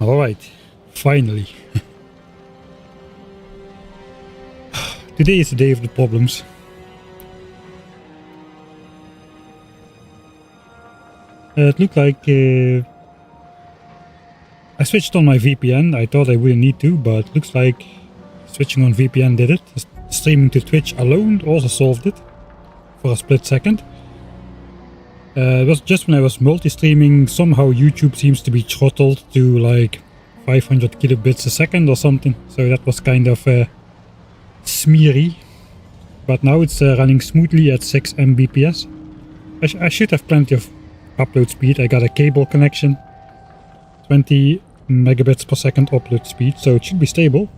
Alright, finally. Today is the day of the problems. It looked like I switched on my VPN. I thought I wouldn't need to, but looks like switching on VPN did it. Streaming to Twitch alone also solved it for a split second. It was just when I was multi-streaming, somehow YouTube seems to be throttled to like 500 kilobits a second or something. So that was kind of smeary. But now it's running smoothly at 6 Mbps. I should have plenty of upload speed. I got a cable connection. 20 megabits per second upload speed, so it should be stable.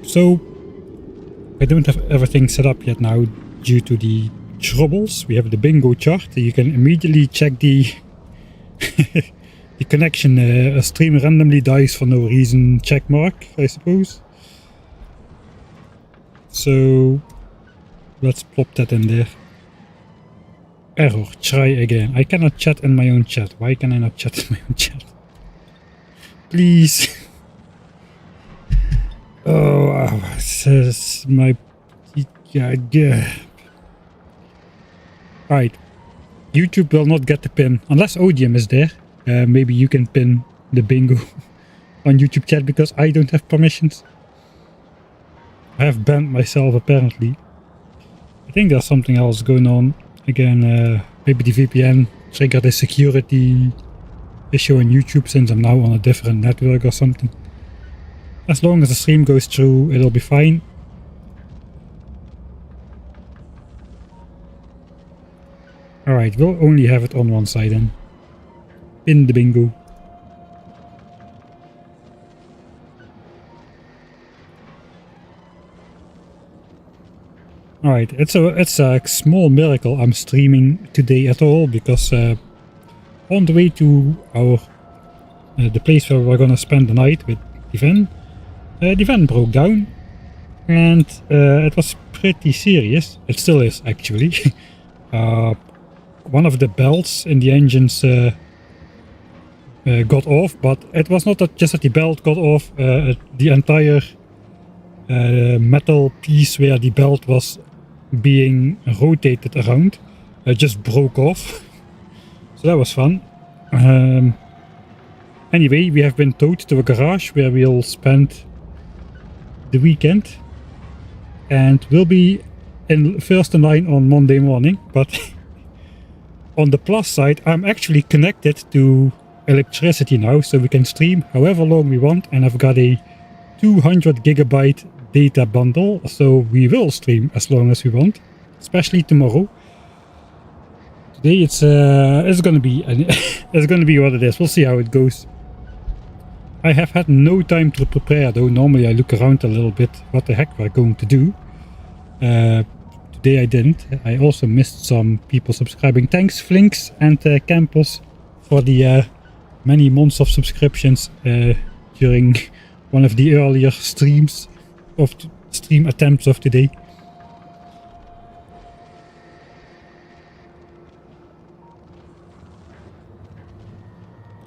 So I don't have everything set up yet now due to the troubles. We have the bingo chart. You can immediately check the the connection. A stream randomly dies for no reason. Check mark, I suppose. So let's plop that in there. Error. Try again. I cannot chat in my own chat. Why can I not chat in my own chat? Please. Oh, this is my... Right. YouTube will not get the pin. Unless Odium is there. Maybe you can pin the bingo on YouTube chat because I don't have permissions. I have banned myself apparently. I think there's something else going on. Again, maybe the VPN triggered a security issue on YouTube since I'm now on a different network or something. As long as the stream goes through, it'll be fine. Alright, we'll only have it on one side then. Pin the bingo. Alright, it's a small miracle I'm streaming today at all, because on the way to our the place where we're gonna spend the night with the van broke down, and it was pretty serious. It still is actually. One of the belts in the engines got off, but it was not just that the belt got off. The entire metal piece where the belt was being rotated around just broke off. So that was fun. Anyway, we have been towed to a garage where we'll spend the weekend, and we'll be first in line on Monday morning. But on the plus side, I'm actually connected to electricity now, so we can stream however long we want, and I've got a 200 gigabyte data bundle, so we will stream as long as we want, especially tomorrow. Today it's gonna be it's gonna be what it is. We'll see how it goes. I have had no time to prepare though. Normally I look around a little bit what the heck we're going to do. Today I didn't. I also missed some people subscribing. Thanks Flinks and Campos for the many months of subscriptions during one of the earlier stream attempts of today.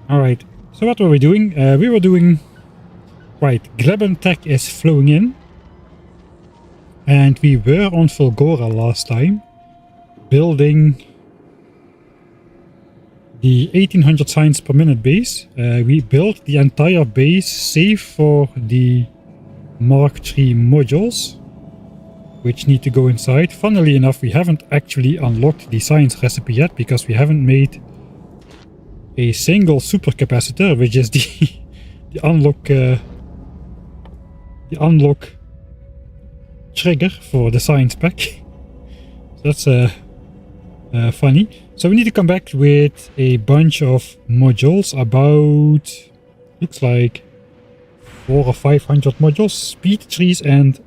Alright, so what were we doing? We were doing... Right, Gleben Tech is flowing in. And we were on Fulgora last time, building the 1800 signs per minute base. We built the entire base save for the Mark III modules, which need to go inside. Funnily enough, we haven't actually unlocked the science recipe yet because we haven't made a single supercapacitor, which is the unlock trigger for the science pack. So that's funny. So we need to come back with a bunch of modules, about looks like 400 or 500 modules, speed trees and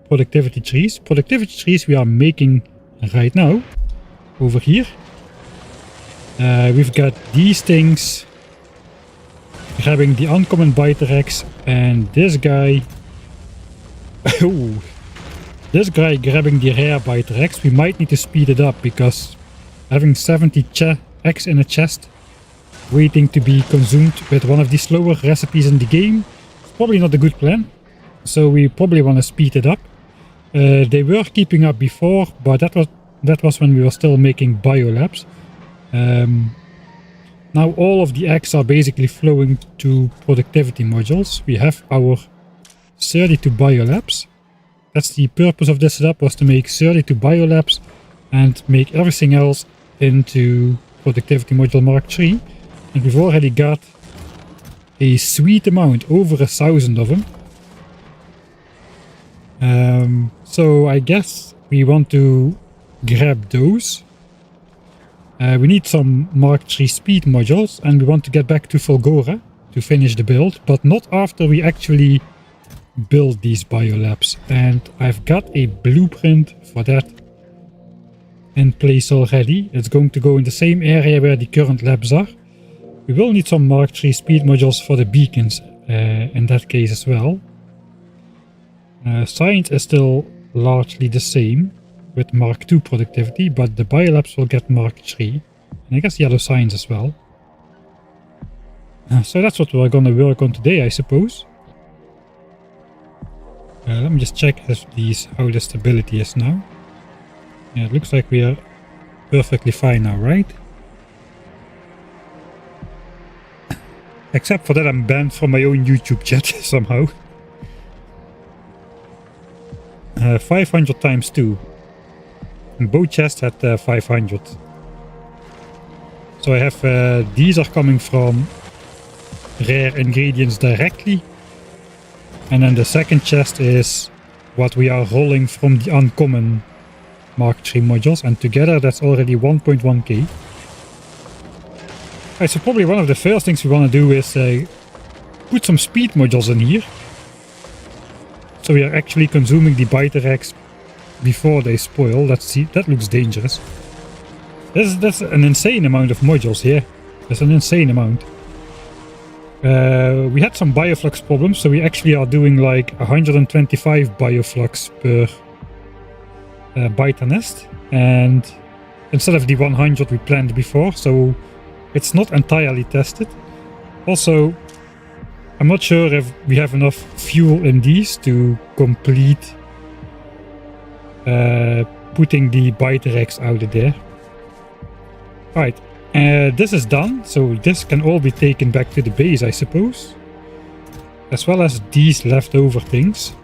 productivity trees. Productivity trees we are making right now over here. We've got these things grabbing the uncommon Biterex, and this guy this guy grabbing the rare Biterex. We might need to speed it up because having 70 eggs in a chest, waiting to be consumed with one of the slower recipes in the game. It's probably not a good plan, so we probably want to speed it up. They were keeping up before, but that was when we were still making Biolabs. Now all of the eggs are basically flowing to productivity modules. We have our 32 Biolabs. That's the purpose of this setup, was to make 32 Biolabs and make everything else into productivity module Mark III. And we've already got a sweet amount, over 1,000 of them. So I guess we want to grab those. We need some Mark III speed modules, and we want to get back to Fulgora to finish the build, but not after we actually build these Biolabs. And I've got a blueprint for that in place already. It's going to go in the same area where the current labs are. We will need some Mark III speed modules for the beacons in that case as well. Science is still largely the same with Mark II productivity, but the Biolabs will get Mark III, and I guess yellow science as well. So that's what we're gonna work on today, I suppose. Let me just check how the stability is now. Yeah, it looks like we are perfectly fine now, right? Except for that I'm banned from my own YouTube chat somehow. 500 times 2. And both chests had 500. So I have these are coming from rare ingredients directly. And then the second chest is what we are rolling from the uncommon Mark III modules, and together that's already 1.1k. Alright, so probably one of the first things we want to do is put some speed modules in here. So we are actually consuming the biter eggs before they spoil. That looks dangerous. That's an insane amount of modules here. That's an insane amount. We had some bioflux problems, so we actually are doing like 125 bioflux per biter nest, and instead of the 100 we planned before, so it's not entirely tested. Also, I'm not sure if we have enough fuel in these to complete putting the biter eggs out of there. Alright, this is done, so this can all be taken back to the base, I suppose. As well as these leftover things.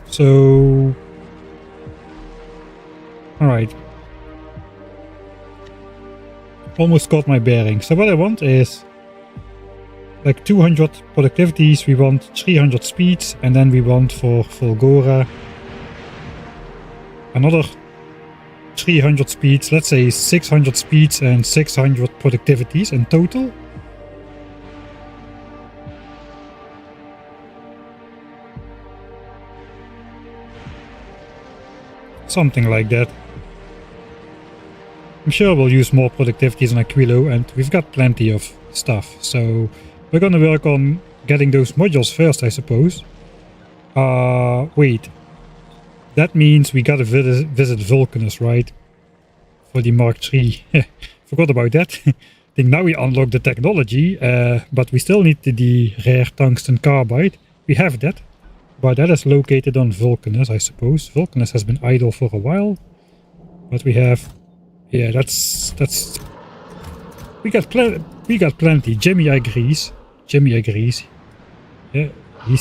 So... Alright. Almost got my bearing. So what I want is like 200 productivities, we want 300 speeds, and then we want for Fulgora another 300 speeds, let's say 600 speeds and 600 productivities in total. Something like that. I'm sure we'll use more productivities on Aquilo, and we've got plenty of stuff, so we're gonna work on getting those modules first, I suppose. Wait. That means we gotta visit Vulcanus, right? For the Mark III. Forgot about that. I think now we unlock the technology, but we still need the rare tungsten carbide. We have that, but that is located on Vulcanus, I suppose. Vulcanus has been idle for a while, but we have... Yeah, that's... We got plenty. Jimmy agrees. Jimmy agrees. Yeah, he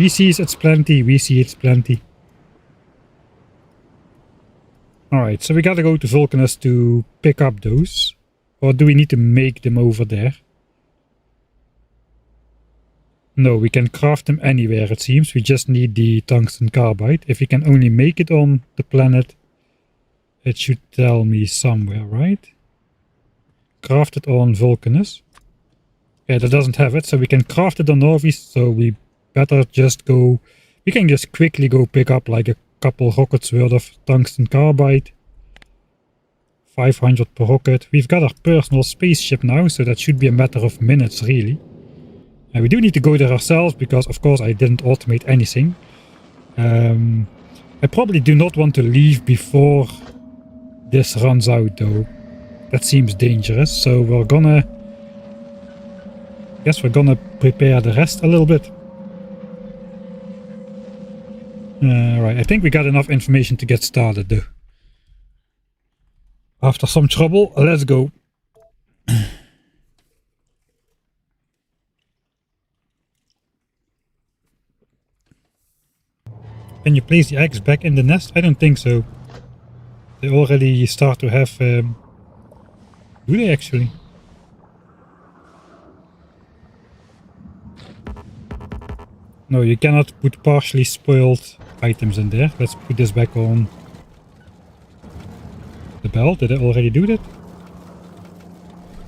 sees it's plenty, we see it's plenty. Alright, so we gotta go to Vulcanus to pick up those. Or do we need to make them over there? No, we can craft them anywhere, it seems. We just need the tungsten carbide. If we can only make it on the planet, it should tell me somewhere, right? Craft it on Vulcanus. Yeah, that doesn't have it, so we can craft it on Norvis, so we better just go... We can just quickly go pick up like a couple rockets worth of tungsten carbide. 500 per rocket. We've got our personal spaceship now, so that should be a matter of minutes, really. And we do need to go there ourselves, because of course I didn't automate anything. I probably do not want to leave before this runs out, though. That seems dangerous, so we're gonna... Guess we're gonna prepare the rest a little bit. Right, I think we got enough information to get started though. After some trouble, let's go. Can you place the eggs back in the nest? I don't think so. They already start to have... do they actually? No, you cannot put partially spoiled items in there. Let's put this back on the bell. Did I already do that?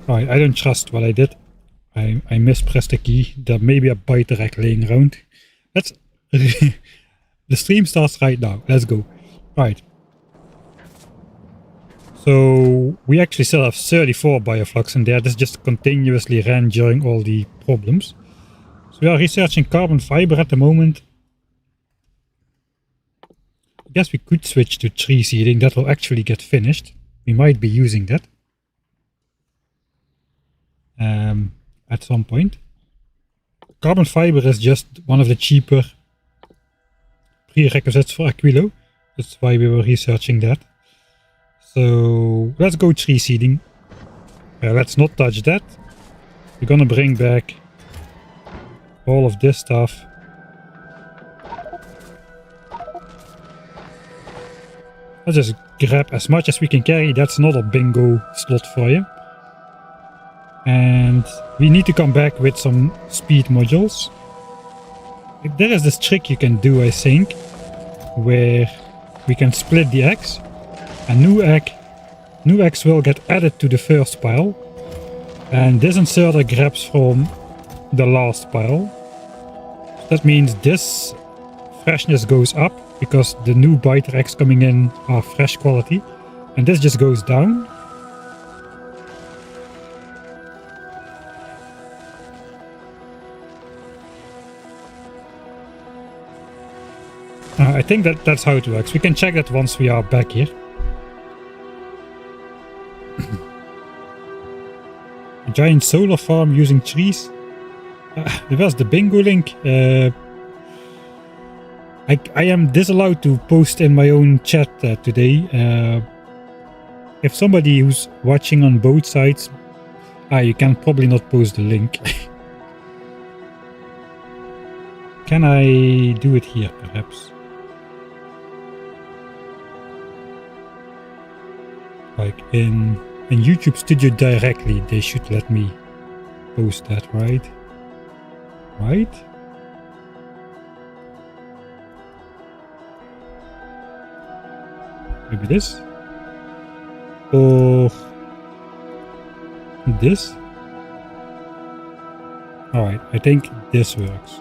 Alright, I don't trust what I did. I mispressed the key. There may be a bite rack laying around. Let's... The stream starts right now. Let's go. Right. So we actually still have 34 bioflux in there. This just continuously ran during all the problems. So we are researching carbon fiber at the moment. I guess we could switch to tree seeding. That will actually get finished. We might be using that at some point. Carbon fiber is just one of the cheaper prerequisites for Aquilo. That's why we were researching that. So let's go tree seeding. Let's not touch that. We're gonna bring back all of this stuff. Let's just grab as much as we can carry. That's not a bingo slot for you. And we need to come back with some speed modules. There is this trick you can do, I think, where we can split the eggs. A new eggs will get added to the first pile. And this inserter grabs from the last pile. That means this freshness goes up because the new biter eggs coming in are fresh quality. And this just goes down. I think that's how it works. We can check that once we are back here. A giant solar farm using trees. Where's the bingo link? I am disallowed to post in my own chat today. If somebody who's watching on both sides, you can probably not post the link. Can I do it here, perhaps? Like in YouTube Studio directly, they should let me post that, right? Right? Maybe this? Or this? Alright, I think this works.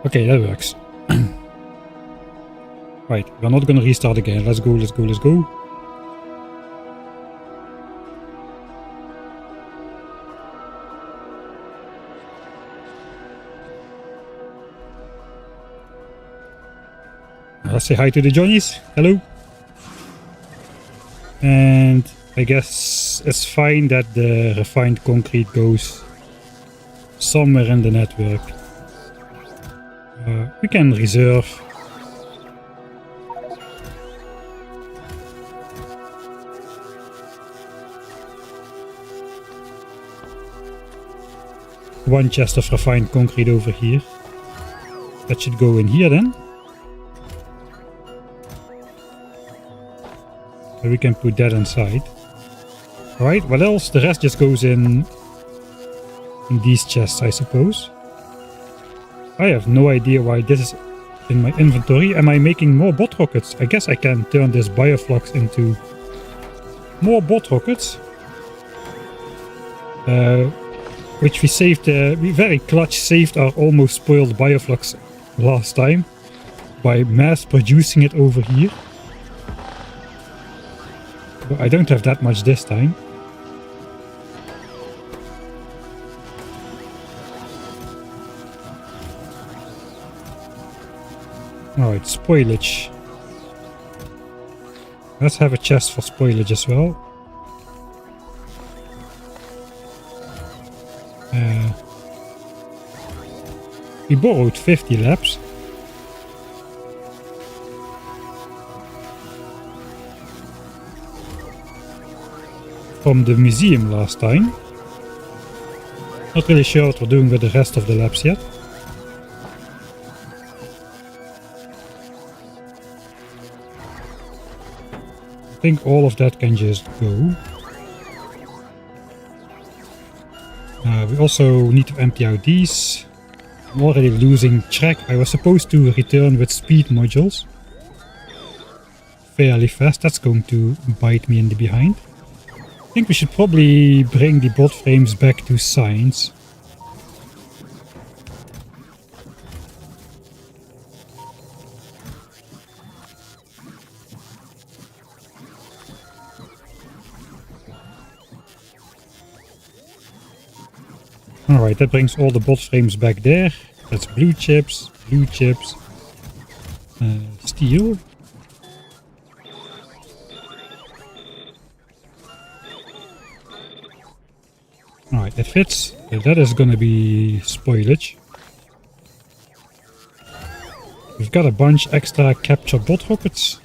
Okay, that works. Right, we're not gonna restart again. Let's go, let's go, let's go. Let's say hi to the Johnnies. Hello. And I guess it's fine that the refined concrete goes somewhere in the network. We can reserve. One chest of refined concrete over here. That should go in here then. So we can put that inside. Alright, what else? The rest just goes in these chests, I suppose. I have no idea why this is in my inventory. Am I making more bot rockets? I guess I can turn this bioflux into more bot rockets. Which we saved, we very clutch saved our almost spoiled bioflux last time by mass producing it over here. But I don't have that much this time. Alright, spoilage. Let's have a chest for spoilage as well. We borrowed 50 labs. From the museum last time. Not really sure what we're doing with the rest of the labs yet. I think all of that can just go. We also need to empty out these. I'm already losing track. I was supposed to return with speed modules fairly fast. That's going to bite me in the behind. I think we should probably bring the bot frames back to science. Alright, that brings all the bot frames back there. That's blue chips, steel. Alright, that fits. That is gonna be spoilage. We've got a bunch extra capture bot rockets.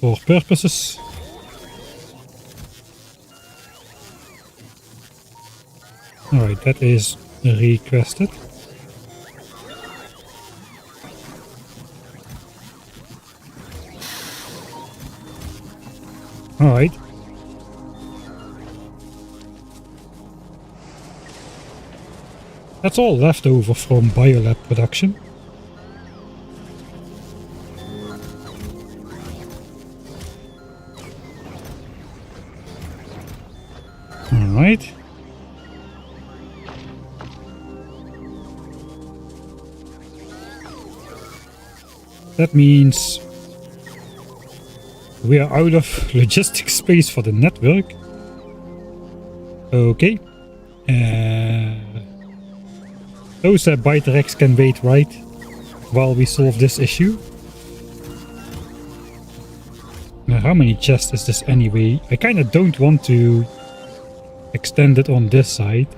For purposes. Alright, that is requested. Alright. That's all left over from Biolab production. Alright. That means we are out of logistic space for the network. Okay. Those Biterex can wait, right? While we solve this issue. Now, how many chests is this anyway? I kind of don't want to extend it on this side.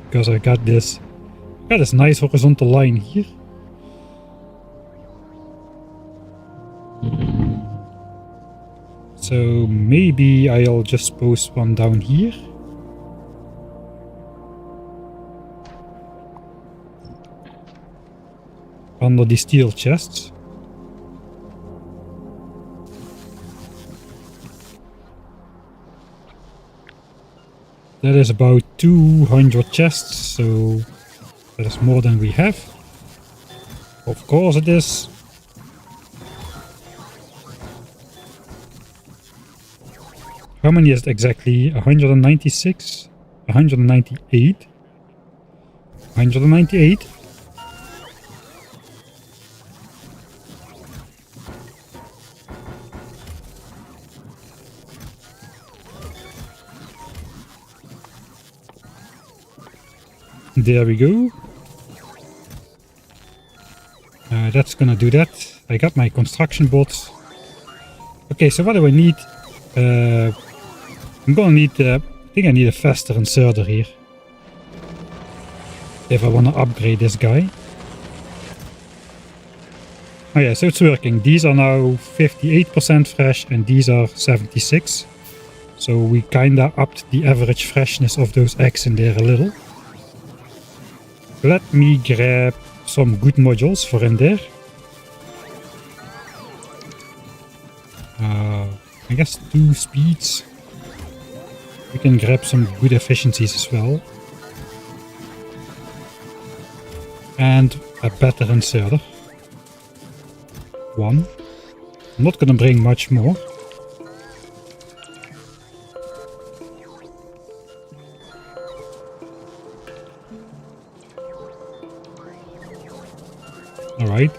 Because I got this nice horizontal line here. So maybe I'll just post one down here. Under the steel chests. That is about 200 chests, so that is more than we have. Of course it is. How many is it exactly? 196? 198? 198? There we go. That's gonna do that. I got my construction bots. Okay, so what do I need? I'm gonna need, I think I need a faster inserter here. If I wanna upgrade this guy. Oh yeah, so it's working. These are now 58% fresh and these are 76. So we kinda upped the average freshness of those eggs in there a little. Let me grab some good modules for in there. I guess 2 speeds. We can grab some good efficiencies as well. And a better inserter. 1. I'm not gonna bring much more. Alright.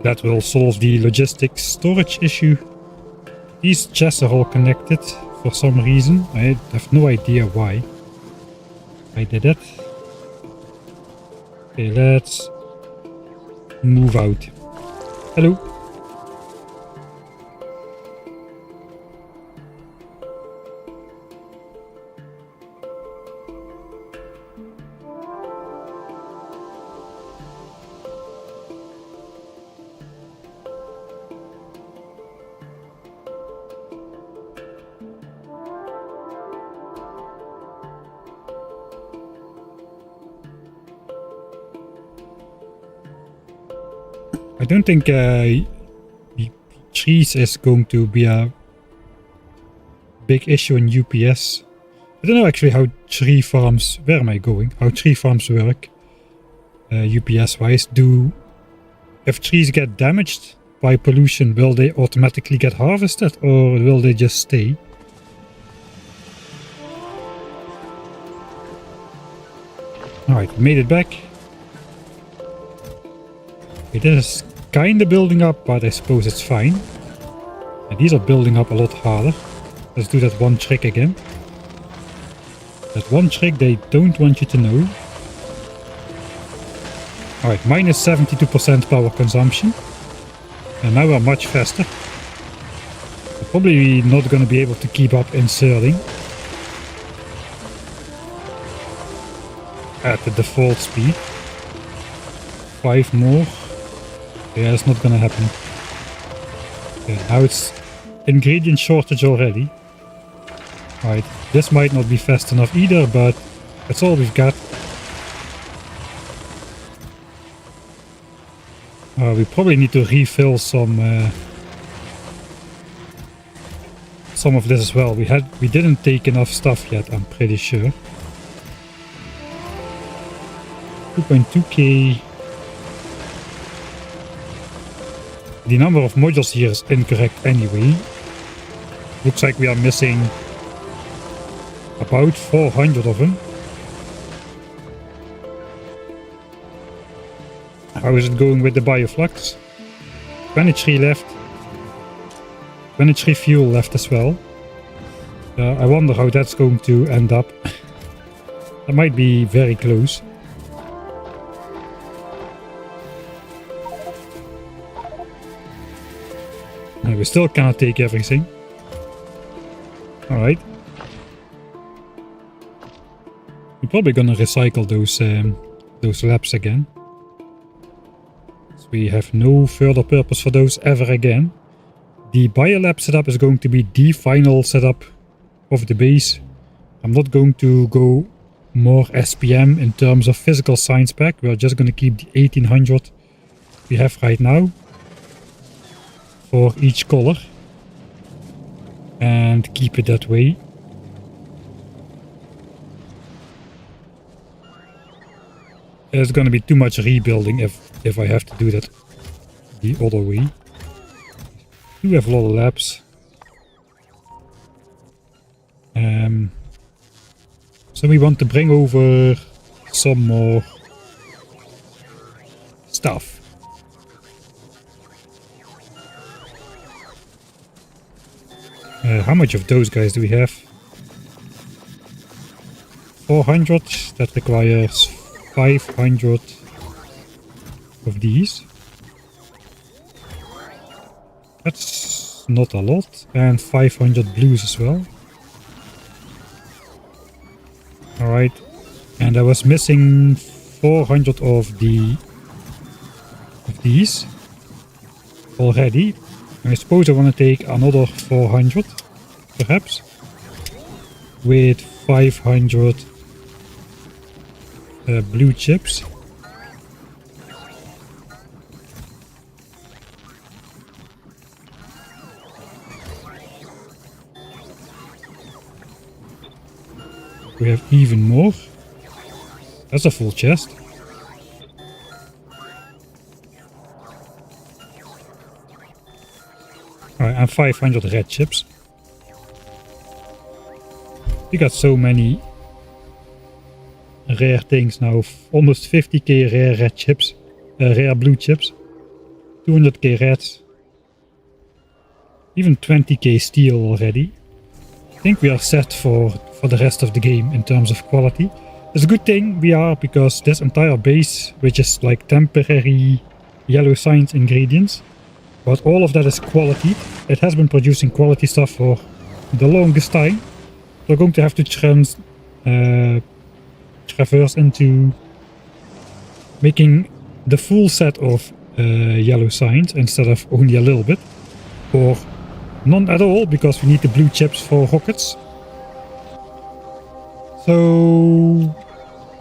That will solve the logistics storage issue. These chests are all connected for some reason. I have no idea why I did it. Okay, let's move out. Hello. I don't think trees is going to be a big issue in UPS. I don't know actually how tree farms, where am I going? How tree farms work UPS wise. If trees get damaged by pollution, will they automatically get harvested or will they just stay? Alright, made it back. It is kinda building up, but I suppose it's fine. And these are building up a lot harder. Let's do that one trick again. That one trick they don't want you to know. Alright, minus 72% power consumption. And now we're much faster. We're probably not going to be able to keep up inserting at the default speed. 5 more. Yeah, it's not gonna happen. Yeah, now it's ingredient shortage already. Alright, this might not be fast enough either, but that's all we've got. We probably need to refill some of this as well. We didn't take enough stuff yet, I'm pretty sure. 2.2k. The number of modules here is incorrect anyway. Looks like we are missing about 400 of them. How is it going with the bioflux? 23 left. 23 fuel left as well. I wonder how that's going to end up. That might be very close. We still cannot take everything. Alright. We're probably gonna recycle those labs again. So we have no further purpose for those ever again. The Biolab setup is going to be the final setup of the base. I'm not going to go more SPM in terms of physical science pack. We're just going to keep the 1800 we have right now for each color and keep it that way. There's going to be too much rebuilding if I have to do that the other way. We have a lot of labs. So we want to bring over some more stuff. How much of those guys do we have? 400. That requires 500 of these. That's not a lot. And 500 blues as well. Alright. And I was missing 400 of these already. I suppose I want to take another 400, perhaps, with 500 blue chips. We have even more. That's a full chest. Alright, and 500 red chips. We got so many rare things now. Almost 50k rare red chips. Rare blue chips. 200k reds. Even 20k steel already. I think we are set for the rest of the game in terms of quality. It's a good thing we are, because this entire base, which is like temporary yellow science ingredients, but all of that is quality. It has been producing quality stuff for the longest time. We're going to have to traverse into making the full set of yellow science instead of only a little bit, or none at all, because we need the blue chips for rockets. So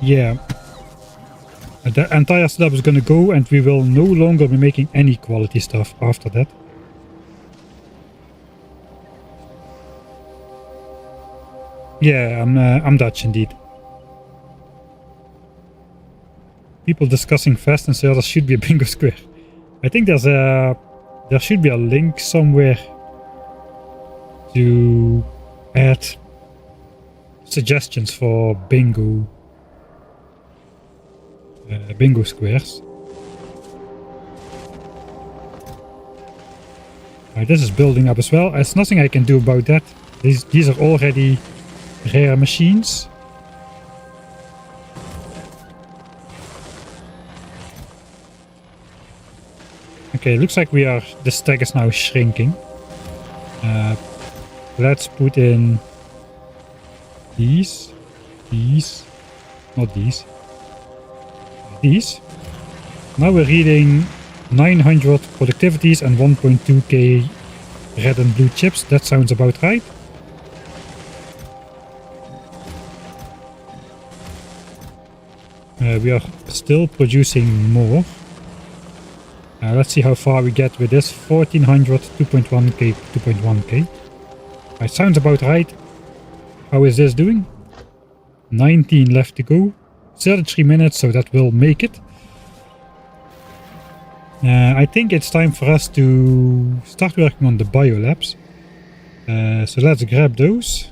yeah, the entire setup is going to go, and we will no longer be making any quality stuff after that. Yeah, I'm Dutch indeed. People discussing fast and say there should be a bingo square. I think there should be a link somewhere to add suggestions for bingo squares. Right, this is building up as well. There's nothing I can do about that. These are already rare machines. Okay, looks like the stack is now shrinking. Let's put in these, not these. Now we're reading 900 productivities and 1.2k red and blue chips. That sounds about right. We are still producing more. Let's see how far we get with this. 1400, 2.1k, 2.1k. It sounds about right. How is this doing? 19 left to go. 33 minutes, so that will make it. I think it's time for us to start working on the Biolabs. So let's grab those.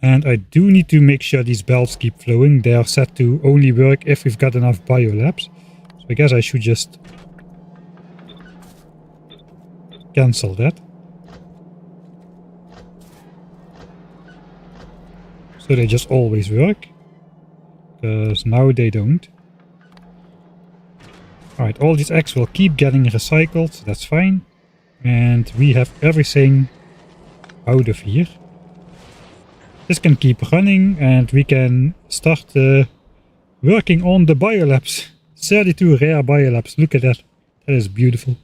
And I do need to make sure these belts keep flowing. They are set to only work if we've got enough Biolabs. So I guess I should just cancel that. So they just always work. Because now they don't. Alright, all these eggs will keep getting recycled. So that's fine. And we have everything out of here. This can keep running, and we can start working on the Biolabs. 32 rare Biolabs. Look at that. That is beautiful.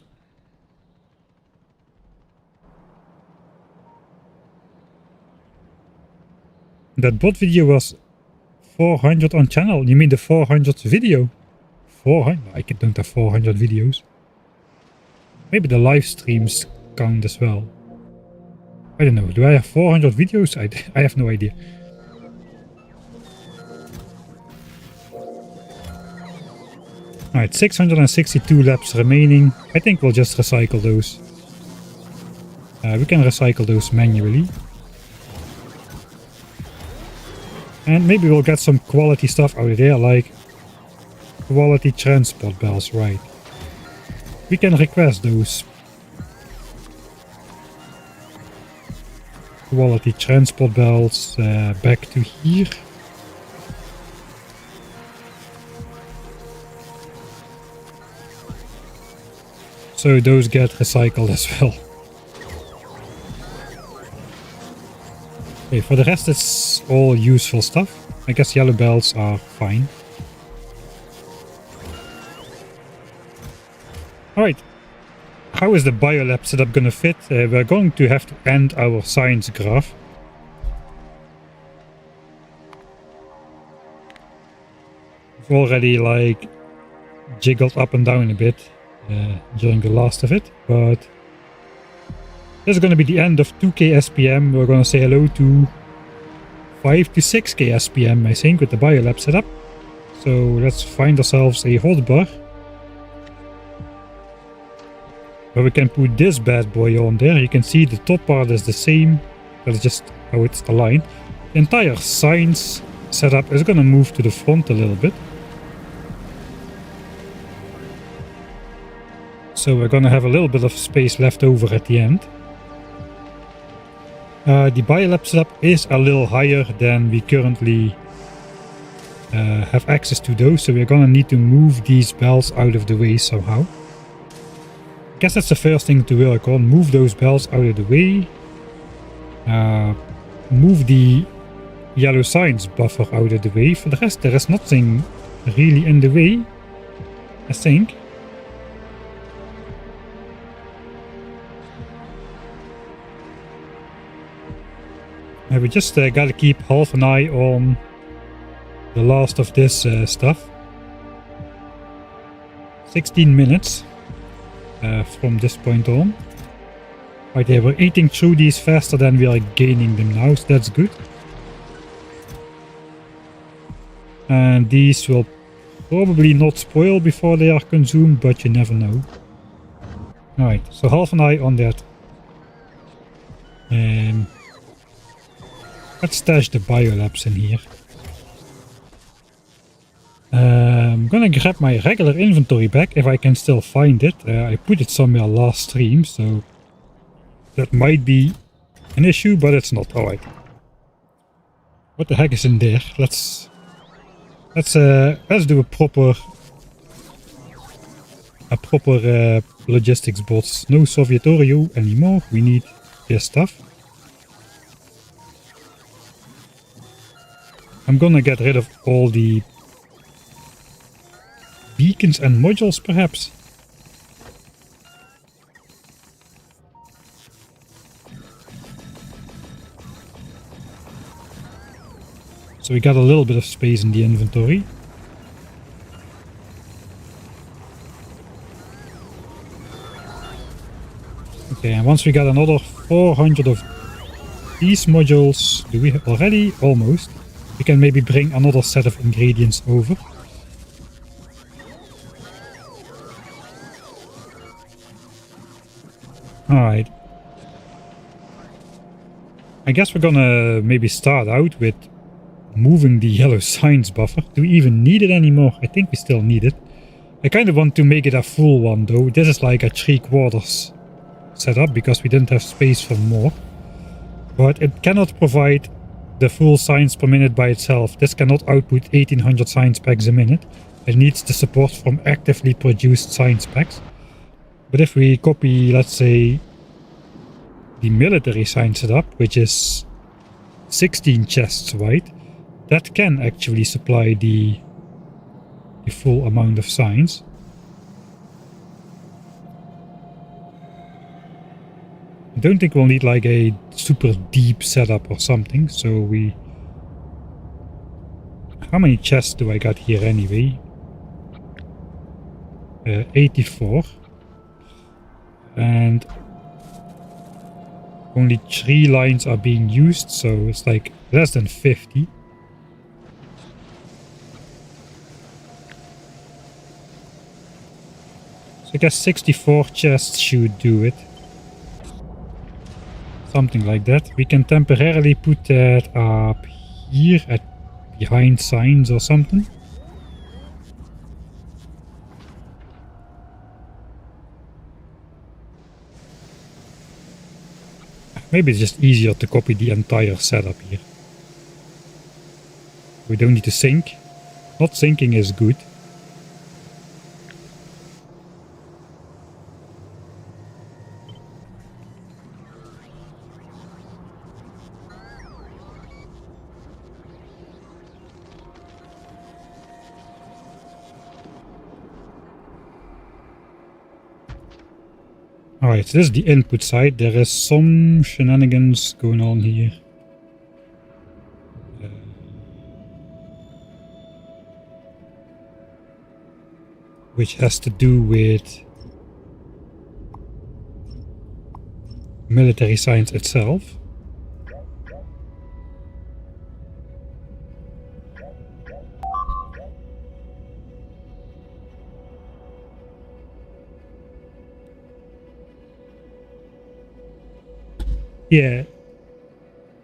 That bot video was 400 on channel. You mean the 400th video? 400? I don't have 400 videos. Maybe the live streams count as well. I don't know. Do I have 400 videos? I have no idea. Alright, 662 laps remaining. I think we'll just recycle those. We can recycle those manually. And maybe we'll get some quality stuff out of there, like quality transport bells, right? We can request those. Quality transport belts back to here. So those get recycled as well. Okay, for the rest it's all useful stuff. I guess yellow belts are fine. Alright. How is the Biolab setup gonna fit? We're going to have to end our science graph. We've already like jiggled up and down a bit during the last of it, but this is gonna be the end of 2k SPM. We're gonna say hello to 5 to 6k SPM, I think, with the Biolab setup. So let's find ourselves a hotbar. Where we can put this bad boy on there. You can see the top part is the same. That's just how it's aligned. The entire science setup is going to move to the front a little bit. So we're going to have a little bit of space left over at the end. The Biolab setup is a little higher than we currently have access to those, so we're gonna need to move these bells out of the way somehow. I guess that's the first thing to work on. Move those bells out of the way. Move the yellow signs buffer out of the way. For the rest, there is nothing really in the way, I think. We just gotta keep half an eye on the last of this stuff. 16 minutes from this point on. Right, yeah, we're eating through these faster than we are gaining them now, so that's good. And these will probably not spoil before they are consumed, but you never know. Alright, so half an eye on that. Let's stash the Biolabs in here. I'm gonna grab my regular inventory back if I can still find it. I put it somewhere last stream, so that might be an issue, but it's not. Alright. What the heck is in there? Let's do a proper logistics bots. No Soviet Oreo anymore. We need this stuff. I'm gonna get rid of all the beacons and modules, perhaps. So we got a little bit of space in the inventory. Okay, and once we got another 400 of these modules, do we already? Almost. We can maybe bring another set of ingredients over. Alright. I guess we're gonna maybe start out with moving the yellow signs buffer. Do we even need it anymore? I think we still need it. I kind of want to make it a full one though. This is like a 3/4 setup because we didn't have space for more. But it cannot provide the full signs per minute by itself. This cannot output 1800 signs packs a minute. It needs the support from actively produced signs packs. But if we copy, let's say, the military sign setup, which is 16 chests wide, that can actually supply the full amount of signs. I don't think we'll need like a super deep setup or something, so we... How many chests do I got here anyway? 84. And only 3 lines are being used, so it's like less than 50. So I guess 64 chests should do it. Something like that. We can temporarily put that up here at behind signs or something. Maybe it's just easier to copy the entire setup here. We don't need to sync. Not syncing is good. Alright, so this is the input side. There is some shenanigans going on here. Which has to do with military science itself. Yeah,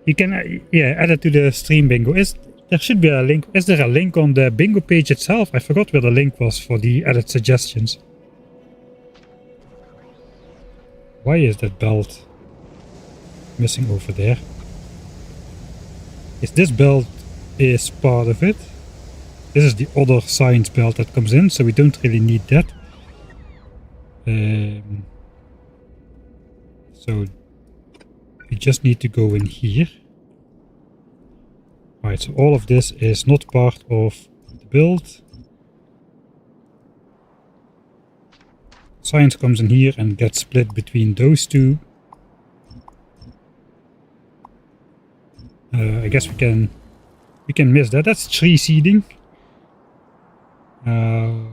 you can add it to the stream bingo. There should be a link. Is there a link on the bingo page itself? I forgot where the link was for the added suggestions. Why is that belt missing over there. Is this belt is part of it. This is the other science belt that comes in, so we don't really need that. So we just need to go in here. Right, so all of this is not part of the build. Science comes in here and gets split between those two. I guess we can miss that. That's tree seeding.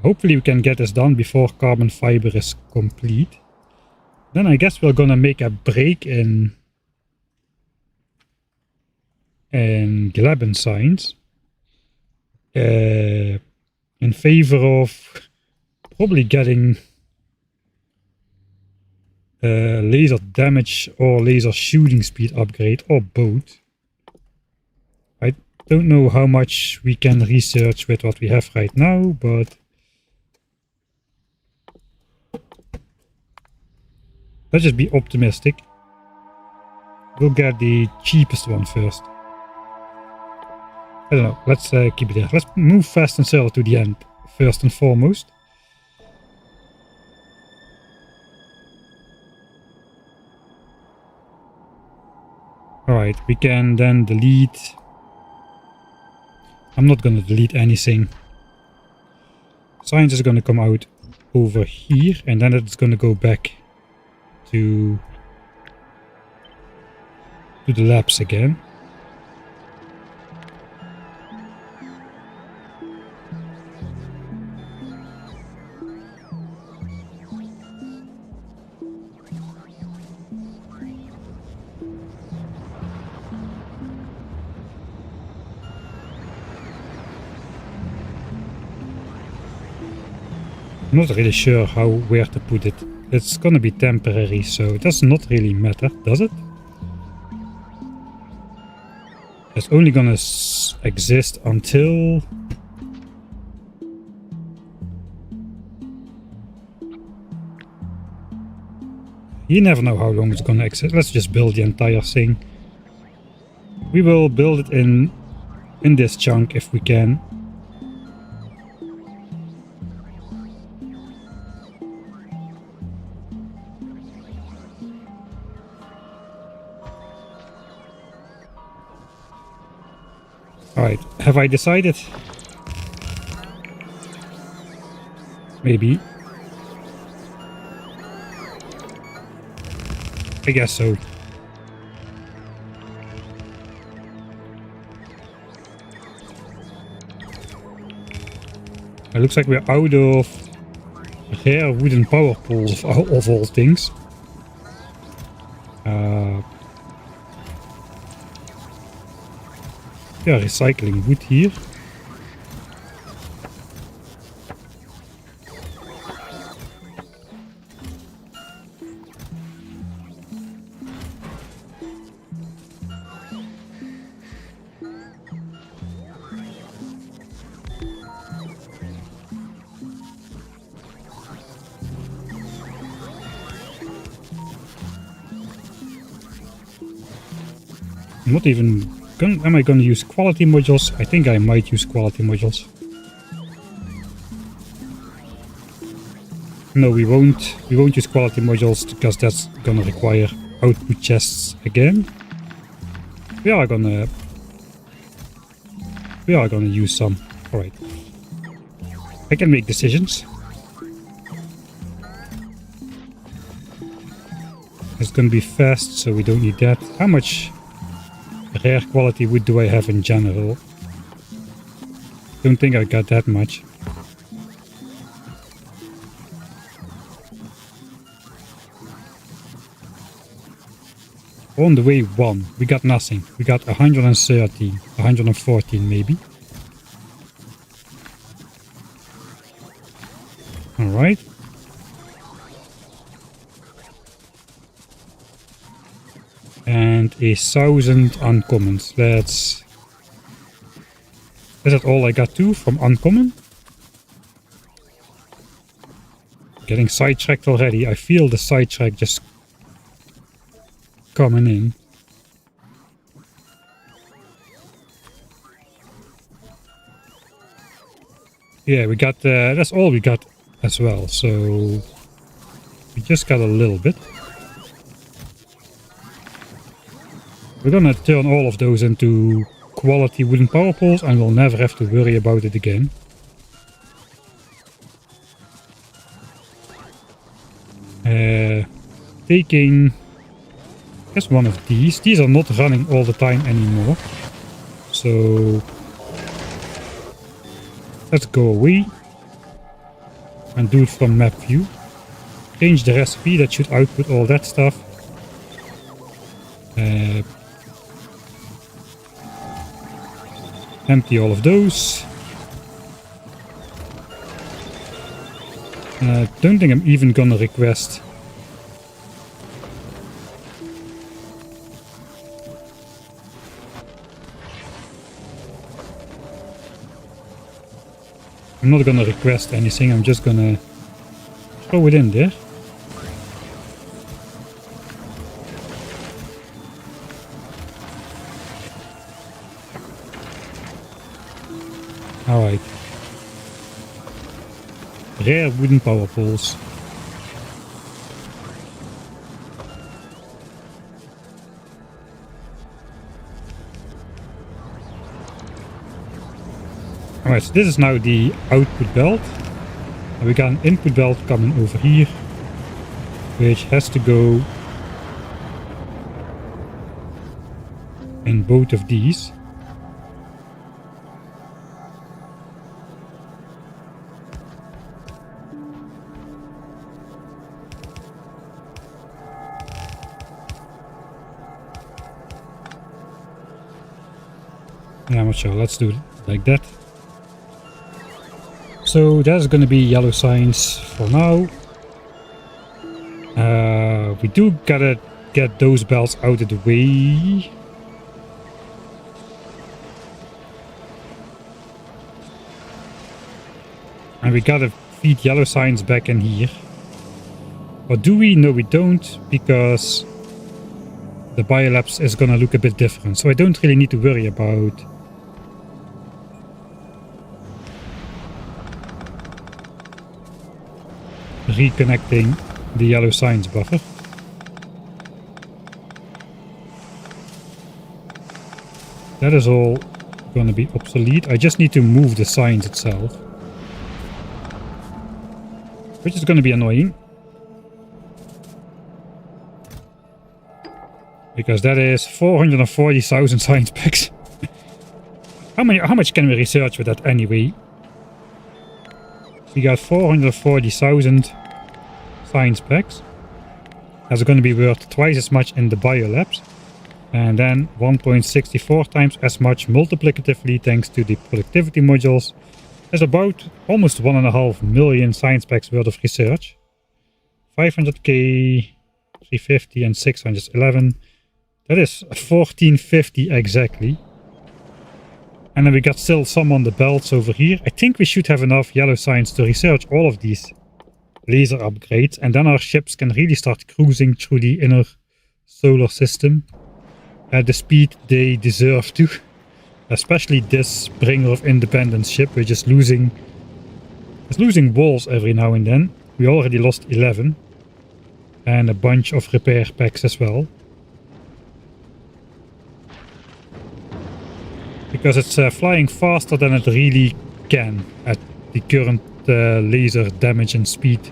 Hopefully we can get this done before carbon fiber is complete. Then I guess we're gonna make a break in Glabin science in favor of probably getting laser damage or laser shooting speed upgrade, or both. I don't know how much we can research with what we have right now, but let's just be optimistic. We'll get the cheapest one first. I don't know, let's keep it there. Let's move fast and settle to the end, first and foremost. Alright, we can then delete. I'm not gonna delete anything. Science is gonna come out over here, and then it's gonna go back to the labs again. I'm not really sure where to put it. It's gonna be temporary, so it does not really matter, does it? It's only gonna exist until... You never know how long it's gonna exist. Let's just build the entire thing. We will build it in this chunk if we can. Alright, have I decided? Maybe. I guess so. It looks like we're out of rare wooden power poles of all things. Yeah, recycling wood here. I'm not even am I gonna use quality modules? I think I might use quality modules. No, we won't use quality modules because that's gonna require output chests again. We are gonna use some. Alright. I can make decisions. It's gonna be fast, so we don't need that. How much rare quality wood do I have in general? Don't think I got that much. On the way 1, we got nothing. We got 113, 114 maybe. Alright. And 1,000 uncommons. Is that all I got too from uncommon? Getting sidetracked already. I feel the sidetrack just coming in. Yeah, we got, that's all we got as well, so we just got a little bit. We're gonna turn all of those into quality wooden power poles and we'll never have to worry about it again. Taking, I guess, one of these. These are not running all the time anymore. So let's go away and do it from map view. Change the recipe, that should output all that stuff. Empty all of those. Don't think I'm even gonna request I'm not gonna request anything, I'm just gonna throw it in there. Alright. Rare wooden power poles. Alright, so this is now the output belt. And we got an input belt coming over here, which has to go in both of these. Yeah, I'm not sure. Let's do it like that. So there's going to be yellow signs for now. We do gotta get those belts out of the way. And we gotta feed yellow signs back in here. Or do we? No, we don't, because the Biolabs is gonna look a bit different. So I don't really need to worry about reconnecting the yellow signs buffer. That is all gonna be obsolete. I just need to move the signs itself, which is gonna be annoying, because that is 440,000 science packs. How much can we research with that anyway? We got 440,000 science packs. That's going to be worth twice as much in the Biolabs. And then 1.64 times as much multiplicatively thanks to the productivity modules. There's about almost 1.5 million science packs worth of research. 500k, 350 and 611. That is 1450 exactly. And then we got still some on the belts over here. I think we should have enough yellow signs to research all of these laser upgrades. And then our ships can really start cruising through the inner solar system at the speed they deserve to. Especially this bringer of independence ship, which is losing walls every now and then. We already lost 11. And a bunch of repair packs as well. Because it's flying faster than it really can at the current laser damage and speed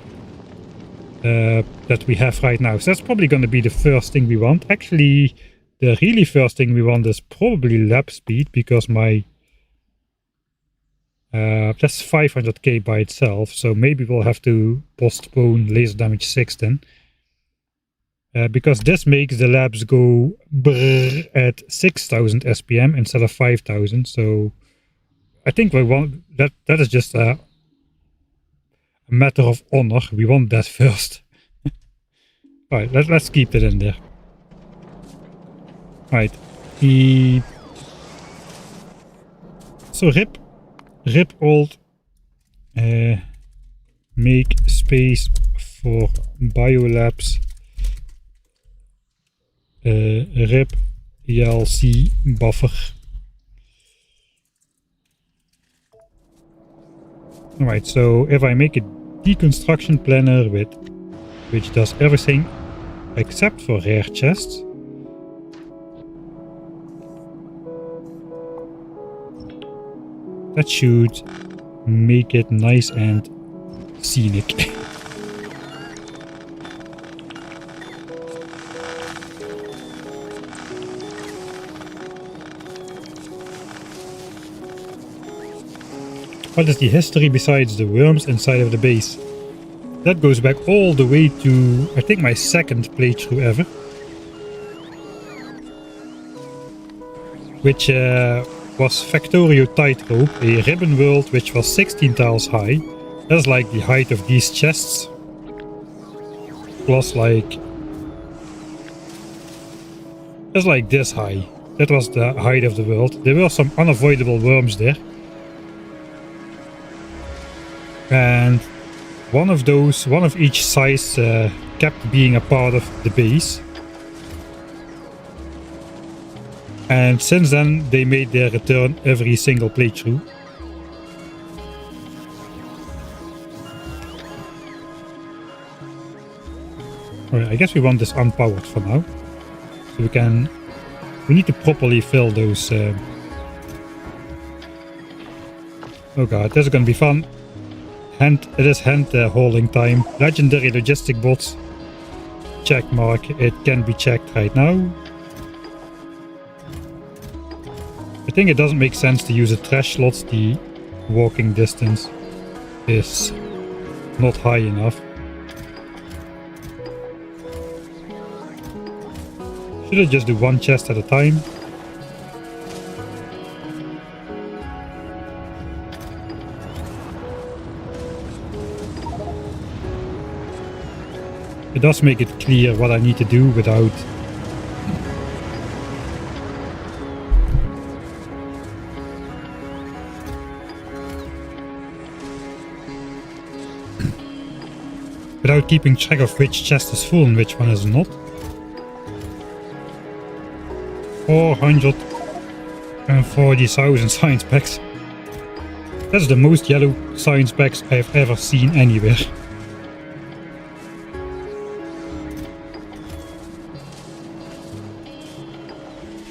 that we have right now. So that's probably going to be the first thing we want. Actually, the really first thing we want is probably lab speed, because my that's 500k by itself. So maybe we'll have to postpone laser damage 6 then. Because this makes the labs go brrr at 6,000 SPM instead of 5,000. So I think we want that. That is just a matter of honor. We want that first. Alright, let's keep it in there. Alright. So rip old. Make space for Biolabs. Rip ELC buffer. Alright, so if I make a deconstruction planner which does everything except for rare chests, that should make it nice and scenic. What is the history besides the worms inside of the base? That goes back all the way to, I think, my second playthrough ever. Which was Factorio Tightrope, a ribbon world which was 16 tiles high. That's like the height of these chests. Plus like... That's like this high. That was the height of the world. There were some unavoidable worms there. And one of each size kept being a part of the base. And since then they made their return every single playthrough. Alright, I guess we want this unpowered for now. So we need to properly fill those... Oh god, this is gonna be fun. It is hand hauling time. Legendary logistic bots. Check mark. It can be checked right now. I think it doesn't make sense to use a trash slot. The walking distance is not high enough. Should I just do one chest at a time? It does make it clear what I need to do without keeping track of which chest is full and which one is not. 440,000 science packs. That's the most yellow science packs I've ever seen anywhere.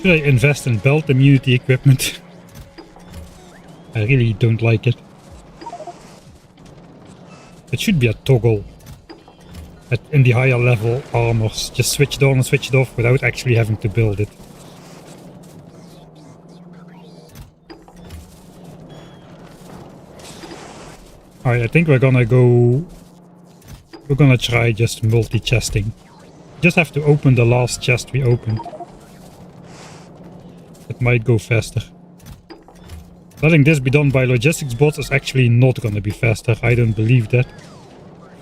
Should I invest in belt immunity equipment? I really don't like it. It should be a toggle. In the higher level armors. Just switch it on and switch it off without actually having to build it. Alright, I think we're gonna try just multi-chesting. Just have to open the last chest we opened. It might go faster. Letting this be done by logistics bots is actually not gonna be faster. I don't believe that.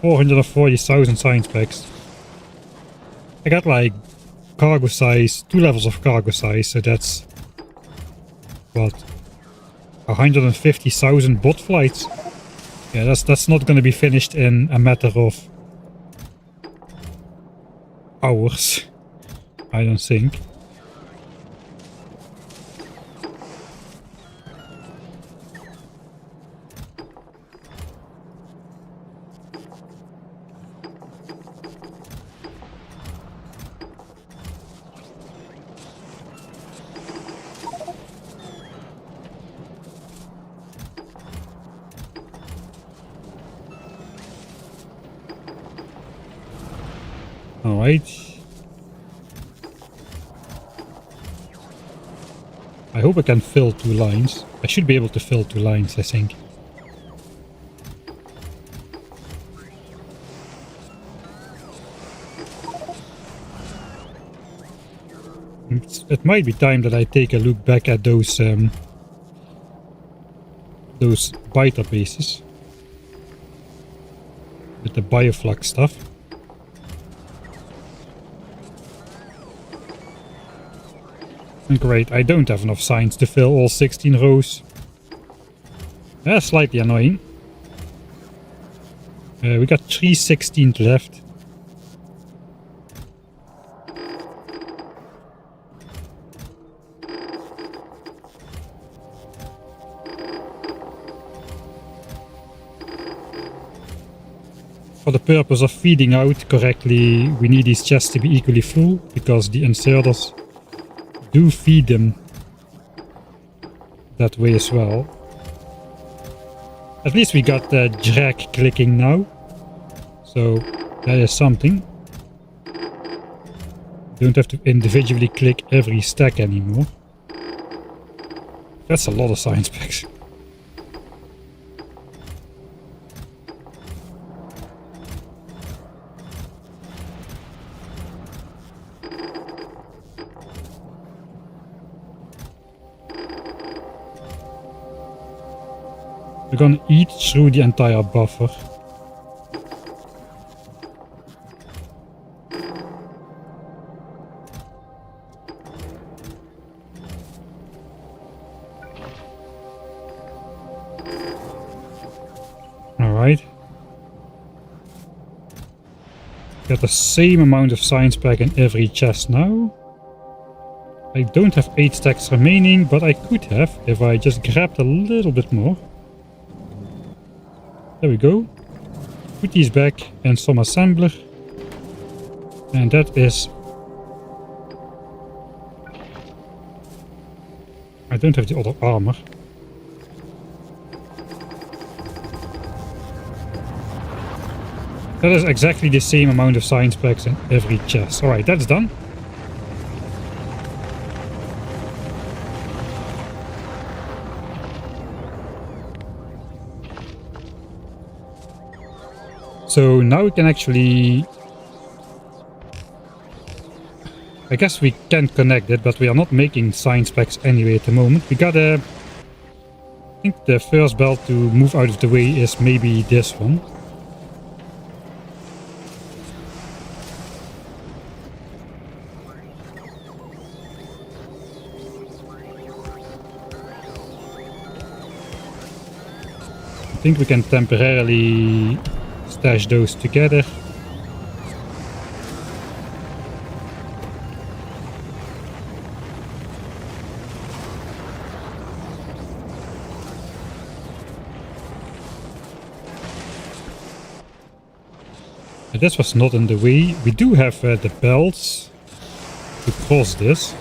440,000 science packs. I got like cargo size, 2 levels of cargo size, so that's what, 150,000 bot flights. Yeah, that's not gonna be finished in a matter of hours, I don't think. Alright. I hope I can fill 2 lines. I should be able to fill 2 lines, I think. It might be time that I take a look back at those biter bases. With the bioflux stuff. Great, I don't have enough signs to fill all 16 rows. That's slightly annoying. We got 3/16 left. For the purpose of feeding out correctly, we need these chests to be equally full, because the inserters do feed them that way as well. At least we got the drag clicking now, so that is something. Don't have to individually click every stack anymore. That's a lot of science packs. We're gonna eat through the entire buffer. Alright. Got the same amount of science pack in every chest now. I don't have 8 stacks remaining, but I could have if I just grabbed a little bit more. There we go. Put these back in some assembler. And that is... I don't have the other armor. That is exactly the same amount of science packs in every chest. Alright, that's done. So now we can actually... I guess we can connect it, but we are not making science packs anyway at the moment. We gotta... I think the first belt to move out of the way is maybe this one. I think we can temporarily stash those together. This was not in the way. We do have the belts to cross this.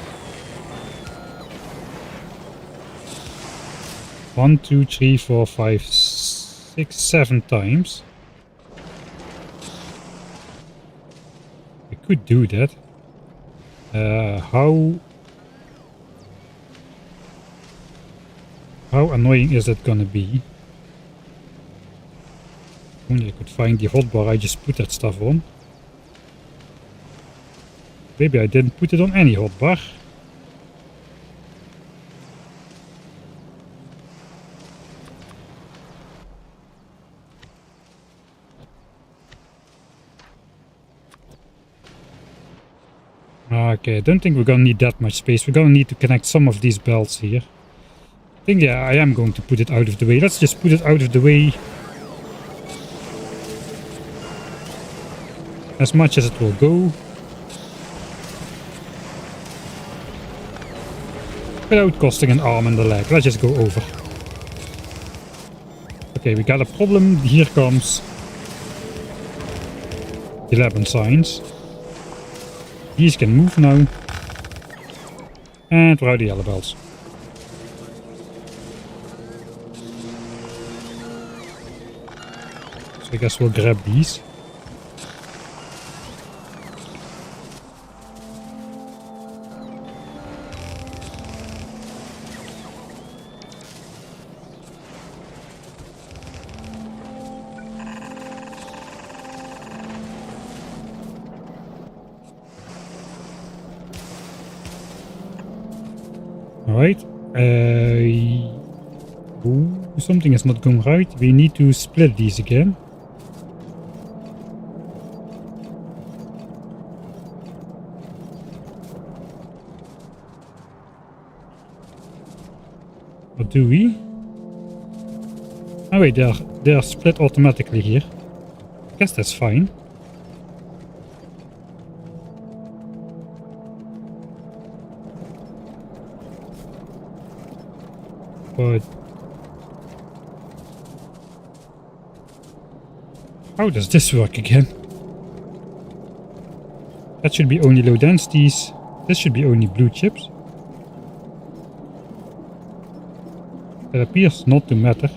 1, 2, 3, 4, 5, 6, 7 times. We could do that. How annoying is that gonna be? Only I could find the hotbar, I just put that stuff on. Maybe I didn't put it on any hotbar. Okay, I don't think we're gonna need that much space. We're gonna need to connect some of these belts here. I think, yeah, I am going to put it out of the way. Let's just put it out of the way as much as it will go. Without costing an arm and a leg. Let's just go over. Okay, we got a problem. Here comes the lab and science. These can move now. And we're out the yellow belts. So I guess we'll grab these. Alright. Something is not going right. We need to split these again. Or do we? Oh wait, they are split automatically here. I guess that's fine. But How does this work again? That should be only low densities. This should be only blue chips. That appears not to matter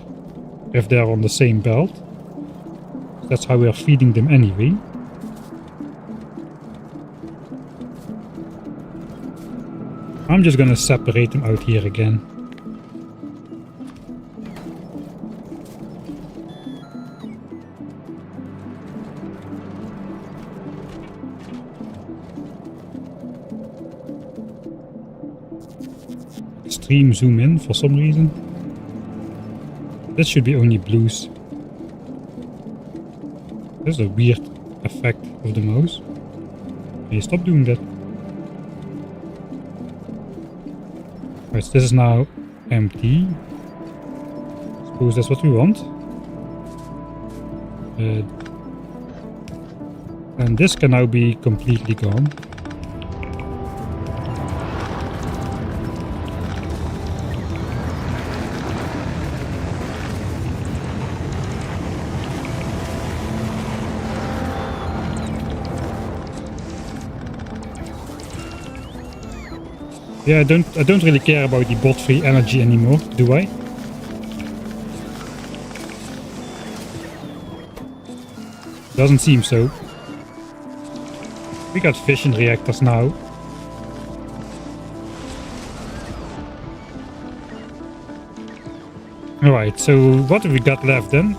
if they're on the same belt. That's how we are feeding them anyway. I'm just gonna separate them out here again. Extreme zoom in for some reason. This should be only blues. That's a weird effect of the mouse. Hey, stop doing that. Right, so this is now empty. Suppose that's what we want. And this can now be completely gone. Yeah, I don't really care about the bot free energy anymore, do I? Doesn't seem so. We got fission reactors now. Alright, so what have we got left then?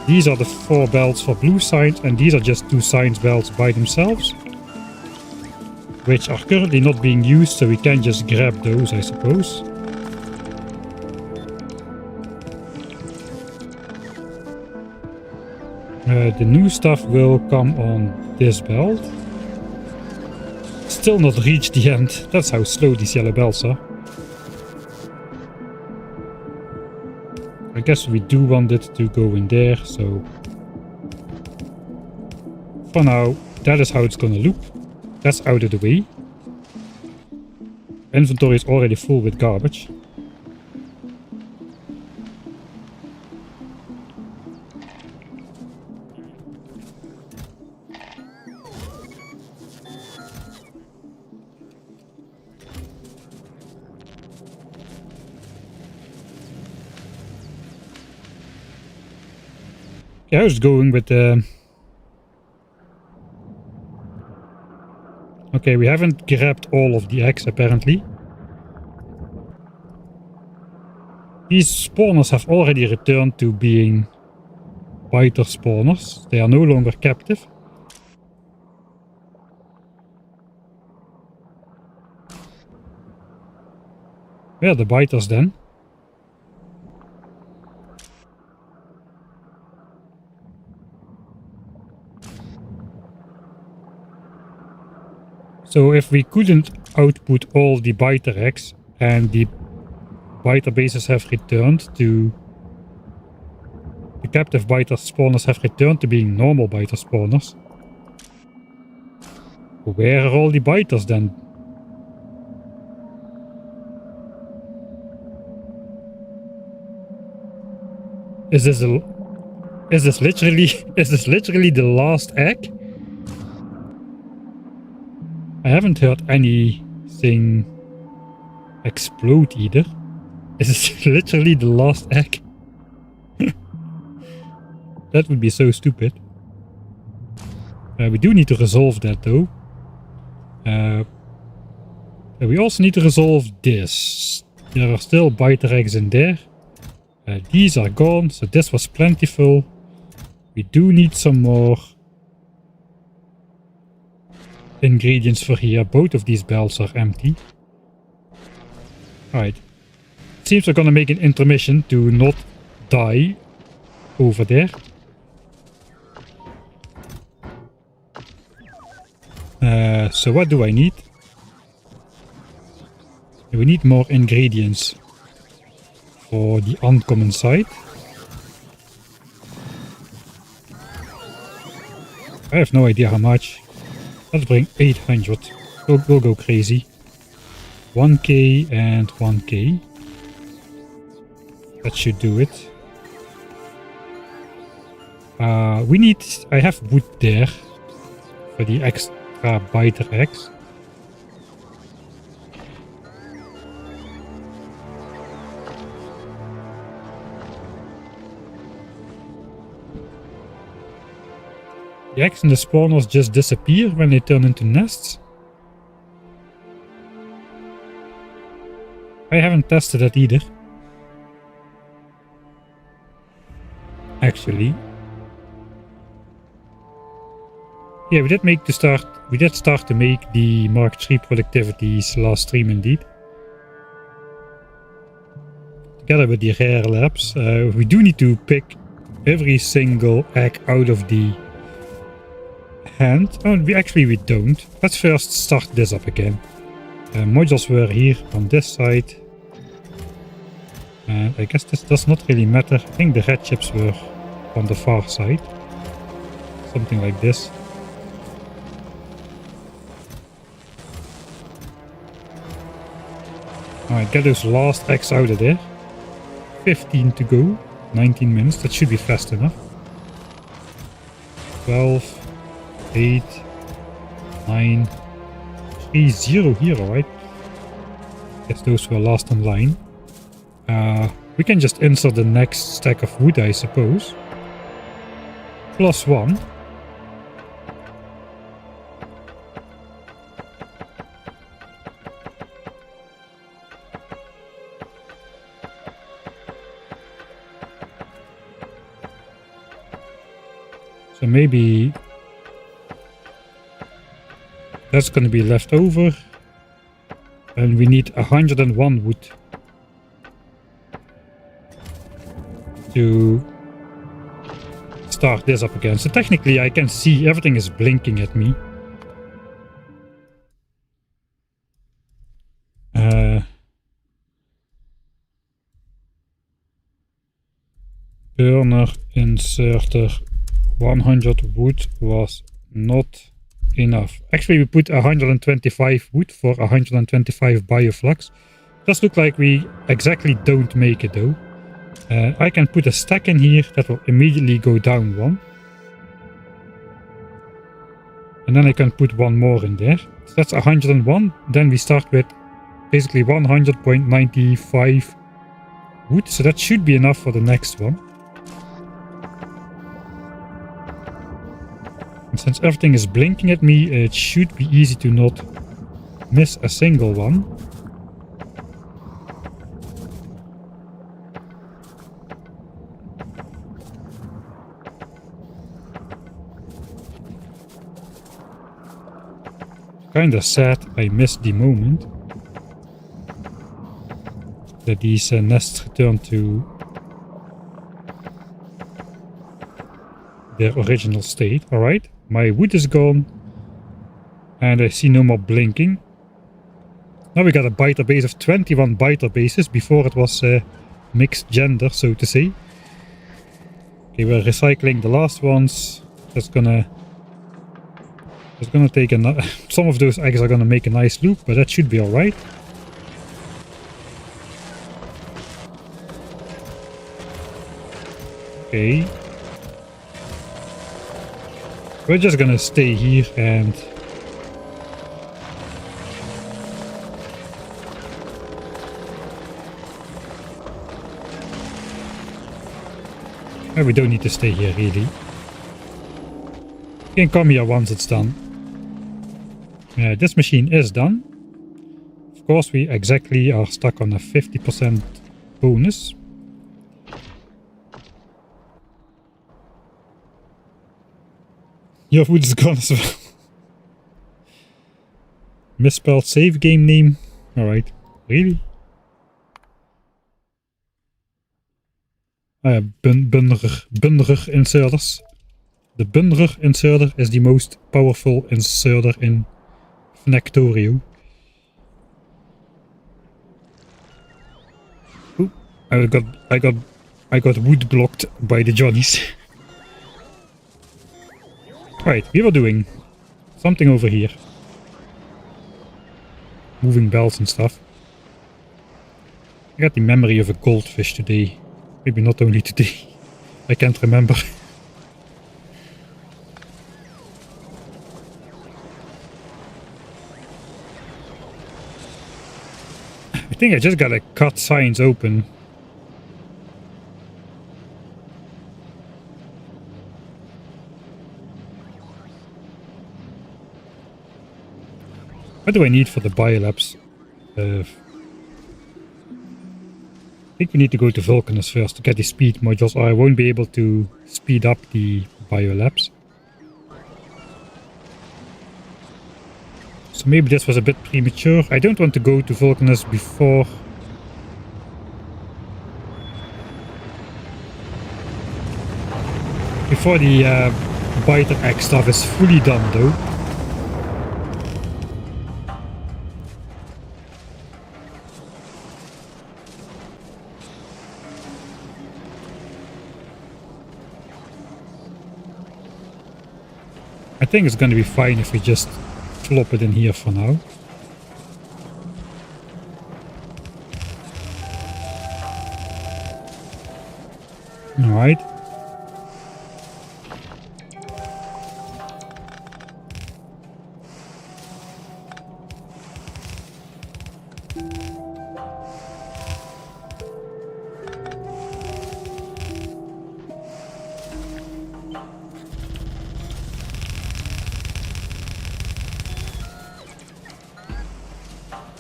These are the 4 belts for blue science, and these are just 2 science belts by themselves, which are currently not being used, so we can just grab those, I suppose. The new stuff will come on this belt. Still not reached the end. That's how slow these yellow belts are. I guess we do want it to go in there, so for now, that is how it's gonna loop. That's out of the way. Inventory is already full with garbage. Okay, how's it going with the... Okay, we haven't grabbed all of the eggs, apparently. These spawners have already returned to being biter spawners. They are no longer captive. Where are the biters then? So if we couldn't output all the biter eggs and the biter bases have returned to... The captive biter spawners have returned to being normal biter spawners. Where are all the biters then? Is this literally the last egg? I haven't heard anything explode either. Is this literally the last egg? That would be so stupid. We do need to resolve that though. We also need to resolve this. There are still biter eggs in there. These are gone, so this was plentiful. We do need some more ingredients for here. Both of these belts are empty. Alright. Seems we're gonna make an intermission to not die over there. So what do I need? We need more ingredients for the uncommon side. I have no idea how much. Let's bring 800. We'll go crazy. 1k and 1k. That should do it. We need... I have wood there for the extra biter eggs. The eggs in the spawners just disappear when they turn into nests. I haven't tested that either. Actually. Yeah, we did start to make the Mark III productivities last stream indeed. Together with the rare labs. We do need to pick every single egg out of the hand. Oh, we don't. Let's first start this up again. Modules were here on this side. And I guess this does not really matter. I think the red chips were on the far side. Something like this. Alright, get those last eggs out of there. 15 to go. 19 minutes. That should be fast enough. 12. 8. 9. 3, 0 here, alright. Guess those were last in line. We can just insert the next stack of wood, I suppose. +1. So maybe that's going to be left over. And we need 101 wood to start this up again. So technically I can see everything is blinking at me. Burner inserter 100 wood was not enough. Actually we put 125 wood for 125 bioflux. Does look like we exactly don't make it though. I can put a stack in here that will immediately go down 1. And then I can put one more in there. So that's 101. Then we start with basically 100.95 wood. So that should be enough for the next one. And since everything is blinking at me, it should be easy to not miss a single one. Kinda sad I missed the moment that these nests return to their original state. Alright, my wood is gone and I see no more blinking. Now we got a biter base of 21 biter bases. Before it was mixed gender, so to say. Okay, we're recycling the last ones. That's gonna take a... Some of those eggs are gonna make a nice loop, but that should be alright. Okay. We're just gonna stay here and... we don't need to stay here really. You can come here once it's done. This machine is done. Of course we exactly are stuck on a 50% bonus. Your food is gone as well. Misspelled save game name. Alright. Really? Bunderer inserters. The Bunderer inserter is the most powerful inserter in Finectorio. Ooh, I got wood blocked by the Johnnies. Right, we were doing something over here. Moving bells and stuff. I got the memory of a goldfish today. Maybe not only today. I can't remember. I think I just gotta cut science open. What do I need for the Biolabs? I think we need to go to Vulcanus first to get the speed modules, or I won't be able to speed up the Biolabs. So maybe this was a bit premature. I don't want to go to Vulcanus before the Biter X stuff is fully done though. I think it's going to be fine if we just flop it in here for now. Alright.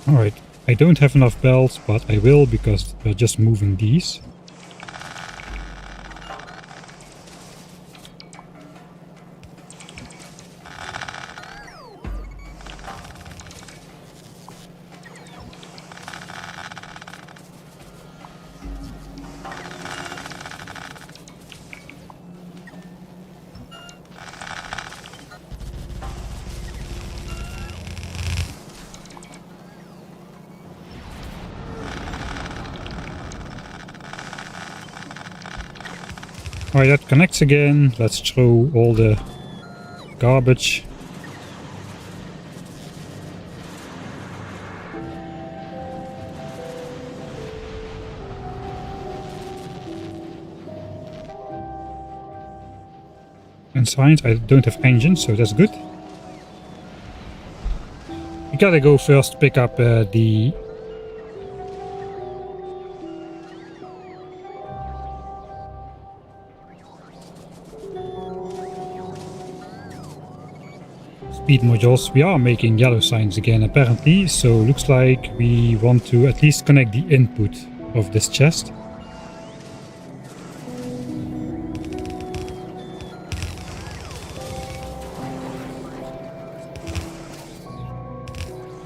Alright, I don't have enough belts, but I will because we're just moving these. Alright, that connects again. Let's throw all the garbage. And science, I don't have engines, so that's good. We gotta go first pick up the speed modules. We are making yellow signs again apparently, so looks like we want to at least connect the input of this chest.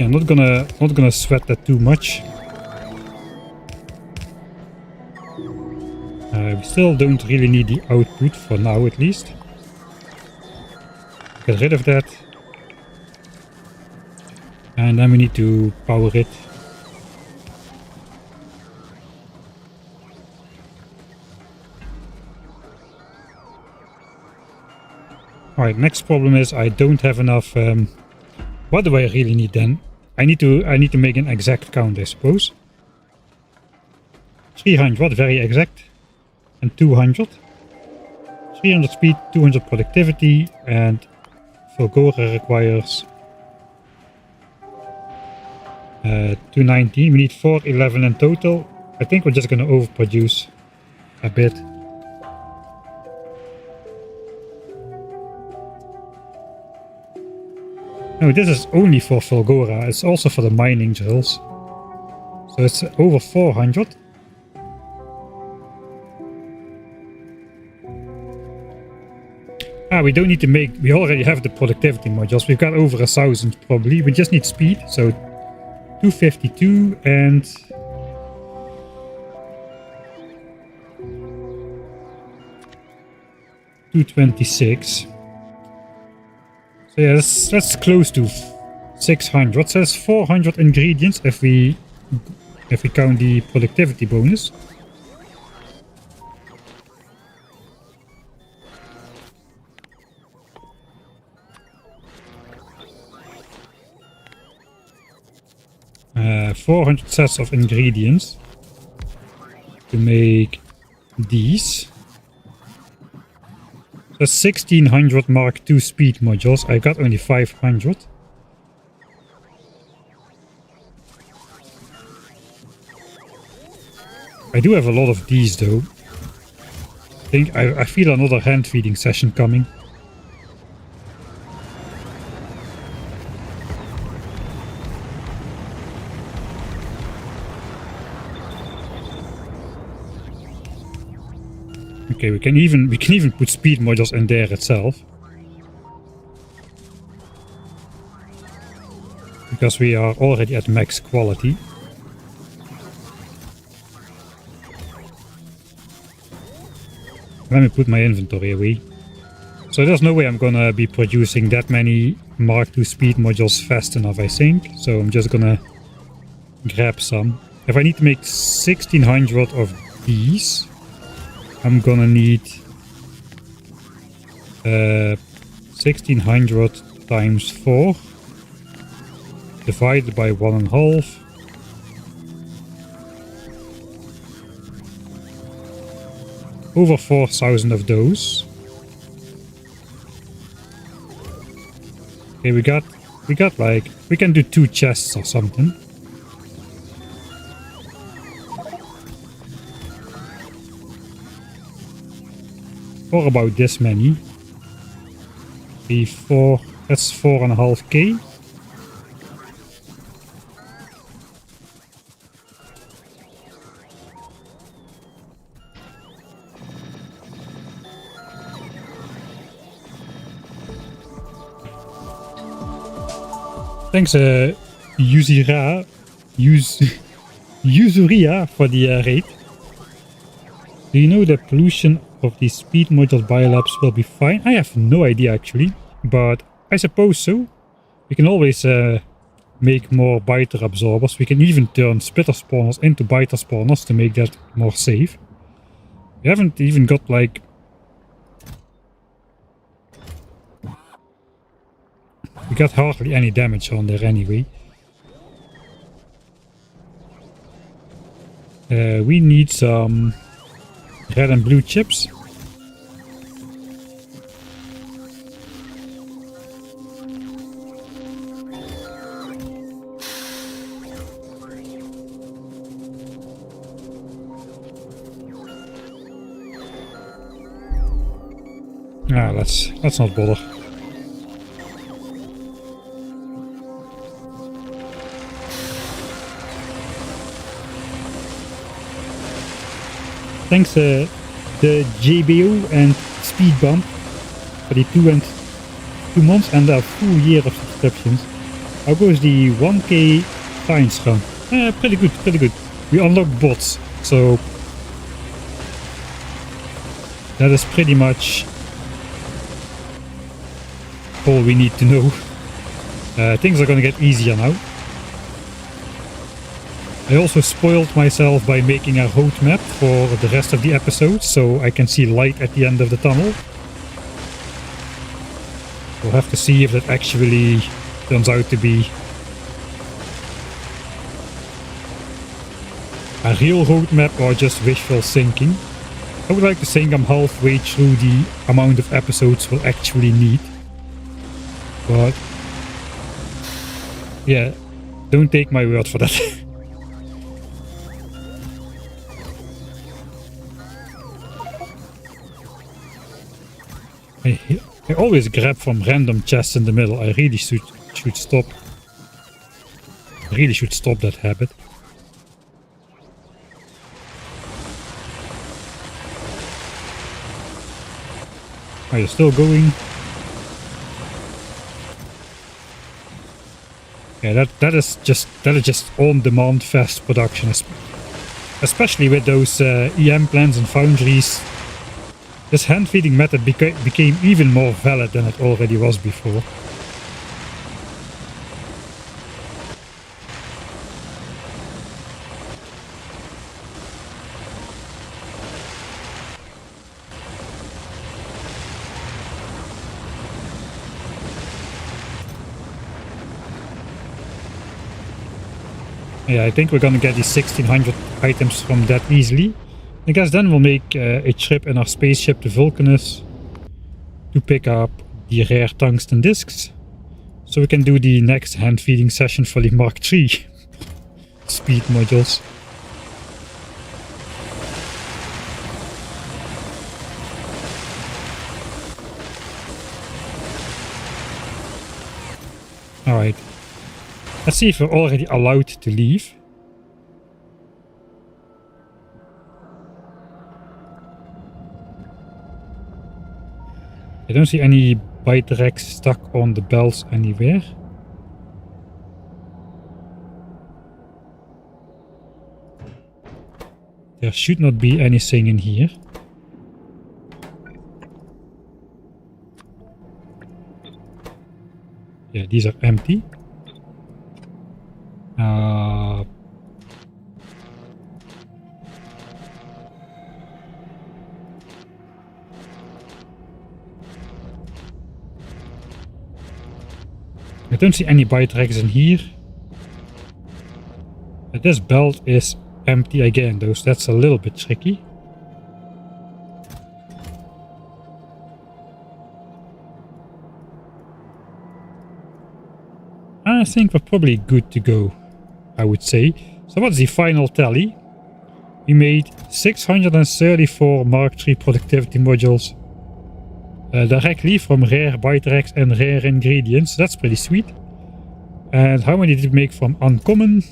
Yeah, not gonna sweat that too much. We still don't really need the output for now at least. Get rid of that. And then we need to power it. Alright, next problem is I don't have enough. What do I really need then? I need to make an exact count, I suppose. 300, very exact. And 200. 300 speed, 200 productivity, and Vulgora requires 219. We need 411 in total. I think we're just going to overproduce a bit. No, this is only for Vulgora. It's also for the mining drills. So it's over 400. We don't need to make... We already have the productivity modules. We've got over 1,000 probably. We just need speed. So 252 and... $226. So yeah, that's close to 600. So that's 400 ingredients if we count the productivity bonus. Uh, 400 sets of ingredients to make these. That's 1600 Mark II speed modules. I got only 500. I do have a lot of these though. I feel another hand feeding session coming. Okay, we can even put speed modules in there itself. Because we are already at max quality. Let me put my inventory away. So there's no way I'm gonna be producing that many Mark II speed modules fast enough, I think. So I'm just gonna grab some. If I need to make 1600 of these, I'm gonna need 1600 times 4 divided by 1.5. Over 4,000 of those. Okay, we got like, we can do 2 chests or something. Or about this many. That's 4.5k. Thanks, Yuzuria for the raid. Do you know the pollution of the speed module Biolabs will be fine? I have no idea actually, but I suppose so. We can always make more biter absorbers. We can even turn spitter spawners into biter spawners to make that more safe. We haven't even got like... We got hardly any damage on there anyway. We need some red and blue chips. Ah, let's not bother. Thanks the JBO and Speed Bump for the 2 months and a full year of subscriptions. How goes the 1k science run? Pretty good, pretty good. We unlocked bots, so that is pretty much all we need to know. Things are gonna get easier now. I also spoiled myself by making a roadmap for the rest of the episode, so I can see light at the end of the tunnel. We'll have to see if that actually turns out to be a real roadmap or just wishful thinking. I would like to think I'm halfway through the amount of episodes we'll actually need. But yeah, don't take my word for that. I always grab from random chests in the middle. I really should stop. I really should stop that habit. Are you still going? Yeah, that is just on-demand fast production, especially with those EM plants and foundries. This hand-feeding method became even more valid than it already was before. Yeah, I think we're gonna get these 1600 items from that easily. I guess then we'll make a trip in our spaceship to Vulcanus to pick up the rare tungsten discs, so we can do the next hand feeding session for the Mark III speed modules. Alright. Let's see if we're already allowed to leave. I don't see any bite racks stuck on the belts anywhere. There should not be anything in here. Yeah, these are empty. I don't see any bite racks in here. But this belt is empty again, though, so that's a little bit tricky. I think we're probably good to go, I would say. So what's the final tally? We made 634 Mark III productivity modules directly from rare bite racks and rare ingredients. That's pretty sweet. And how many did we make from uncommon?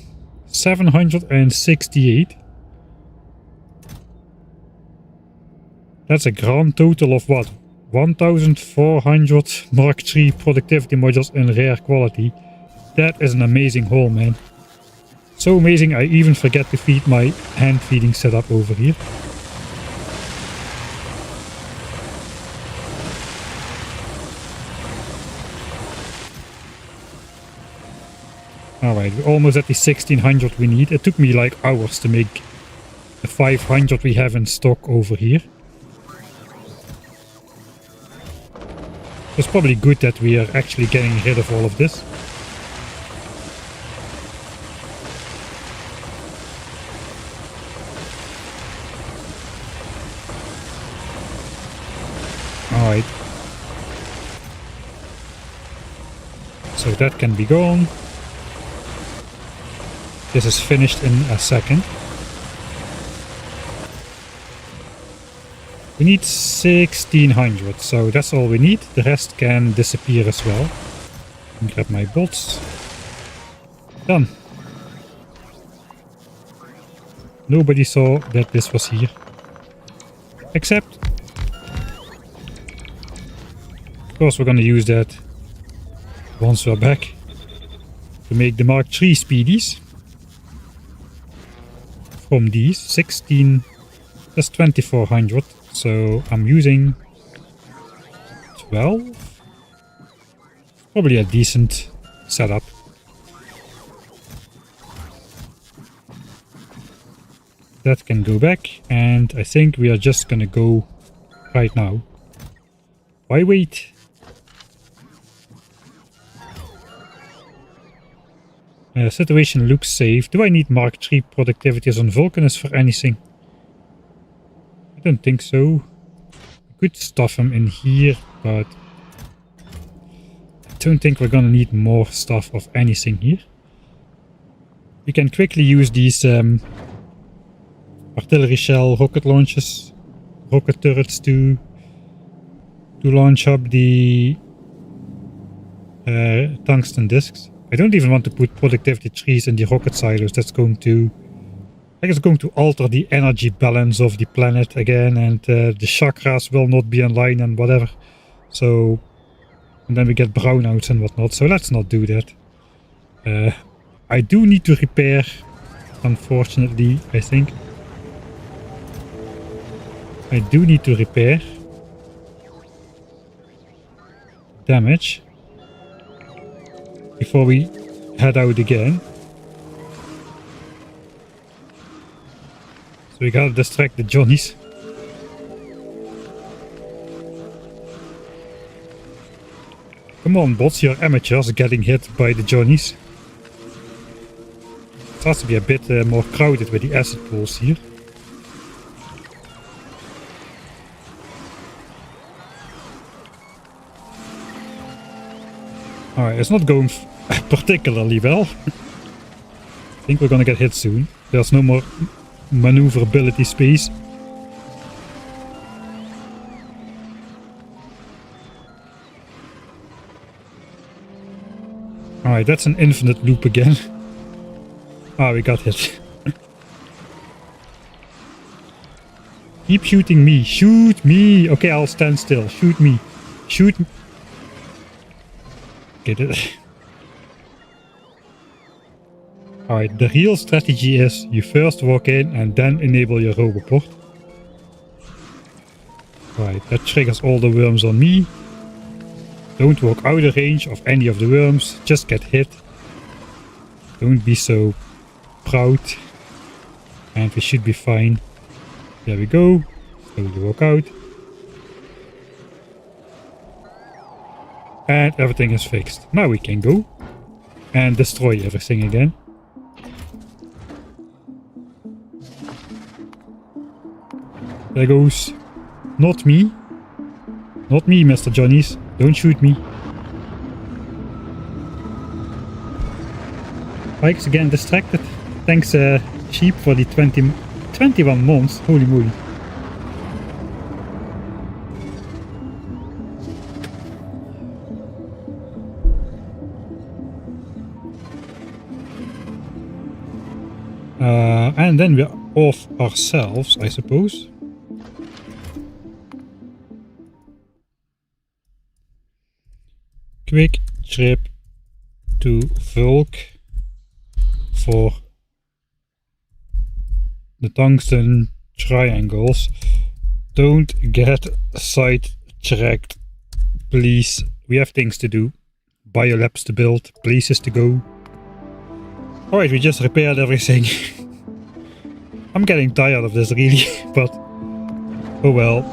768. That's a grand total of what? 1400 Mark III productivity modules in rare quality. That is an amazing haul, man. So amazing I even forget to feed my hand feeding setup over here. Alright, we're almost at the 1600 we need. It took me like hours to make the 500 we have in stock over here. It's probably good that we are actually getting rid of all of this. Alright. So that can be gone. This is finished in a second. We need 1600, so that's all we need. The rest can disappear as well. Grab my bolts. Done. Nobody saw that this was here. Except... of course we're gonna use that once we're back to make the Mark III speedies. From these, 16, that's 2400. So I'm using 12. Probably a decent setup. That can go back, and I think we are just gonna go right now. Why wait? Situation looks safe. Do I need Mark III productivities on Vulcanus for anything? I don't think so. I could stuff them in here, but I don't think we're gonna need more stuff of anything here. We can quickly use these artillery shell rocket launches, rocket turrets to launch up the tungsten discs. I don't even want to put productivity trees in the rocket silos. That's going to... I guess it's going to alter the energy balance of the planet again, and the chakras will not be in line and whatever. So... and then we get brownouts and whatnot, so let's not do that. I do need to repair, unfortunately, I think. I do need to repair damage before we head out again. So we gotta distract the Johnnies. Come on, bots, you're amateurs getting hit by the Johnnies. It has to be a bit more crowded with the acid pools here. Alright, it's not going particularly well. I think we're gonna get hit soon. There's no more maneuverability space. Alright, that's an infinite loop again. Ah, we got hit. Keep shooting me. Shoot me. Okay, I'll stand still. Shoot me. Shoot me. Okay, alright, the real strategy is you first walk in and then enable your roboport. Alright, that triggers all the worms on me. Don't walk out of range of any of the worms. Just get hit. Don't be so proud. And we should be fine. There we go. Slowly walk out. And everything is fixed. Now we can go and destroy everything again. There goes. Not me. Not me, Mr. Johnnies. Don't shoot me. Bike's again distracted. Thanks, Sheep, for the 21 months. Holy moly. And then we're off ourselves, I suppose. Quick trip to Vulc for the tungsten triangles. Don't get sidetracked, please. We have things to do. Biolabs to build, places to go. Alright, we just repaired everything. I'm getting tired of this really, but oh well.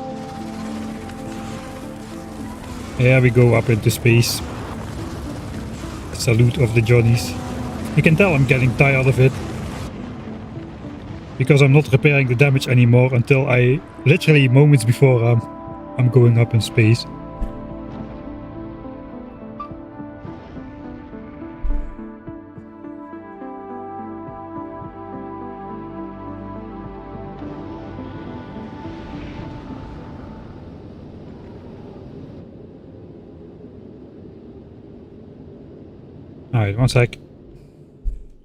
Here we go up into space. Salute of the Johnnies. You can tell I'm getting tired of it. Because I'm not repairing the damage anymore until I literally moments before I'm going up in space. Alright, one sec.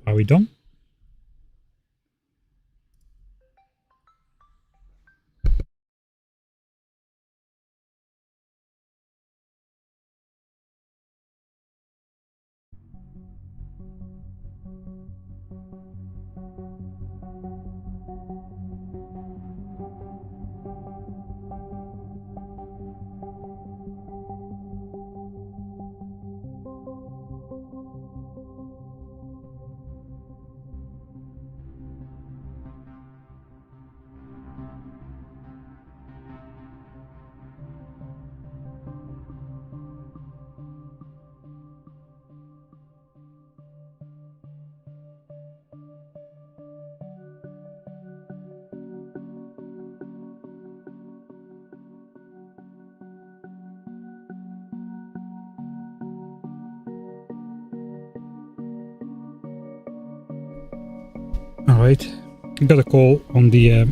Are we done? Alright, I got a call on the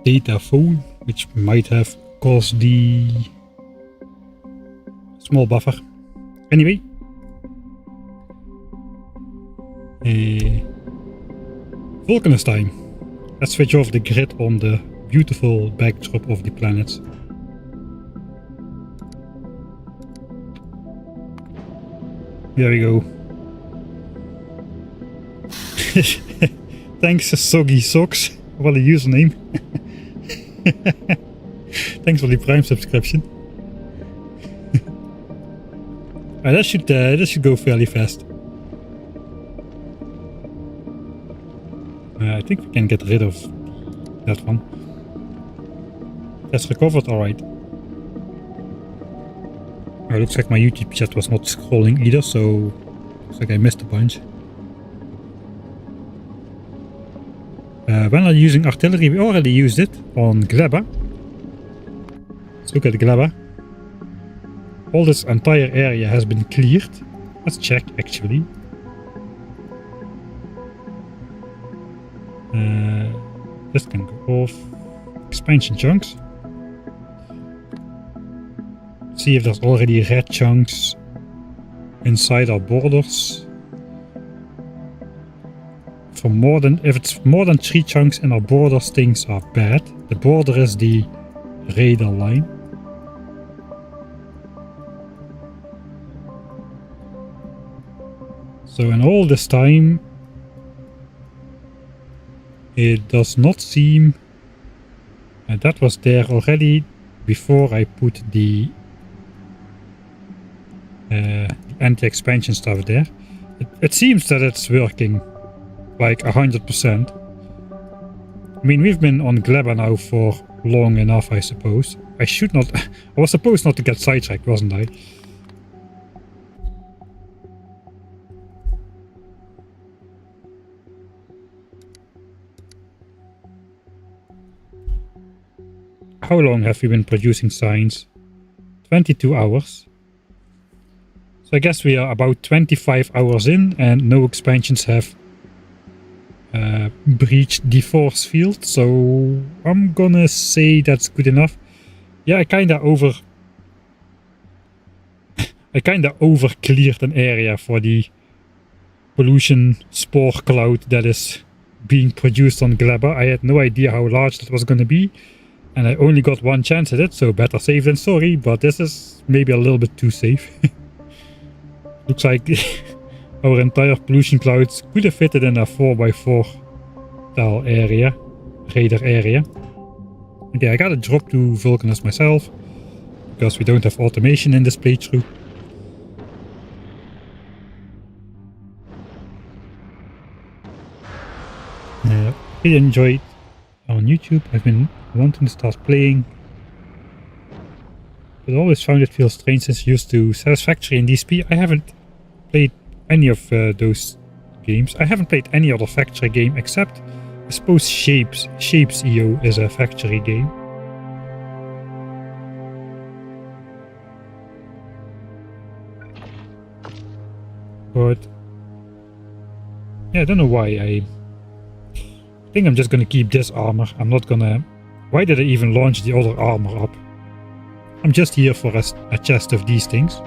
data phone, which might have caused the small buffer. Anyway, Vulcanus time. Let's switch off the grid on the beautiful backdrop of the planets. There we go. Thanks, Soggy Socks. What a username. Thanks for the Prime subscription. That should go fairly fast. I think we can get rid of that one. That's recovered, alright. Oh, looks like my YouTube chat was not scrolling either, so looks like I missed a bunch. When are you using artillery? We already used it on Glabba. Let's look at Glabba. All this entire area has been cleared. Let's check actually. This can go off. Expansion chunks. See if there's already red chunks inside our borders. If it's more than 3 chunks in our borders, things are bad. The border is the radar line. So in all this time, it does not seem, and that was there already before I put the anti-expansion stuff there. It seems that it's working like 100%. I mean, we've been on Gleba now for long enough, I suppose. I was supposed not to get sidetracked, wasn't I? How long have we been producing signs? 22 hours. So I guess we are about 25 hours in and no expansions have breached the force field. So I'm gonna say that's good enough. Yeah, I kinda over cleared an area for the pollution spore cloud that is being produced on Gleba. I had no idea how large that was gonna be. And I only got one chance at it, so better safe than sorry, but this is maybe a little bit too safe. Looks like our entire pollution clouds could have fitted in a 4x4 tile area, radar area. Okay, I gotta drop to Vulcanus myself, because we don't have automation in this playthrough. Really enjoyed on YouTube. I've been wanting to start playing, but I always found it feels strange since used to Satisfactory and DSP. I haven't played any of those games. I haven't played any other factory game except, I suppose, Shapes EO is a factory game. But yeah, I don't know why. I think I'm just gonna keep this armor. I'm not gonna... Why did I even launch the other armor up? I'm just here for a chest of these things.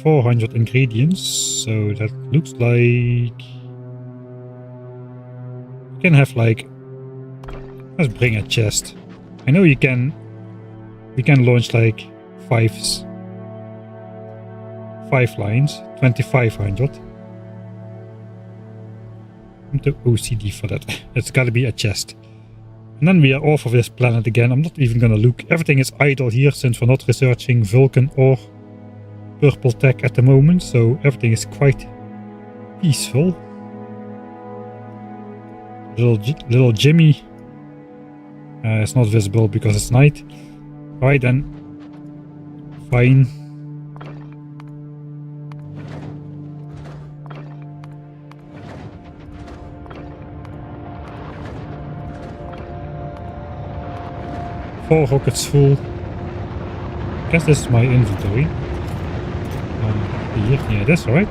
400 ingredients, so that looks like... You can have like... Let's bring a chest. I know you can launch like 5 lines, 2500. I'm too OCD for that. It's gotta be a chest. And then we are off of this planet again. I'm not even gonna look. Everything is idle here since we're not researching Vulcan or purple tech at the moment, so everything is quite peaceful. Little Jimmy is not visible because it's night. Alright then. Fine. Four rockets full. I guess this is my inventory. Here, yeah, that's alright.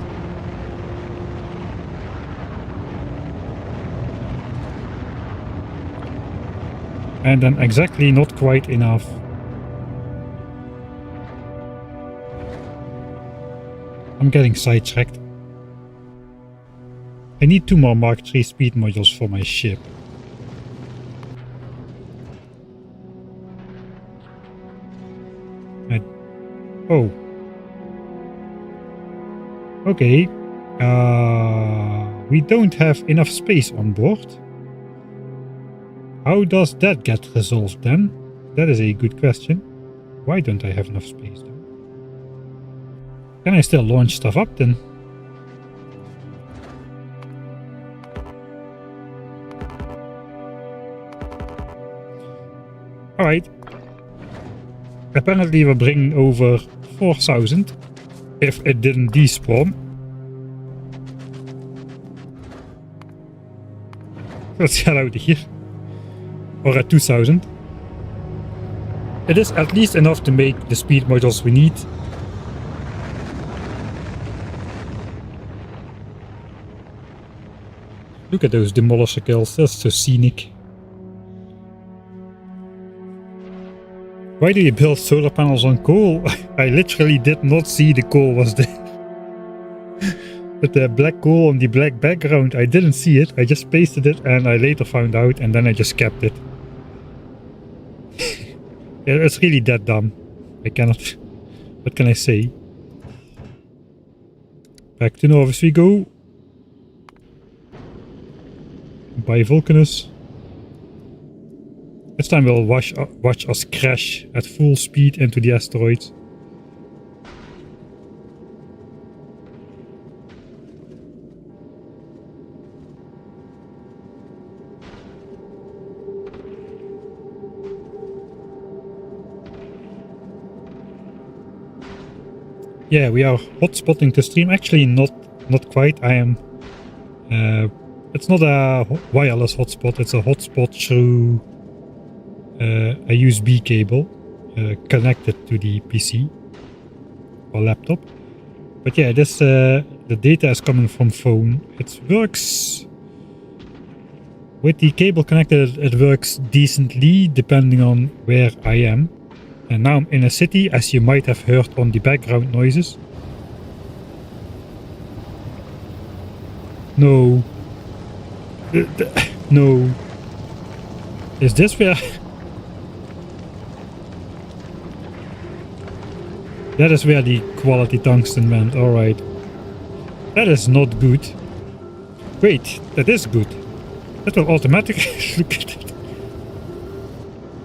And then exactly not quite enough. I'm getting sidetracked. I need 2 more Mark III speed modules for my ship. Oh. Okay. We don't have enough space on board. How does that get resolved then? That is a good question. Why don't I have enough space though? Can I still launch stuff up then? Alright. Apparently we're bringing over 4,000 if it didn't despawn. Let's get out of here. Or at 2,000. It is at least enough to make the speed modules we need. Look at those demolisher kills, that's so scenic. Why do you build solar panels on coal? I literally did not see the coal was there. With the black coal on the black background, I didn't see it. I just pasted it and I later found out and then I just kept it. Yeah, it's really that dumb. I cannot... What can I say? Back to Norvis we go. By Vulcanus. This time we'll watch us crash at full speed into the asteroids. Yeah, we are hotspotting the stream. Actually, not quite. I am. It's not a wireless hotspot. It's a hotspot through a USB cable connected to the PC or laptop. But yeah, this the data is coming from phone. It works with the cable connected. It works decently depending on where I am. And now I'm in a city, as you might have heard on the background noises. No. No. Is this where... That is where the quality tungsten went, alright. That is not good. Wait, that is good. That will automatically look at it.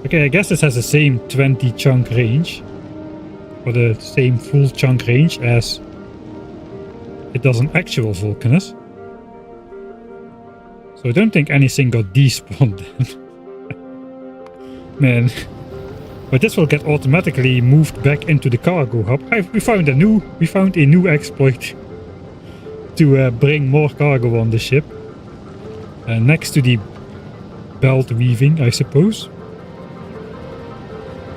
Okay, I guess this has the same 20 chunk range. Or the same full chunk range as it does an actual Vulcanus. So I don't think anything got despawned then. Man. But this will get automatically moved back into the cargo hub. We found a new exploit to bring more cargo on the ship. Next to the belt weaving, I suppose.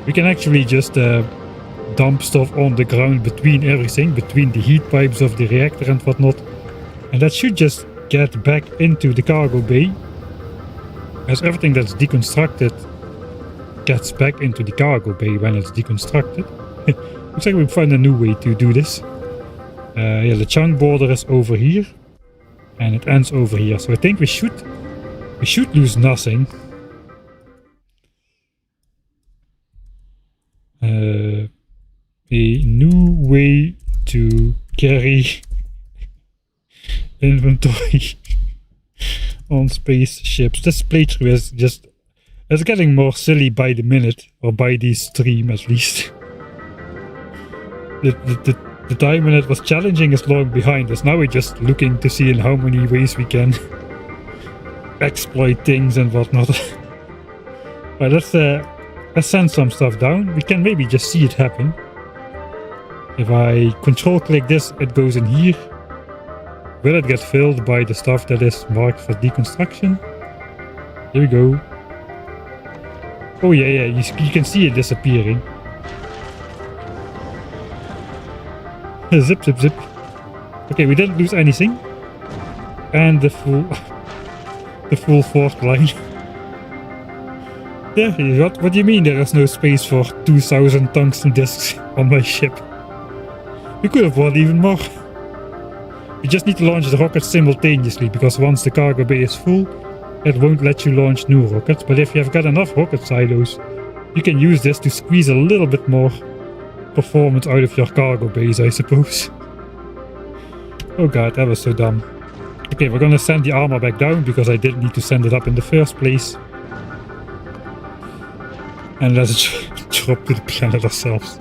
We can actually just dump stuff on the ground between everything, between the heat pipes of the reactor and whatnot. And that should just get back into the cargo bay. As everything that's deconstructed gets back into the cargo bay when it's deconstructed. Looks like we found a new way to do this. Yeah, the chunk border is over here. And it ends over here. So I think we should lose nothing. A new way to carry inventory on spaceships. This playthrough is just... It's getting more silly by the minute, or by the stream at least. The time when it was challenging is long behind us. Now we're just looking to see in how many ways we can exploit things and whatnot. Well, let's send some stuff down. We can maybe just see it happen. If I control click this, it goes in here. Will it get filled by the stuff that is marked for deconstruction? Here we go. Oh yeah, you can see it disappearing. Zip, zip, zip. Okay, we didn't lose anything. And the full fourth line. Yeah, what do you mean there is no space for 2000 tungsten discs on my ship? We could have bought even more. You just need to launch the rockets simultaneously, because once the cargo bay is full, it won't let you launch new rockets. But if you have got enough rocket silos, you can use this to squeeze a little bit more performance out of your cargo bays, I suppose. Oh god, that was so dumb. Okay, we're gonna send the armor back down, because I didn't need to send it up in the first place. And let's drop to the planet ourselves.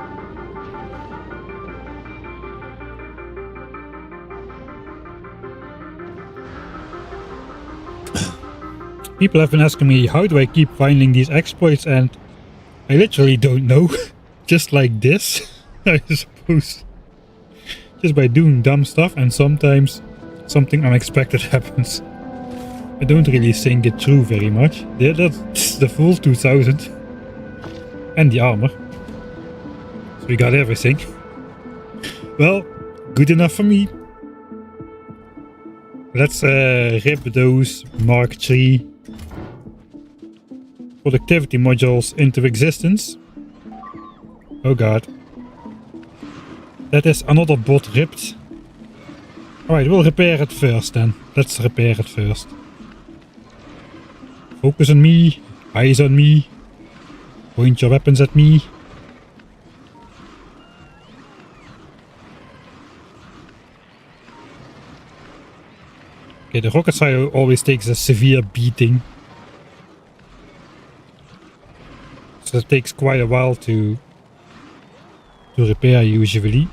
People have been asking me, how do I keep finding these exploits, and I literally don't know. Just like this, I suppose. Just by doing dumb stuff, and sometimes something unexpected happens. I don't really think it through very much. That's the full 2000. And the armor. So we got everything. Well, good enough for me. Let's rip those Mark III productivity modules into existence. Oh god. That is another bot ripped. Alright, we'll repair it first then. Let's repair it first. Focus on me. Eyes on me. Point your weapons at me. Okay, the rocket silo always takes a severe beating. So it takes quite a while to repair usually.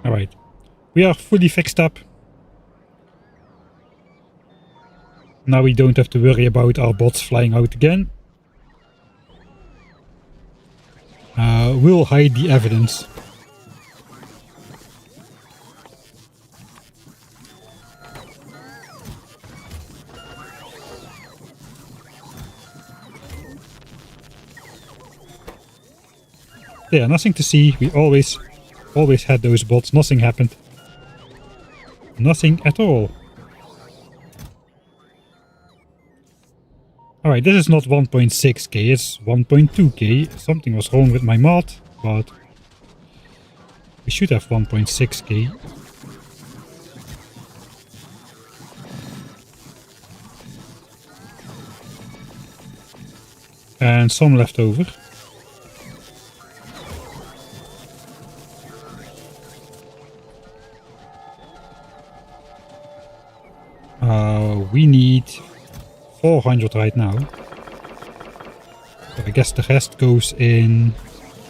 Alright. We are fully fixed up. Now we don't have to worry about our bots flying out again. We'll hide the evidence. Yeah, nothing to see. We always had those bots. Nothing happened. Nothing at all. Alright, this is not 1.6k, it's 1.2k. Something was wrong with my mod, but we should have 1.6k. And some left over. We need 400 right now. So I guess the rest goes in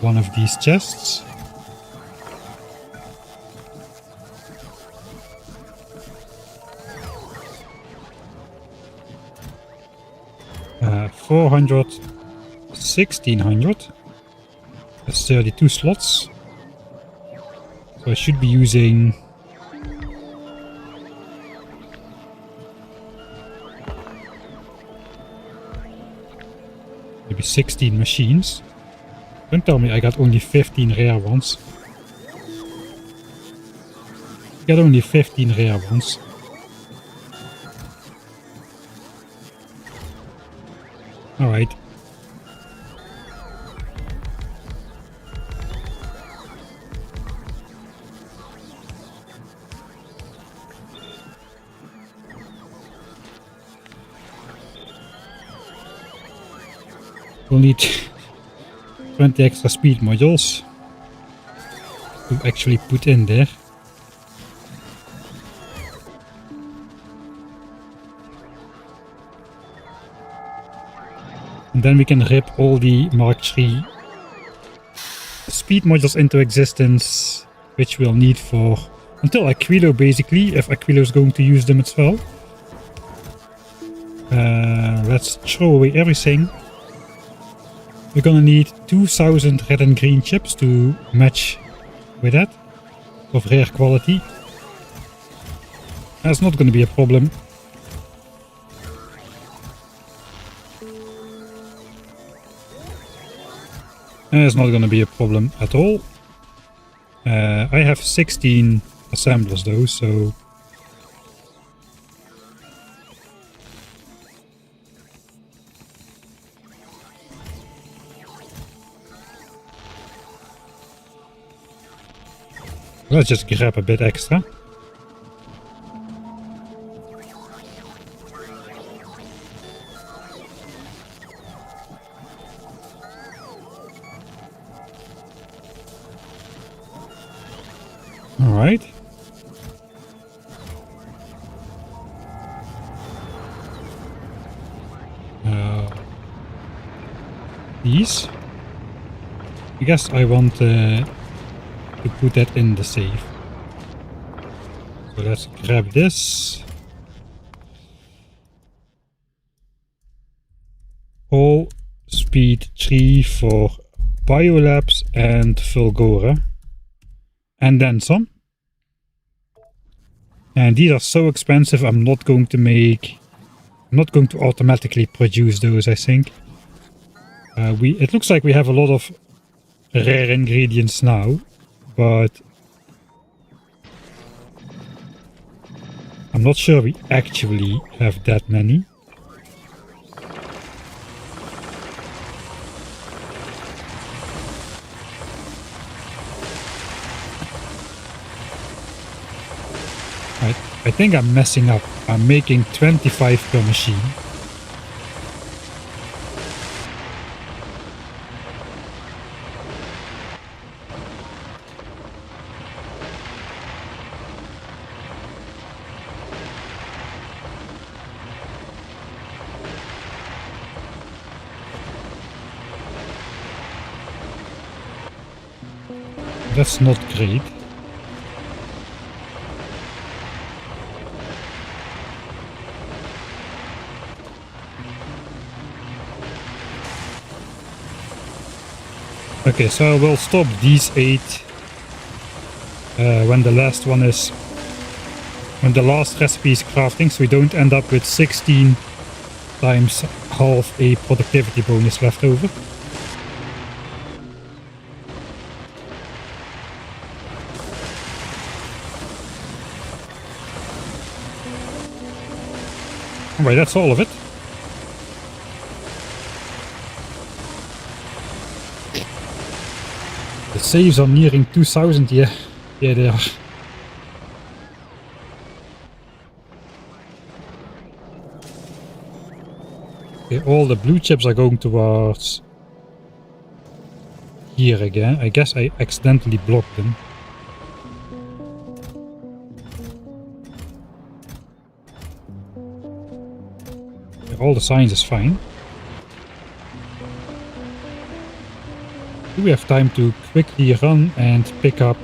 one of these chests. Uh, 400, 1600. That's 32 slots. So I should be using maybe 16 machines. Don't tell me I got only 15 rare ones. I got only 15 rare ones. Alright. We'll need 20 extra speed modules to actually put in there. And then we can rip all the Mark III speed modules into existence, which we'll need for until Aquilo basically, if Aquilo is going to use them as well. Let's throw away everything. We're gonna need 2000 red and green chips to match with that, of rare quality. That's not gonna be a problem. It's not gonna be a problem at all. I have 16 assemblers though, so let's just grab a bit extra. All right. These. I guess I want to put that in the safe. So let's grab this. All speed 3 for Biolabs and Vulcanus. And then some. And these are so expensive, I'm not going to automatically produce those, I think. It looks like we have a lot of rare ingredients now, but I'm not sure we actually have that many. I think I'm messing up. I'm making 25 per machine. That's not great. Okay, so we'll stop these 8 when the last one is, when the last recipe is crafting, so we don't end up with 16 times half a productivity bonus left over. Alright, that's all of it. The saves are nearing 2000, yeah. Yeah, they are. Okay, all the blue chips are going towards here again. I guess I accidentally blocked them. Okay, all the signs is fine. Do we have time to quickly run and pick up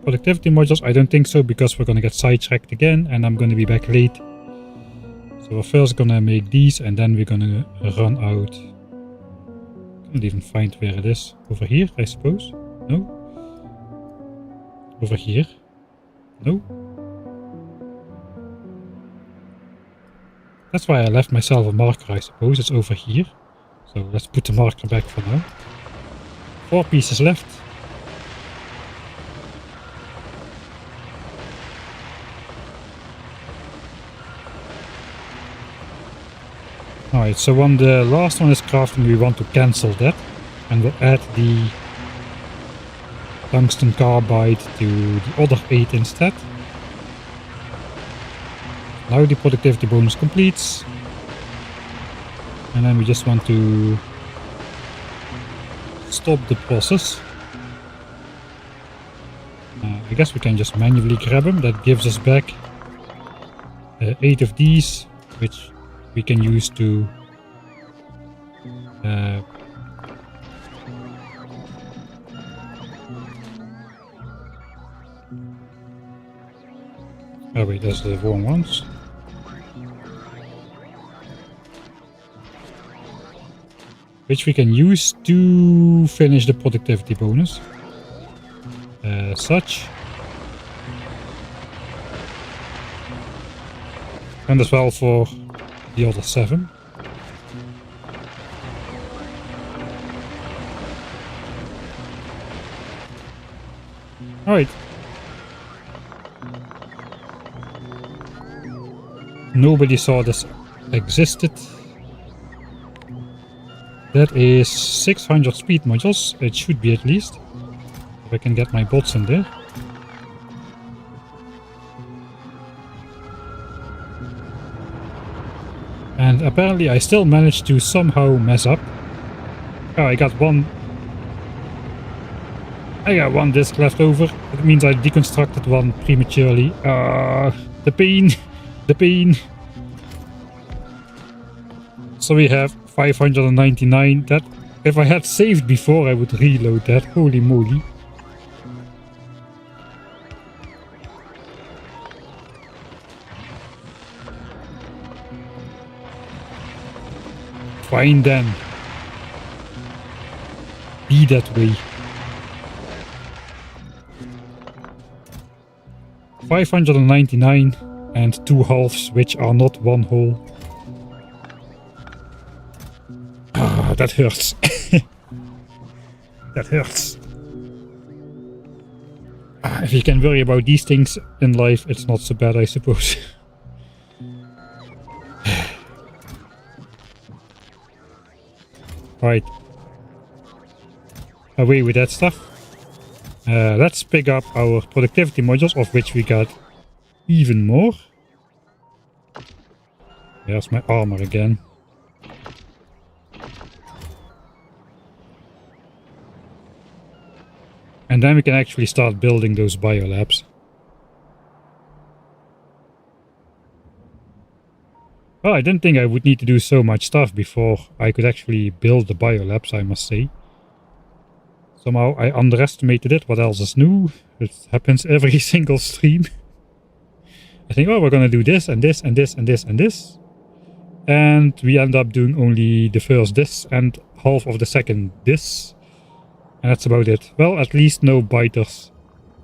productivity modules? I don't think so, because we're gonna get sidetracked again and I'm gonna be back late. So we're first gonna make these and then we're gonna run out. Can't even find where it is. Over here, I suppose? No? Over here? No? That's why I left myself a marker, I suppose. It's over here. So let's put the marker back for now. 4 pieces left. Alright, so when the last one is crafting, we want to cancel that. And we'll add the tungsten carbide to the other 8 instead. Now the productivity bonus completes. And then we just want to stop the process. I guess we can just manually grab them. That gives us back 8 of these, which we can use to oh wait, that's the wrong ones. Which we can use to finish the productivity bonus. Such. And as well for the other 7. Alright. Nobody saw this existed. That is 600 speed modules. It should be at least. If I can get my bots in there. And apparently I still managed to somehow mess up. Oh, I got one disc left over. It means I deconstructed one prematurely. The pain. The pain. So we have 599. That, if I had saved before, I would reload that. Holy moly. Fine then. Be that way. 599 and 2 halves, which are not 1 whole. Ah, that hurts. That hurts. If you can worry about these things in life, it's not so bad, I suppose. Right. Away with that stuff. Let's pick up our productivity modules, of which we got even more. There's my armor again. And then we can actually start building those biolabs. Well, I didn't think I would need to do so much stuff before I could actually build the biolabs, I must say. Somehow I underestimated it. What else is new? It happens every single stream. I think, oh, we're gonna do this and this and this and this and this. And we end up doing only the first this and half of the second this. And that's about it. Well, at least no biters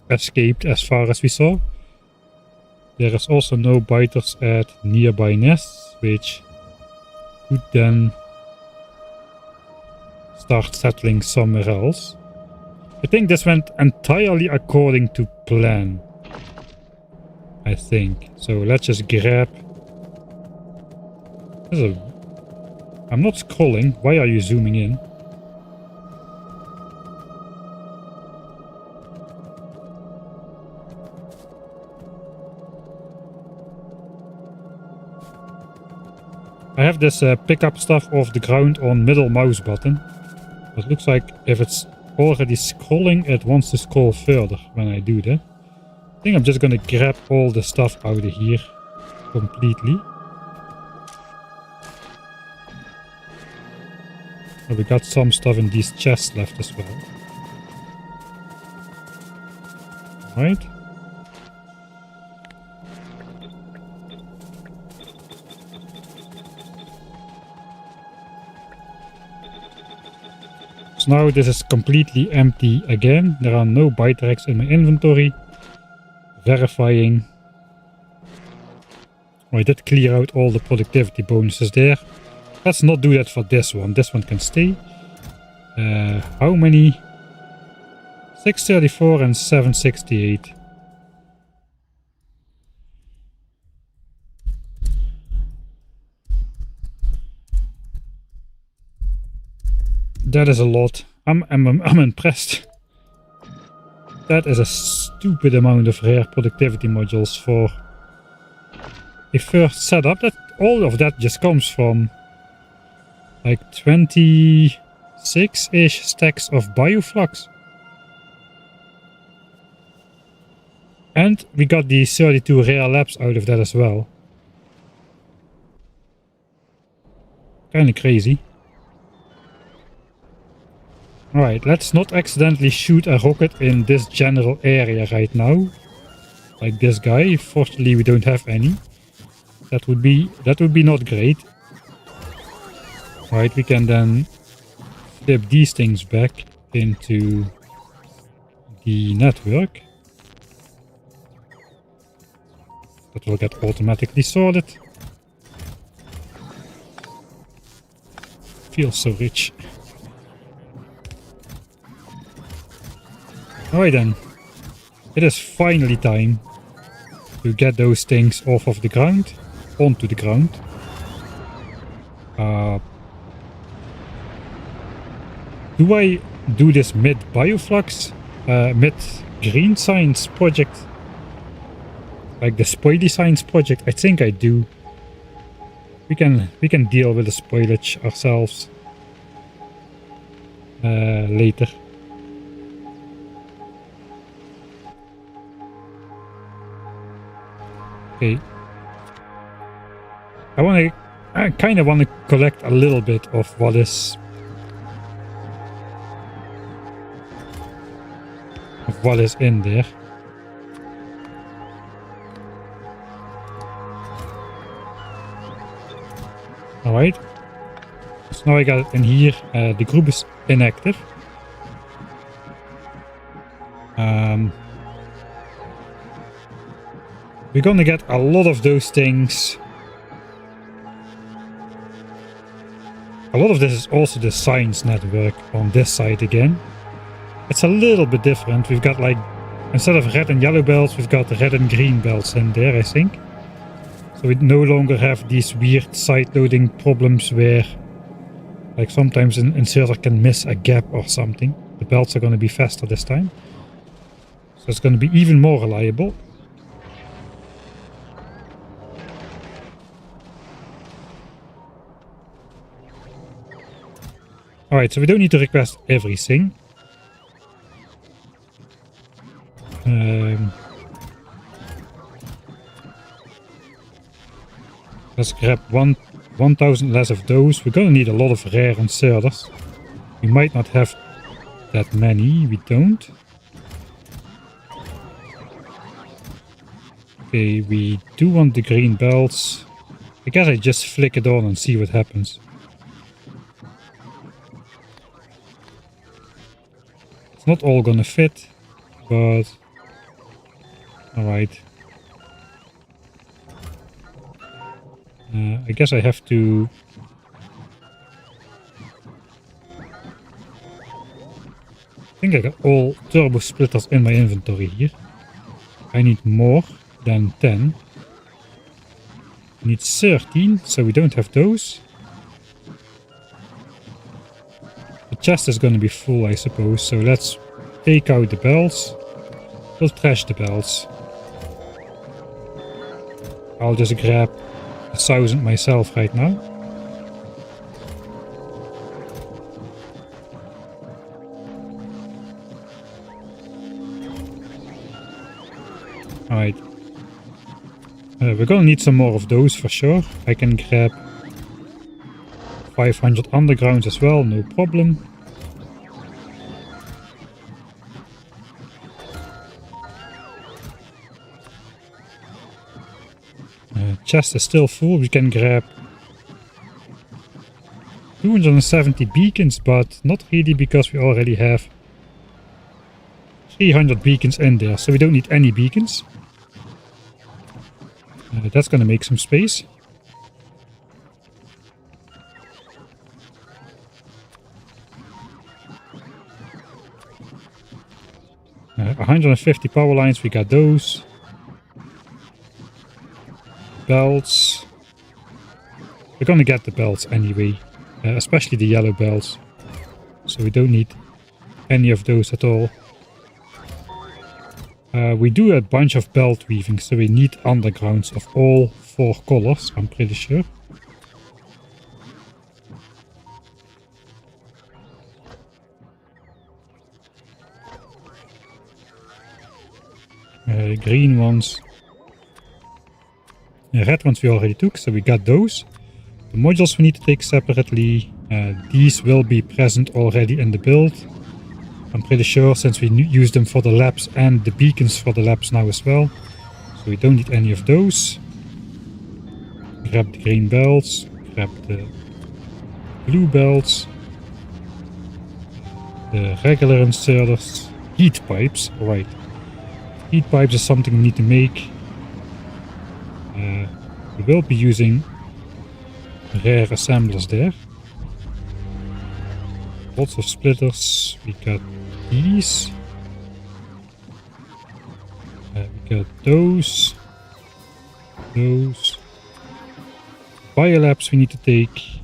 escaped as far as we saw. There is also no biters at nearby nests, which could then start settling somewhere else. I think this went entirely according to plan. I think. So let's just grab... I'm not scrolling. Why are you zooming in? I have this pick up stuff off the ground on middle mouse button. It looks like if it's already scrolling, it wants to scroll further when I do that. I think I'm just gonna grab all the stuff out of here completely. Oh, we got some stuff in these chests left as well. Right. So now this is completely empty again. There are no bite racks in my inventory. Verifying. Oh, I did clear out all the productivity bonuses there. Let's not do that for this one. This one can stay. How many? 634 and 768. That is a lot. I'm impressed. That is a stupid amount of rare productivity modules for a first setup. That all of that just comes from like 26-ish stacks of bioflux. And we got the 32 rare labs out of that as well. Kinda crazy. Alright, let's not accidentally shoot a rocket in this general area right now. Like this guy. Fortunately we don't have any. That would be not great. Right, we can then flip these things back into the network. That will get automatically sorted. Feels so rich. Alright then. It is finally time to get those things off of the ground, onto the ground. Do I do this mid-bioflux, mid-green science project? Like the spoily science project? I think I do. We can deal with the spoilage ourselves later. Okay. I kind of want to collect a little bit of what is in there. Alright. So now I got it in here. The group is inactive. We're gonna get a lot of those things. A lot of this is also the science network on this side again. It's a little bit different. We've got like, instead of red and yellow belts, we've got red and green belts in there, I think. So we no longer have these weird side-loading problems where like sometimes an inserter can miss a gap or something. The belts are going to be faster this time. So it's going to be even more reliable. Alright, so we don't need to request everything. Let's grab 1,000 less of those. We're gonna need a lot of rare inserters. We might not have that many. We don't. Okay, we do want the green belts. I guess I just flick it on and see what happens. It's not all gonna fit, but alright. I guess I have to... I think I got all turbo splitters in my inventory here. I need more than 10. I need 13, so we don't have those. The chest is going to be full, I suppose, so let's take out the belts. We'll trash the belts. I'll just grab 1,000 myself right now. Alright. We're gonna need some more of those for sure. I can grab 500 undergrounds as well, no problem. Chest is still full. We can grab 270 beacons, but not really because we already have 300 beacons in there, so we don't need any beacons. That's gonna make some space. Uh, 150 power lines, we got those. Belts. We're gonna get the belts anyway, especially the yellow belts. So we don't need any of those at all. We do a bunch of belt weaving, so we need undergrounds of all 4 colors, I'm pretty sure. Green ones. Red ones we already took, so we got those. The modules we need to take separately. These will be present already in the build. I'm pretty sure, since we use them for the labs and the beacons for the labs now as well. So we don't need any of those. Grab the green belts. Grab the blue belts. The regular inserters. Heat pipes. Alright. Heat pipes is something we need to make. We will be using rare assemblers there. Lots of splitters. We got these. We got those. Those. Biolabs we need to take.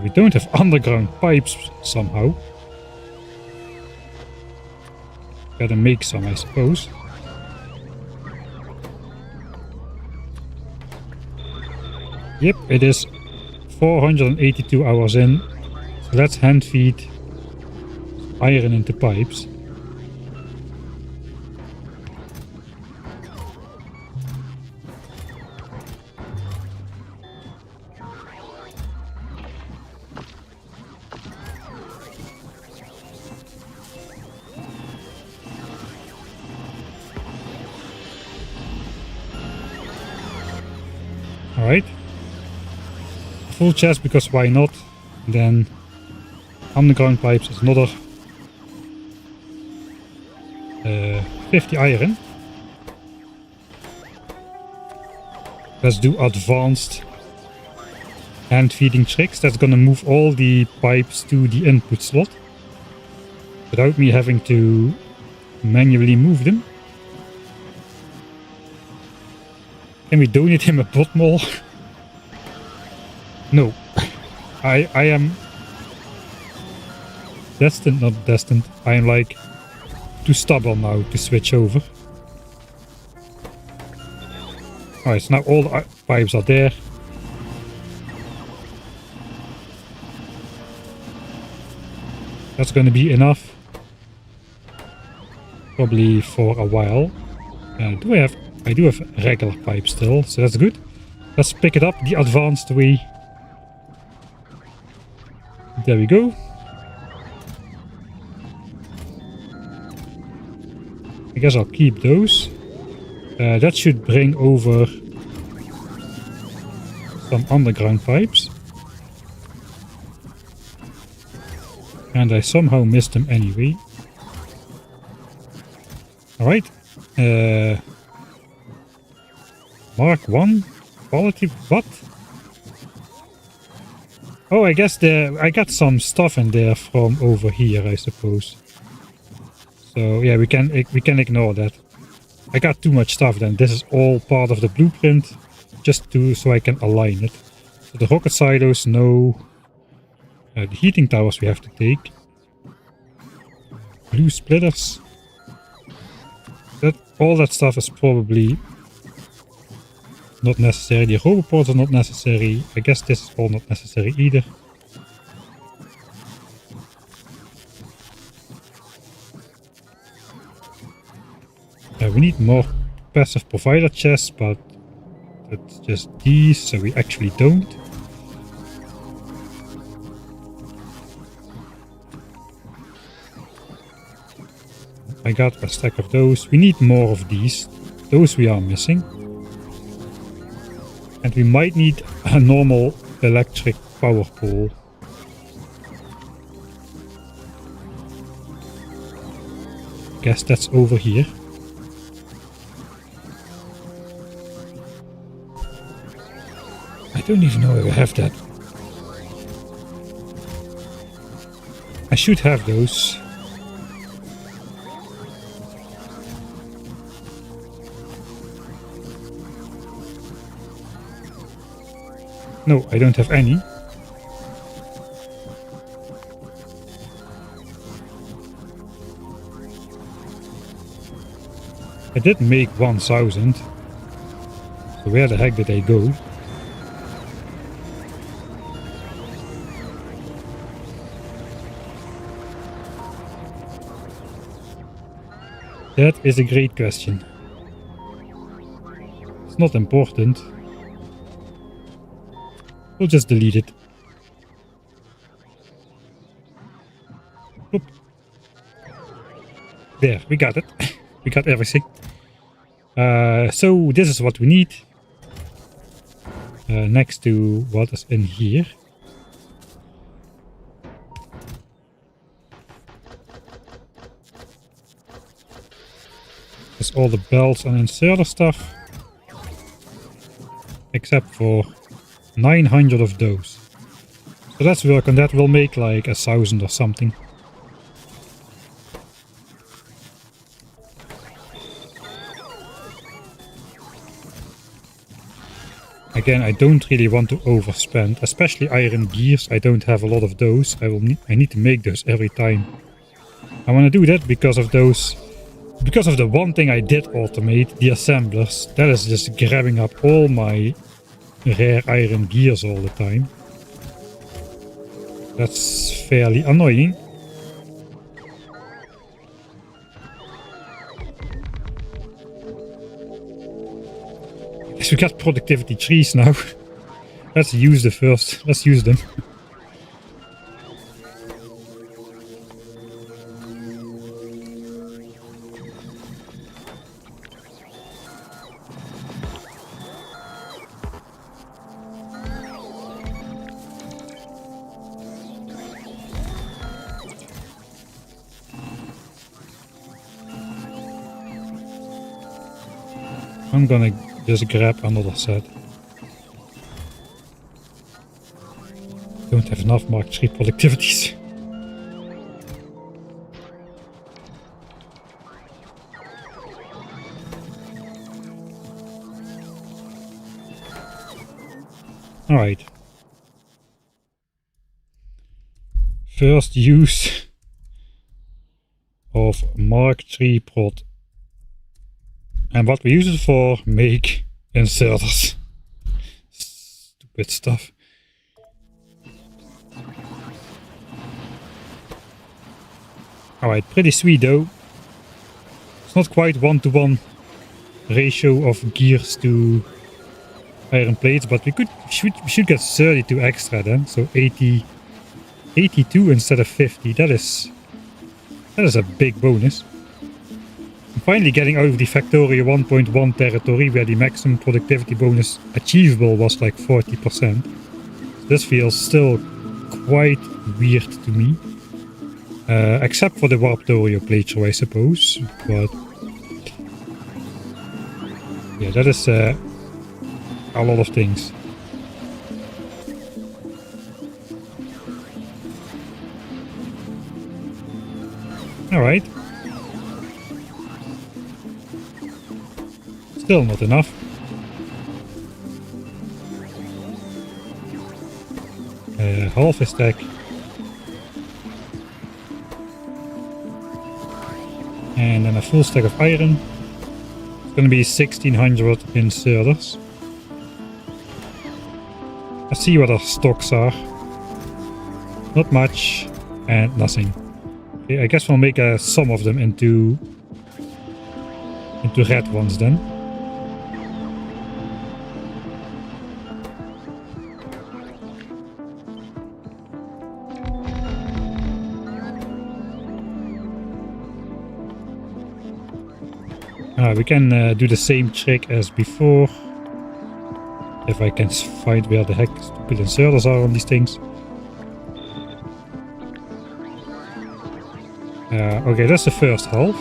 We don't have underground pipes somehow. Gotta make some, I suppose. Yep, it is 482 hours in. So let's hand feed iron into pipes. Alright. Full chest, because why not? And then underground pipes is another 50 iron. Let's do advanced hand feeding tricks. That's gonna move all the pipes to the input slot without me having to manually move them. Can we donate him a bot mole? No. I am destined, not destined. I am like too stubborn now to switch over. Alright, so now all the pipes are there. That's going to be enough. Probably for a while. I do have regular pipes still, so that's good. Let's pick it up the advanced way. There we go. I guess I'll keep those. That should bring over some underground pipes. And I somehow missed them anyway. Alright. Mark 1? Quality? What? Oh, I guess I got some stuff in there from over here, I suppose. So yeah, we can ignore that. I got too much stuff then. This is all part of the blueprint, just so I can align it. So the rocket silos, no. The heating towers we have to take. Blue splitters. All that stuff is probably not necessary. The roboports are not necessary. I guess this is all not necessary either. We need more passive provider chests, but that's just these, so we actually don't. I got a stack of those. We need more of these. Those we are missing. And we might need a normal electric power pole. Guess that's over here. I don't even know if I have that. I should have those. No, I don't have any. I did make 1000. So where the heck did they go? That is a great question. It's not important. We'll just delete it. Oop. There, we got it. We got everything. So this is what we need. Next to what is in here. There's all the belts and inserter stuff. Except for 900 of those. So let's work on that. We'll make like 1000 or something. Again, I don't really want to overspend, especially iron gears. I don't have a lot of those. I need to make those every time. I want to do that because of those. Because of the one thing I did automate, the assemblers. That is just grabbing up all my rare iron gears all the time. That's fairly annoying. Guess we got productivity trees now. Let's use the first. Let's use them. I'm gonna just grab another set. Don't have enough Mark 3 productivities. Alright. First use of Mark 3 prod. And what we use it for, make inserters. Stupid stuff. Alright, pretty sweet though. It's not quite 1-to-1 ratio of gears to iron plates, but we should get 32 extra then. So 82 instead of 50. That is a big bonus. I'm finally getting out of the Factorio 1.1 territory where the maximum productivity bonus achievable was like 40%. So this feels still quite weird to me. Except for the Warptorio playthrough, I suppose. But yeah, that is a lot of things. Alright. Still not enough. Half a stack. And then a full stack of iron. It's gonna be 1600 inserters. Let's see what our stocks are. Not much and nothing. Okay, I guess we'll make some of them into red ones then. We can do the same trick as before. If I can find where the heck stupid inserters are on these things. Okay, that's the first half.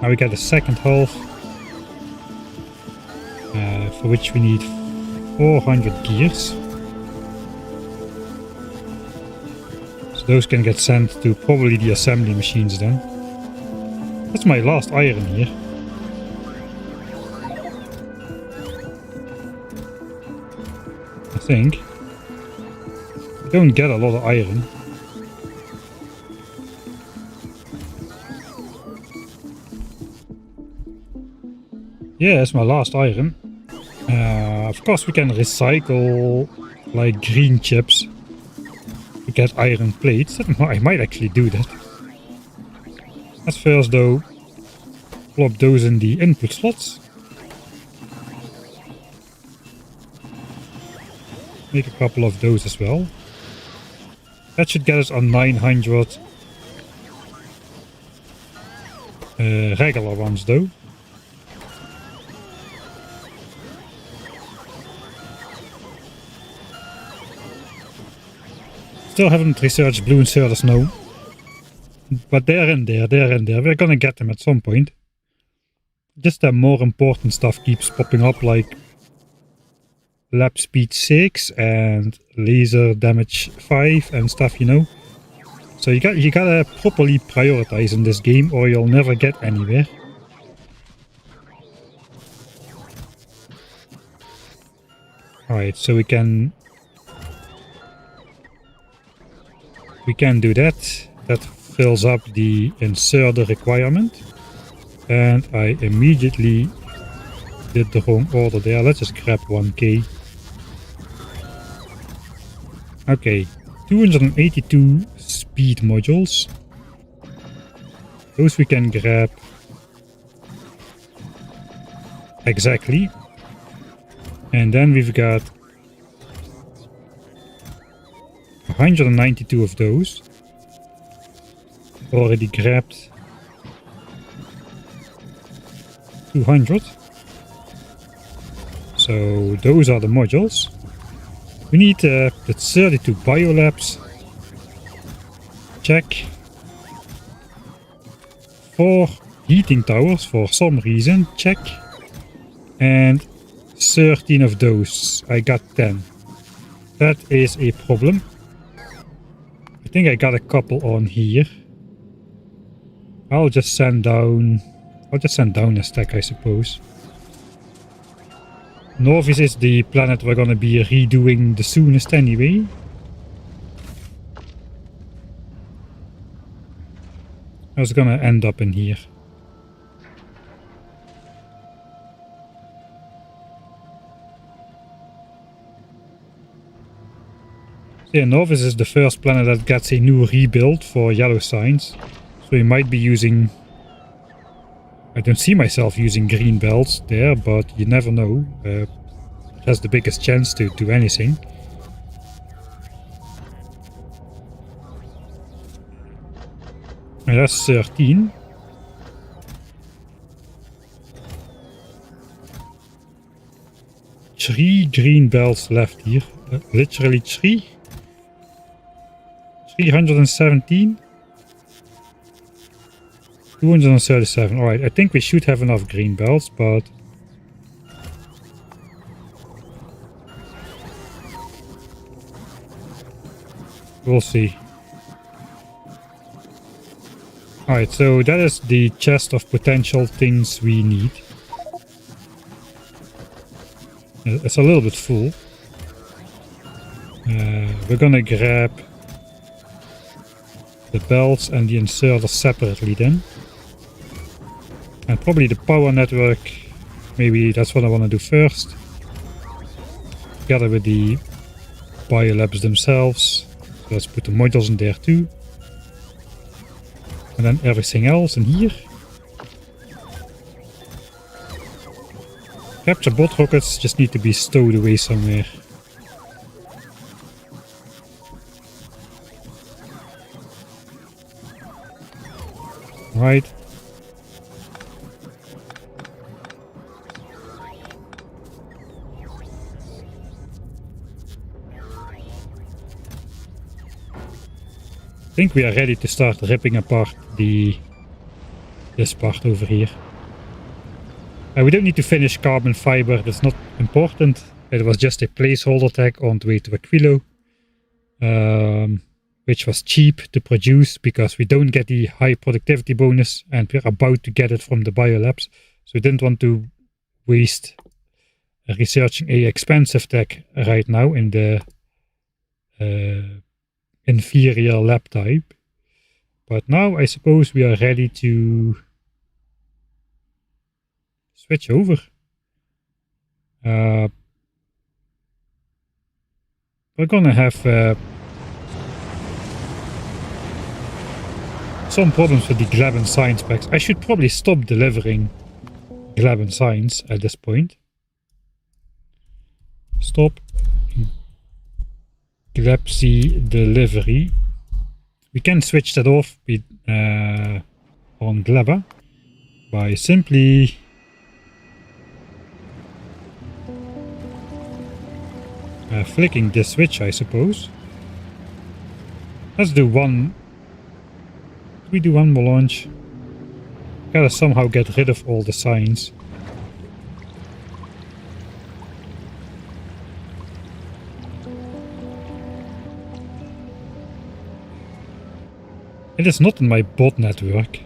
Now we get the second half. For which we need 400 gears. Those can get sent to probably the assembly machines then. That's my last iron here. I think. I don't get a lot of iron. Yeah, that's my last iron. Of course we can recycle like green chips. Get iron plates. I might actually do that. Let's first though plop those in the input slots. Make a couple of those as well. That should get us on 900 regular ones though. Still haven't researched blue inserters, no. But they're in there. We're gonna get them at some point. Just the more important stuff keeps popping up, like lap speed 6 and laser damage 5 and stuff, you know. So you gotta properly prioritize in this game or you'll never get anywhere. Alright, so we can do that. That fills up the inserter requirement. And I immediately did the wrong order there. Let's just grab 1k. Okay, 282 speed modules. Those we can grab exactly. And then we've got 192 of those. Already grabbed 200. So those are the modules. We need the 32 Biolabs. Check. 4 heating towers for some reason. Check. And 13 of those. I got 10. That is a problem. I think I got a couple on here. I'll just send down a stack, I suppose. Norvis is the planet we're gonna be redoing the soonest anyway. I was gonna end up in here. Yeah, Novice is the first planet that gets a new rebuild for yellow signs. So we might be using... I don't see myself using green belts there, but you never know. It has the biggest chance to do anything. And that's 13. Three green belts left here. Literally three. 317. 237. Alright, I think we should have enough green belts, but... we'll see. Alright, so that is the chest of potential things we need. It's a little bit full. We're gonna grab the belts and the inserters separately then. And probably the power network, maybe that's what I want to do first. Together with the Biolabs themselves. So let's put the modules in there too. And then everything else in here. Capture bot rockets just need to be stowed away somewhere. Right. I think we are ready to start ripping apart this part over here. We don't need to finish carbon fiber, that's not important. It was just a placeholder tag on the way to Aquilo, which was cheap to produce because we don't get the high productivity bonus and we're about to get it from the Biolabs. So we didn't want to waste researching a expensive tech right now in the inferior lab type. But now I suppose we are ready to switch over. We're gonna have some problems with the Glab and Science packs. I should probably stop delivering Glab and Science at this point. Stop Glabsy delivery. We can switch that off with, on Glabba by simply flicking this switch, I suppose. Let's do one. We do one more launch. Gotta somehow get rid of all the signs. It is not in my bot network.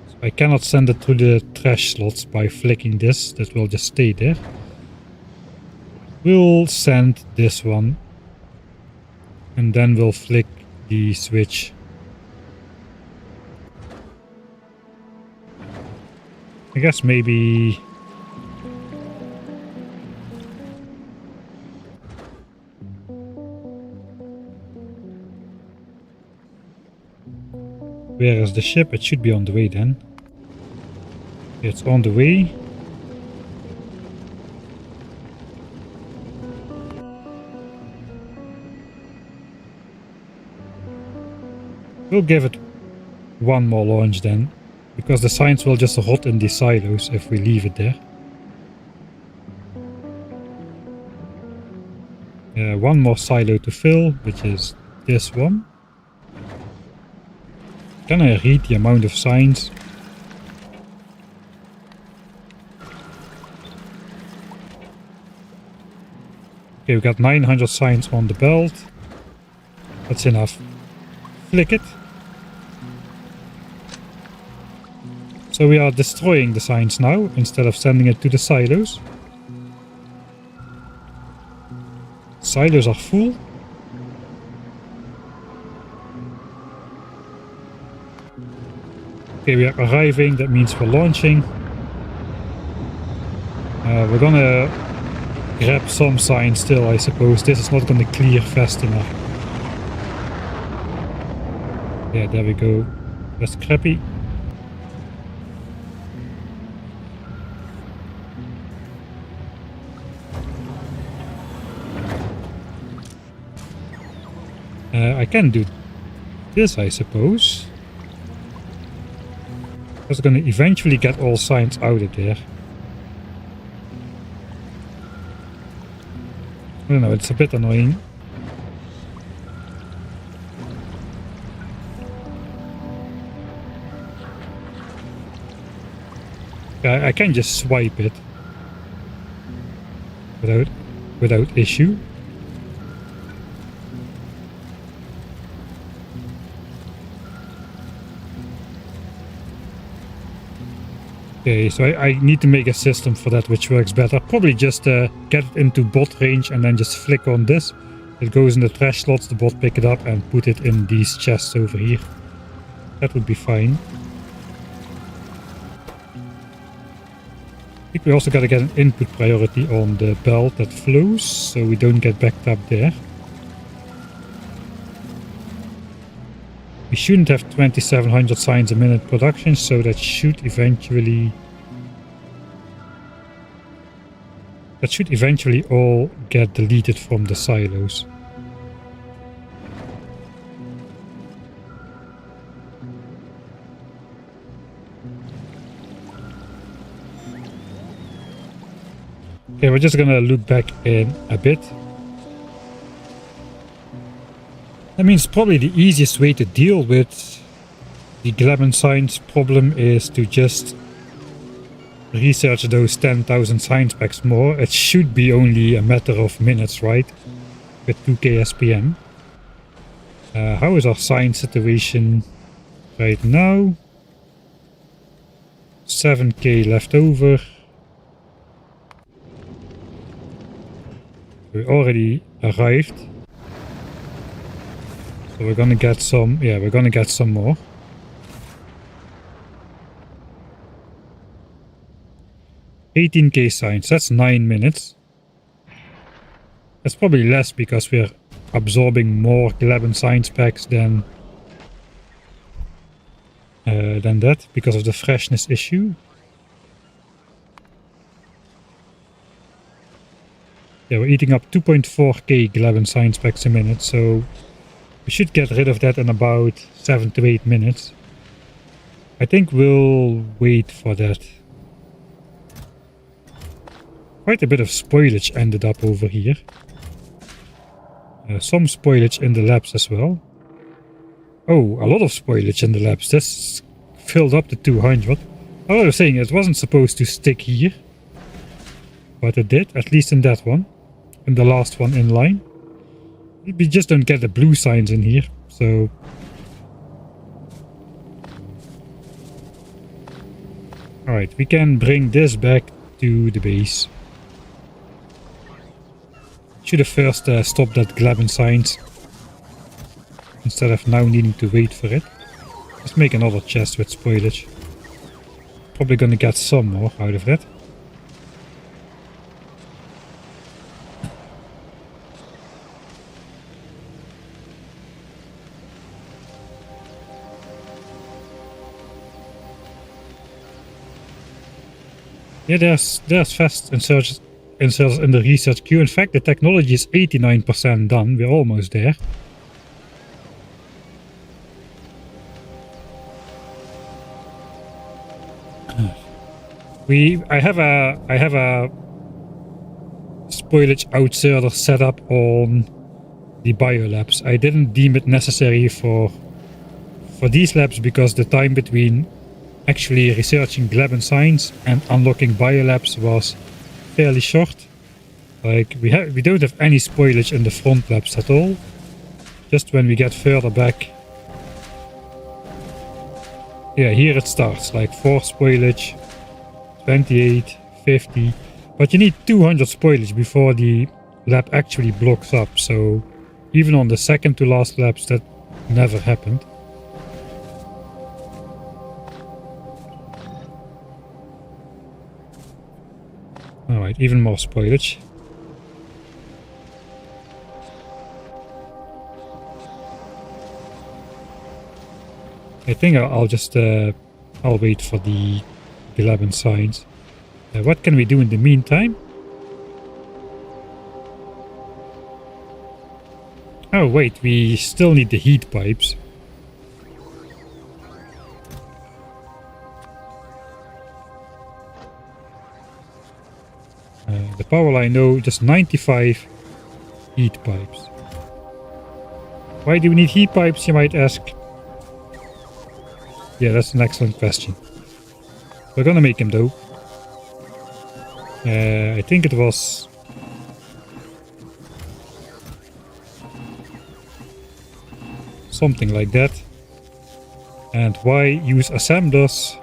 So I cannot send it through the trash slots by flicking this. That will just stay there. We'll send this one. And then we'll flick the switch. I guess maybe... where is the ship? It should be on the way then. It's on the way. We'll give it one more launch then, because the science will just rot in the silos if we leave it there. One more silo to fill, which is this one. Can I read the amount of signs? Okay, we got 900 signs on the belt. That's enough. Flick it. So we are destroying the signs now, instead of sending it to the silos. Silos are full. Okay, we are arriving, that means we're launching. We're gonna grab some signs still, I suppose. This is not going to clear fast enough. Yeah, there we go. That's crappy. I can do this, I suppose. I was going to eventually get all signs out of there. I don't know, it's a bit annoying. I can just swipe it without issue. Okay, so I need to make a system for that which works better. Probably just get it into bot range and then just flick on this. It goes in the trash slots, the bot pick it up and put it in these chests over here. That would be fine. I think we also gotta get an input priority on the belt that flows, so we don't get backed up there. We shouldn't have 2700 signs a minute production, so that should eventually all get deleted from the silos. Okay, we're just gonna look back in a bit. That means probably the easiest way to deal with the Gleben signs problem is to just research those 10,000 sign specs more. It should be only a matter of minutes, right? With 2k SPM. How is our sign situation right now? 7k left over. We already arrived. So we're gonna get some, yeah, we're gonna get some more. $18k signs, that's 9 minutes. That's probably less because we're absorbing more Gleben signs packs than that, because of the freshness issue. Yeah, we're eating up 2.4k Gleben signs packs a minute, so we should get rid of that in about 7 to 8 minutes. I think we'll wait for that. Quite a bit of spoilage ended up over here. Some spoilage in the labs as well. Oh, a lot of spoilage in the labs. This filled up to 200. I was saying it wasn't supposed to stick here. But it did, at least in that one. And the last one in line. We just don't get the blue signs in here, so... Alright, we can bring this back to the base. Should have first stopped that Gleben signs. Instead of now needing to wait for it. Let's make another chest with spoilage. Probably gonna get some more out of that. Yeah, there's fast inserts in the research queue. In fact, the technology is 89% done. We're almost there. I have a spoilage outserter set up on the Biolabs. I didn't deem it necessary for these labs because the time between actually researching Gleben signs and unlocking Biolabs was fairly short. Like we don't have any spoilage in the front labs at all. Just when we get further back. Yeah, here it starts, like 4 spoilage, 28, 50. But you need 200 spoilage before the lab actually blocks up. So even on the second to last labs that never happened. Alright, even more spoilage. I think I'll just I'll wait for the 11 signs. What can we do in the meantime? Oh wait, we still need the heat pipes. The power line, no, just 95 heat pipes. Why do we need heat pipes, you might ask? Yeah, that's an excellent question. We're gonna make them though. I think it was something like that. And why use assemblers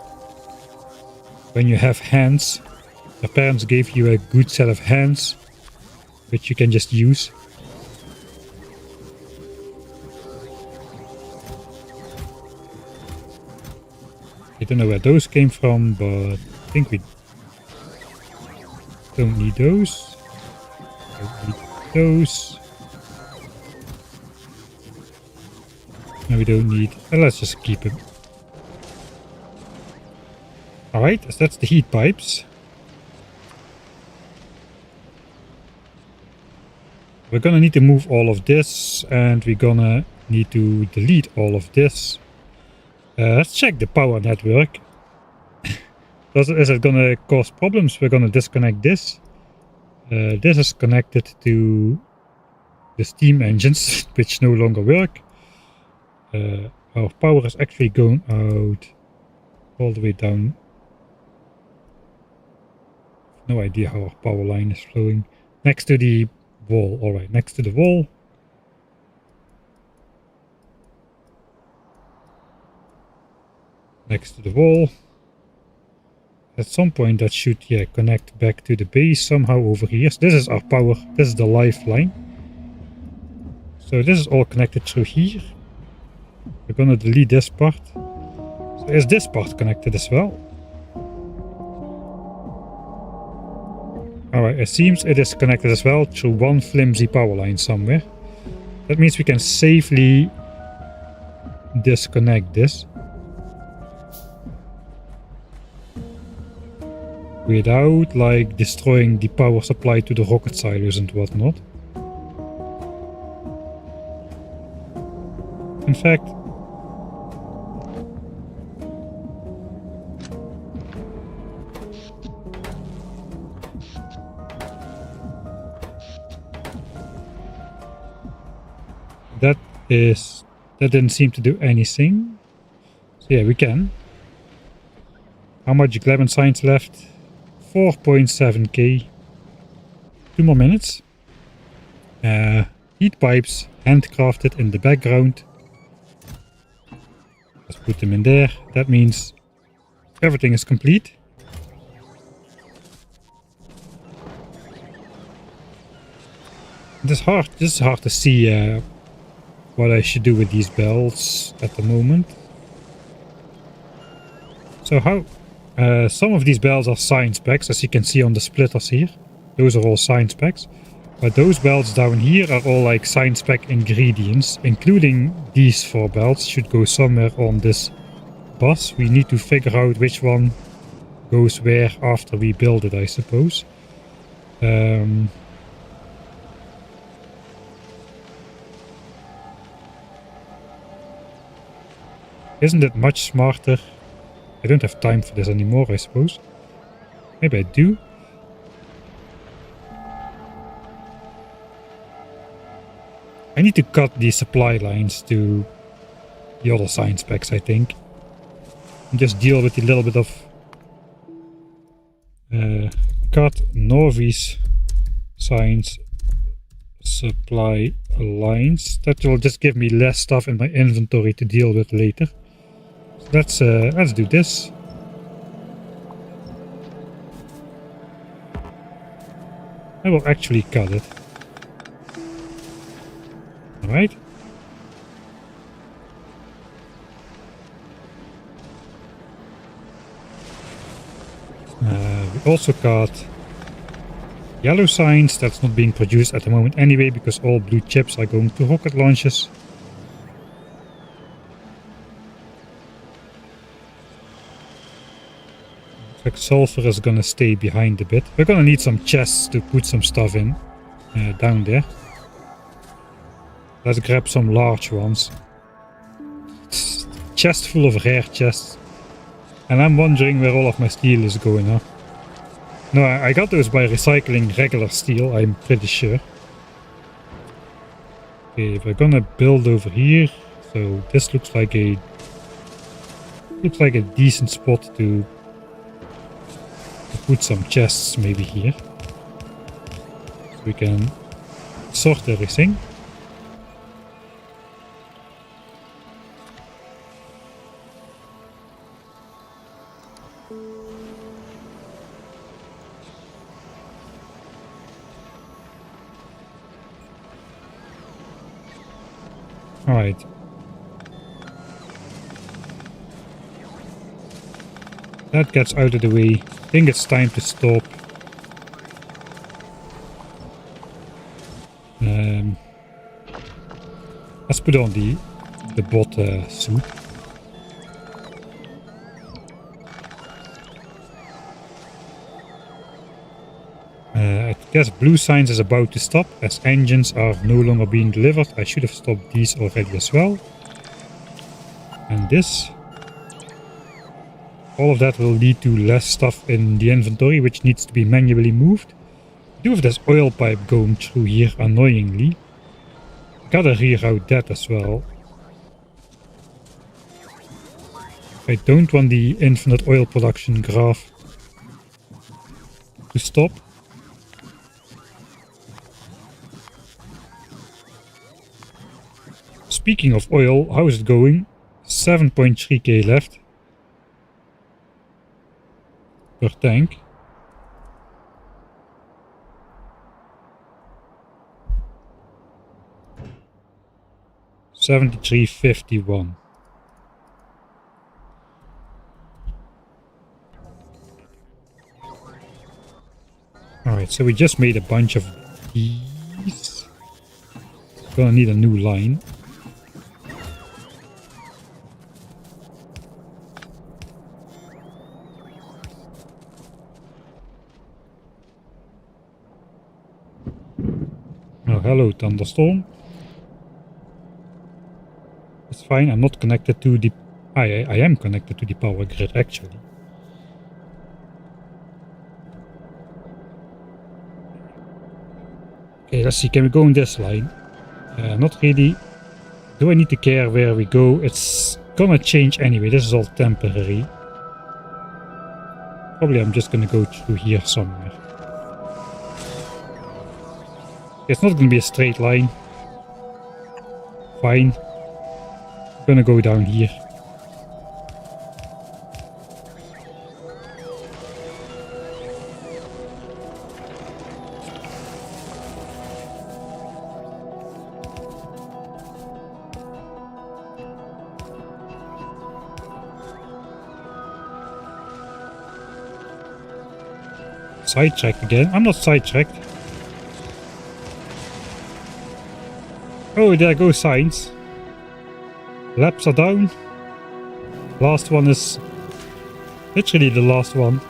when you have hands? Your parents gave you a good set of hands, which you can just use. I don't know where those came from, but I think we don't need those. Don't need those. No, we don't need. Let's just keep them. Alright, so that's the heat pipes. We're gonna need to move all of this, and we're gonna need to delete all of this. Let's check the power network. Is it gonna cause problems? We're gonna disconnect this. This is connected to the steam engines, which no longer work. Our power is actually going out all the way down. No idea how our power line is flowing. Next to the wall. Alright, next to the wall. Next to the wall. At some point that should, yeah, connect back to the base somehow over here. So this is our power. This is the lifeline. So this is all connected through here. We're gonna delete this part. So is this part connected as well? Alright, it seems it is connected as well through one flimsy power line somewhere. That means we can safely disconnect this without like destroying the power supply to the rocket silos and whatnot. In fact, that didn't seem to do anything. So yeah, we can. How much 11 signs left? 4.7k. 2 more minutes. Heat pipes handcrafted in the background. Let's put them in there. That means everything is complete. This is hard to see what I should do with these bells at the moment. So how some of these bells are science packs, as you can see on the splitters here. Those are all science packs. But those belts down here are all like science pack ingredients, including these 4 belts should go somewhere on this bus. We need to figure out which one goes where after we build it, I suppose. Isn't it much smarter? I don't have time for this anymore, I suppose. Maybe I do. I need to cut the supply lines to the other science packs, I think. And just deal with a little bit of cut Norvi's science supply lines. That will just give me less stuff in my inventory to deal with later. So let's do this. I will actually cut it. Alright. We also got yellow signs. That's not being produced at the moment anyway, because all blue chips are going to rocket launches. Like sulfur is gonna stay behind a bit. We're gonna need some chests to put some stuff in down there. Let's grab some large ones. Chest full of rare chests. And I'm wondering where all of my steel is going, huh? No, I got those by recycling regular steel, I'm pretty sure. Okay, we're gonna build over here. So this looks like a decent spot to put some chests maybe here. So we can sort everything. Alright. That gets out of the way. I think it's time to stop. Let's put on the bot suit. I guess blue signs is about to stop as engines are no longer being delivered. I should have stopped these already as well. And this. All of that will lead to less stuff in the inventory, which needs to be manually moved. I do have this oil pipe going through here annoyingly. Gotta reroute that as well. I don't want the infinite oil production graph to stop. Speaking of oil, how is it going? 7.3k left per tank. $73.51. Alright, so we just made a bunch of these. Gonna need a new line. Oh, hello, thunderstorm. It's fine, I'm not connected to the... I am connected to the power grid, actually. Okay, let's see, can we go in this line? Not really. Do I need to care where we go? It's gonna change anyway, this is all temporary. Probably I'm just gonna go through here somewhere. It's not gonna be a straight line. Fine. I'm gonna go down here. Sidetracked again. I'm not sidetracked. Oh, there goes signs. Laps are down. Last one is literally the last one.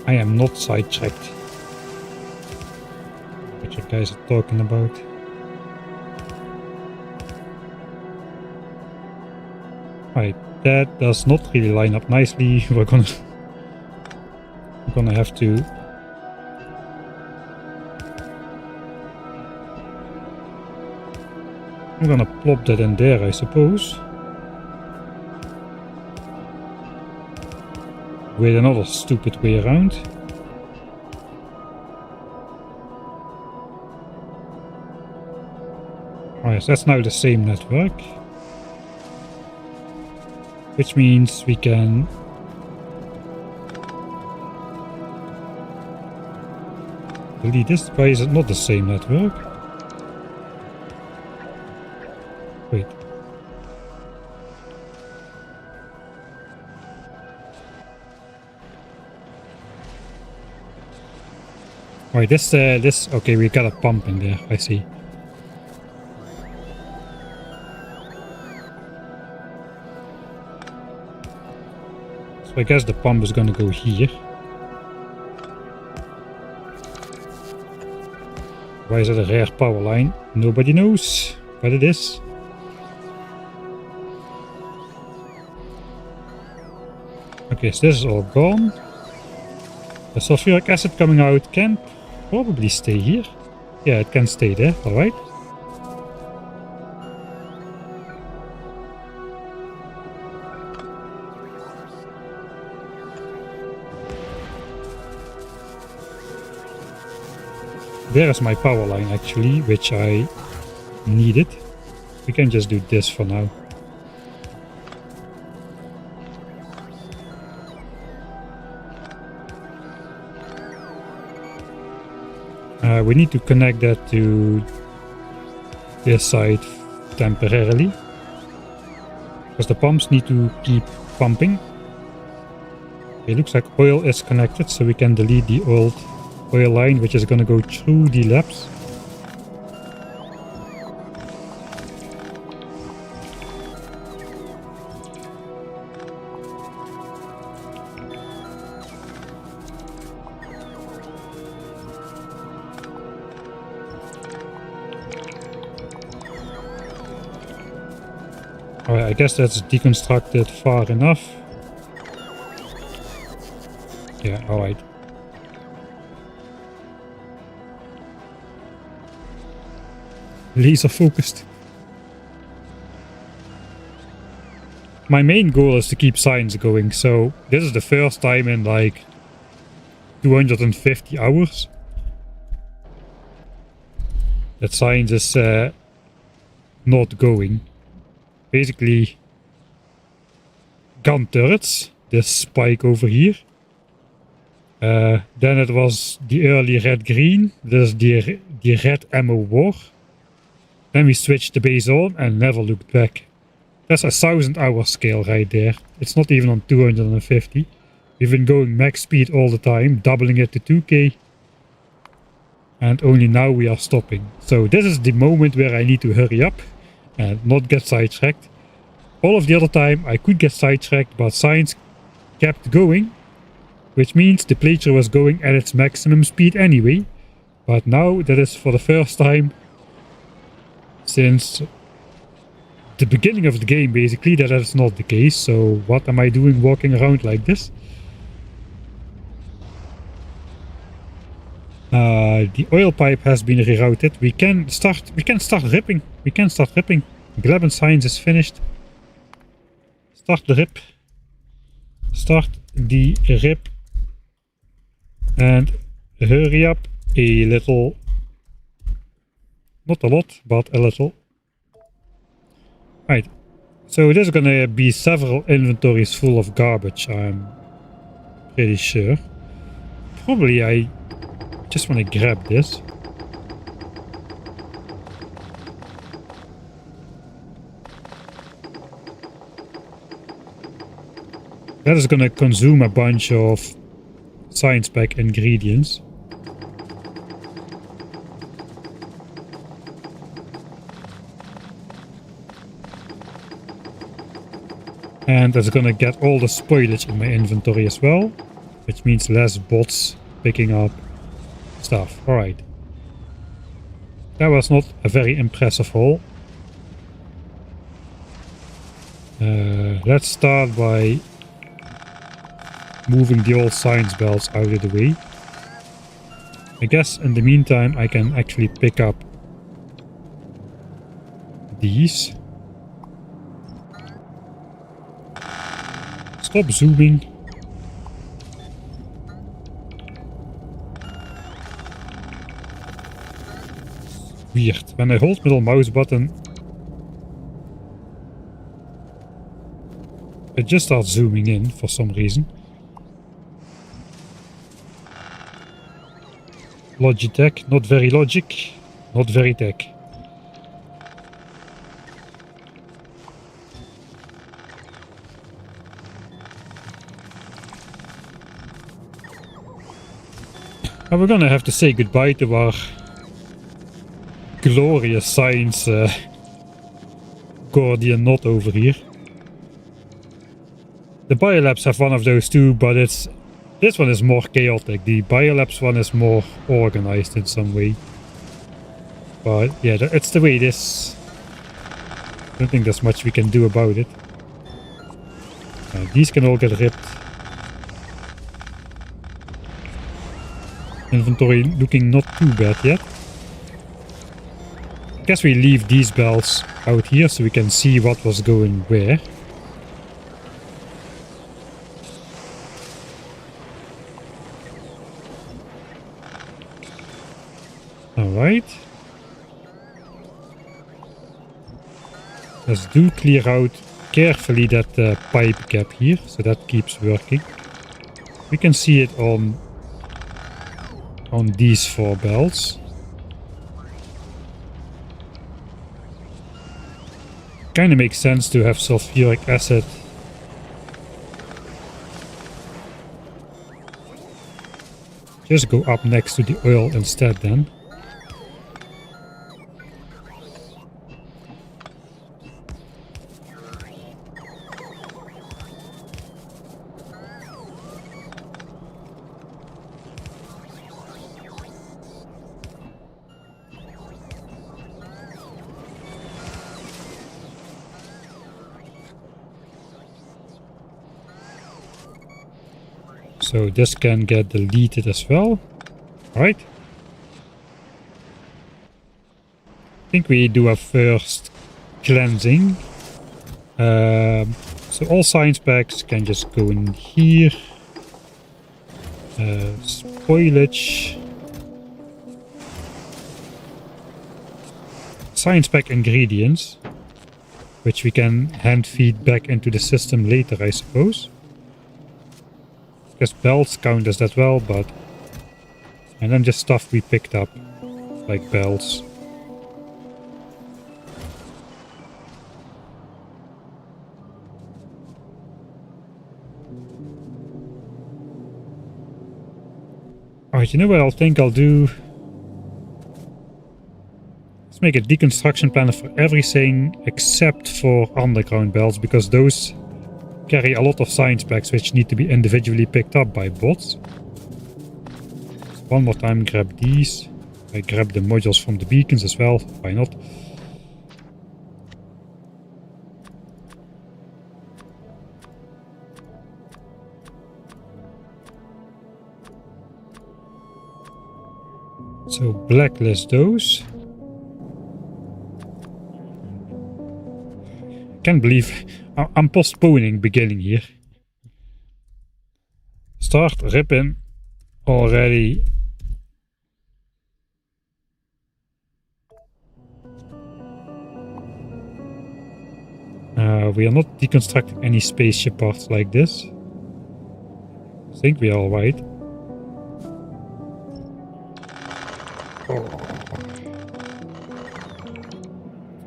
I am not sidetracked. What you guys are talking about. Right, that does not really line up nicely. We're gonna have to I'm gonna plop that in there, I suppose. With another stupid way around. Alright, so that's now the same network. Which means we can delete this. Why is it not the same network? Wait. Alright, this, okay, we got a pump in there, I see. So I guess the pump is gonna go here. Why is it a rare power line? Nobody knows what it is. Okay, so this is all gone. The sulfuric acid coming out can probably stay here. Yeah, it can stay there, alright. There is my power line actually, which I needed. We can just do this for now. We need to connect that to this side temporarily, because the pumps need to keep pumping. It looks like oil is connected, so we can delete the old oil line, which is going to go through the labs. Alright, I guess that's deconstructed far enough. Yeah, alright. Laser focused. My main goal is to keep science going, so this is the first time in like 250 hours that science is not going. Basically, gun turrets, this spike over here. Then it was the early red-green, this is the red ammo war. Then we switched the base on and never looked back. That's a 1000-hour scale right there. It's not even on 250. We've been going max speed all the time, doubling it to 2k. And only now we are stopping. So this is the moment where I need to hurry up and not get sidetracked. All of the other time I could get sidetracked, but science kept going, which means the playthrough was going at its maximum speed anyway. But now that is for the first time since the beginning of the game basically that is not the case. So what am I doing walking around like this? The oil pipe has been rerouted. We can start ripping. Glab and science is finished. Start the rip. Start the rip. And hurry up a little. Not a lot, but a little. Right. So there's gonna be several inventories full of garbage, I'm pretty sure. Probably I just want to grab this. That is gonna consume a bunch of science pack ingredients. And that's gonna get all the spoilage in my inventory as well, which means less bots picking up stuff. Alright. That was not a very impressive haul. Let's start by moving the old science belts out of the way. I guess in the meantime I can actually pick up these. Stop zooming. Weird. When I hold middle mouse button, it just starts zooming in for some reason. Logitech, not very logic, not very tech. And we're gonna have to say goodbye to our glorious science Gordian knot over here. The Biolabs have one of those too, but this one is more chaotic. The Biolabs one is more organized in some way. But yeah, it's the way it is. I don't think there's much we can do about it. These can all get ripped. Inventory looking not too bad yet. I guess we leave these bells out here so we can see what was going where. Alright. Let's do clear out carefully that pipe gap here, so that keeps working. We can see it on these 4 belts. Kind of makes sense to have sulfuric acid just go up next to the oil instead then. So this can get deleted as well. Alright. I think we do a first cleansing. So all science packs can just go in here. Spoilage. Science pack ingredients, which we can hand feed back into the system later, I suppose. I guess belts count as that well, but... And then just stuff we picked up, like belts. Alright, you know what I think I'll do? Let's make a deconstruction planner for everything except for underground belts, because those carry a lot of science packs which need to be individually picked up by bots. So one more time, grab these. I grab the modules from the beacons as well, why not? So blacklist those. Can't believe I'm postponing beginning here. Start ripping already. We are not deconstructing any spaceship parts like this. I think we are alright.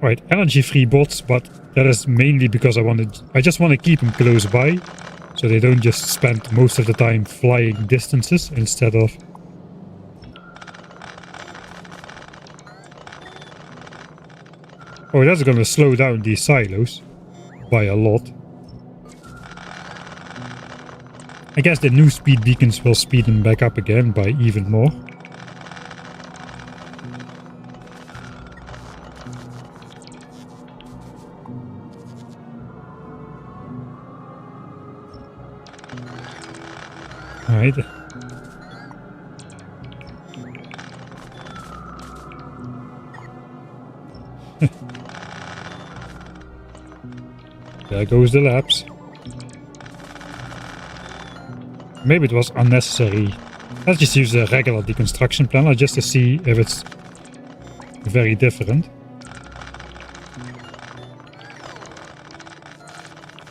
Right, energy-free bots, but that is mainly because I just want to keep them close by, so they don't just spend most of the time flying distances instead of... Oh, that's going to slow down these silos by a lot. I guess the new speed beacons will speed them back up again by even more. Alright. There goes the labs. Maybe it was unnecessary. Let's just use a regular deconstruction planner just to see if it's very different.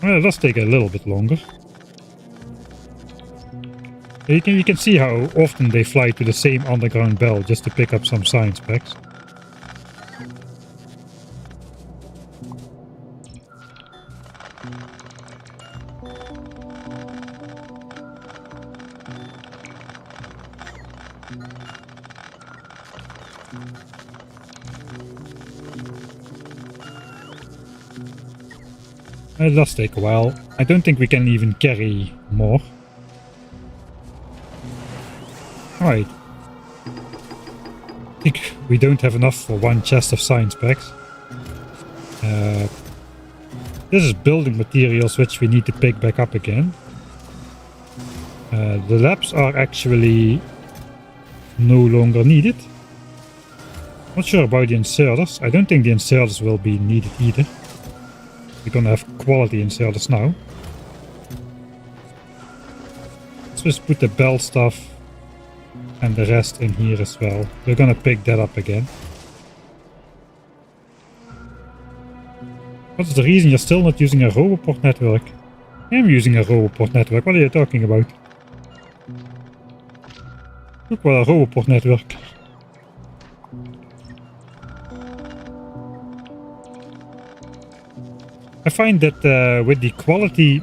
Well, it does take a little bit longer. You can see how often they fly to the same underground belt just to pick up some science packs. It does take a while. I don't think we can even carry more. Alright. I think we don't have enough for one chest of science packs. This is building materials which we need to pick back up again. The labs are actually no longer needed. Not sure about the inserters. I don't think the inserters will be needed either. We're gonna have quality inserters now. Let's just put the belt stuff and the rest in here as well. We're gonna pick that up again. What's the reason you're still not using a Roboport network? I'm using a Roboport network. What are you talking about? Look what a Roboport network. I find that with the quality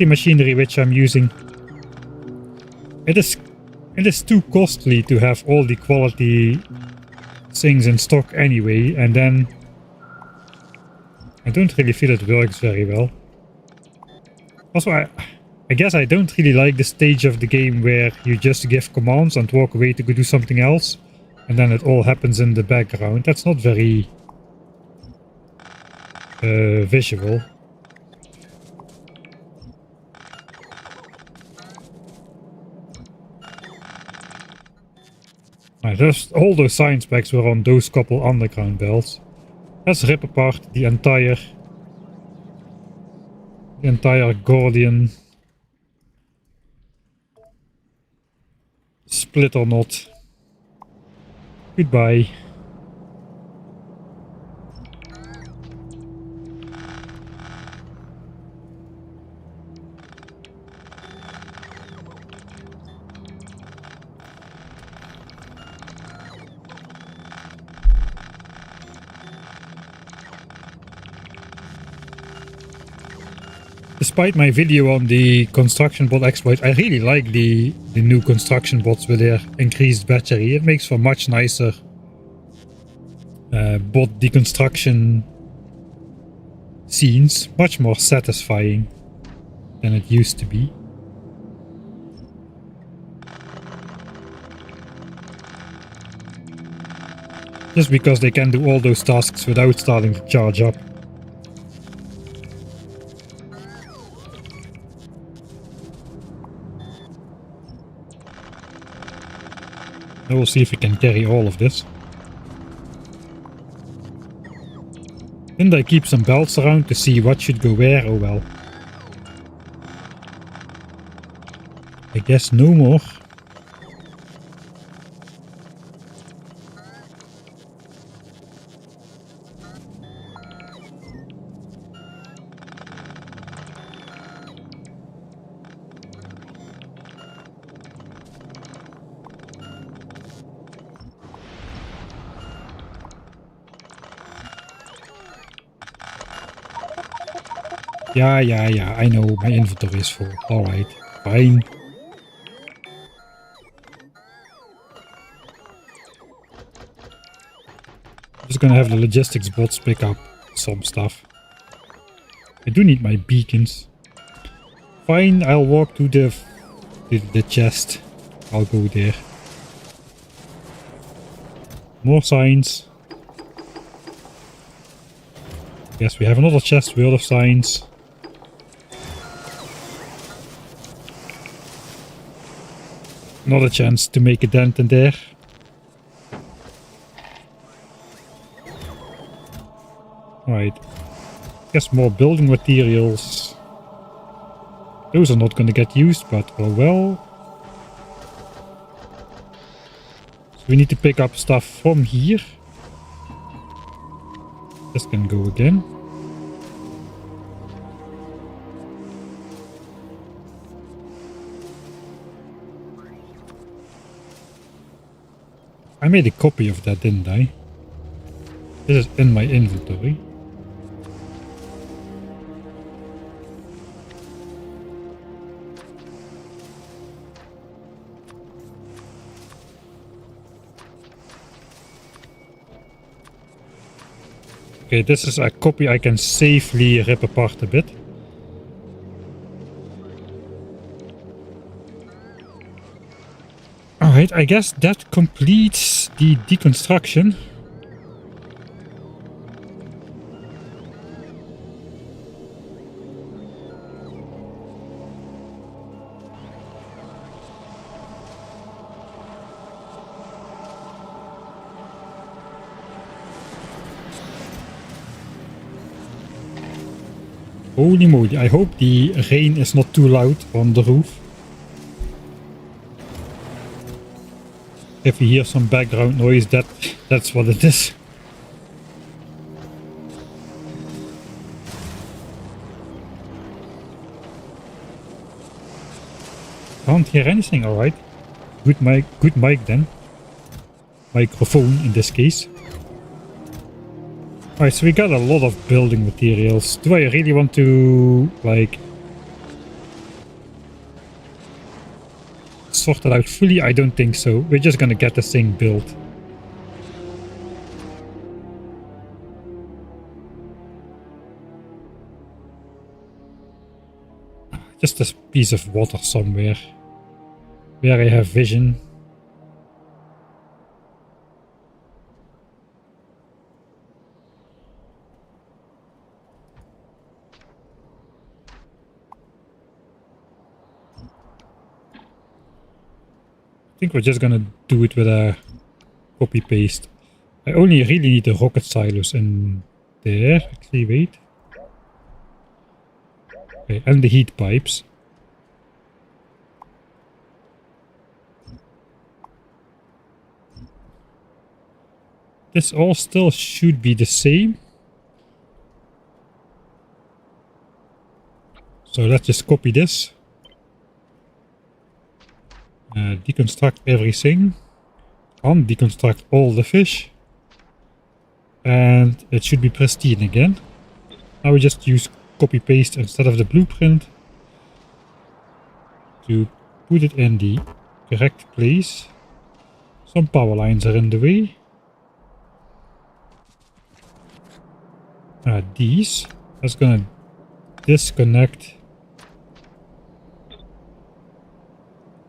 machinery which I'm using, it is too costly to have all the quality things in stock anyway, and then I don't really feel it works very well. Also, I guess I don't really like the stage of the game where you just give commands and walk away to go do something else, and then it all happens in the background. That's not very visual. Right, all those science packs were on those couple underground belts. Let's rip apart the entire Gordian splitter knot. Goodbye. Despite my video on the construction bot exploit, I really like the new construction bots with their increased battery. It makes for much nicer bot deconstruction scenes, much more satisfying than it used to be. Just because they can do all those tasks without starting to charge up. I will see if we can carry all of this. Didn't I keep some belts around to see what should go where? Oh well. I guess no more. Yeah, I know my inventory is full. Alright, fine. I'm just gonna have the logistics bots pick up some stuff. I do need my beacons. Fine, I'll walk to the chest. I'll go there. More signs. Yes, we have another chest worth of signs. Another chance to make a dent in there. Right. Guess more building materials. Those are not going to get used, but oh well. So we need to pick up stuff from here. This can go again. I made a copy of that, didn't I? This is in my inventory. Okay, this is a copy I can safely rip apart a bit. Alright, I guess that completes the deconstruction. Holy moly, I hope the rain is not too loud on the roof. If you hear some background noise, that's what it is. Can't hear anything, alright. Good mic then. Microphone in this case. Alright, so we got a lot of building materials. Do I really want to, like, sort it out fully? I don't think so. We're just gonna get this thing built. Just a piece of water somewhere where I have vision. I think we're just gonna do it with a copy paste. I only really need the rocket silos in there. Actually, wait. Okay, and the heat pipes. This all still should be the same. So let's just copy this. Deconstruct everything. Deconstruct all the fish. And it should be pristine again. Now we just use copy paste instead of the blueprint to put it in the correct place. Some power lines are in the way. These. That's gonna disconnect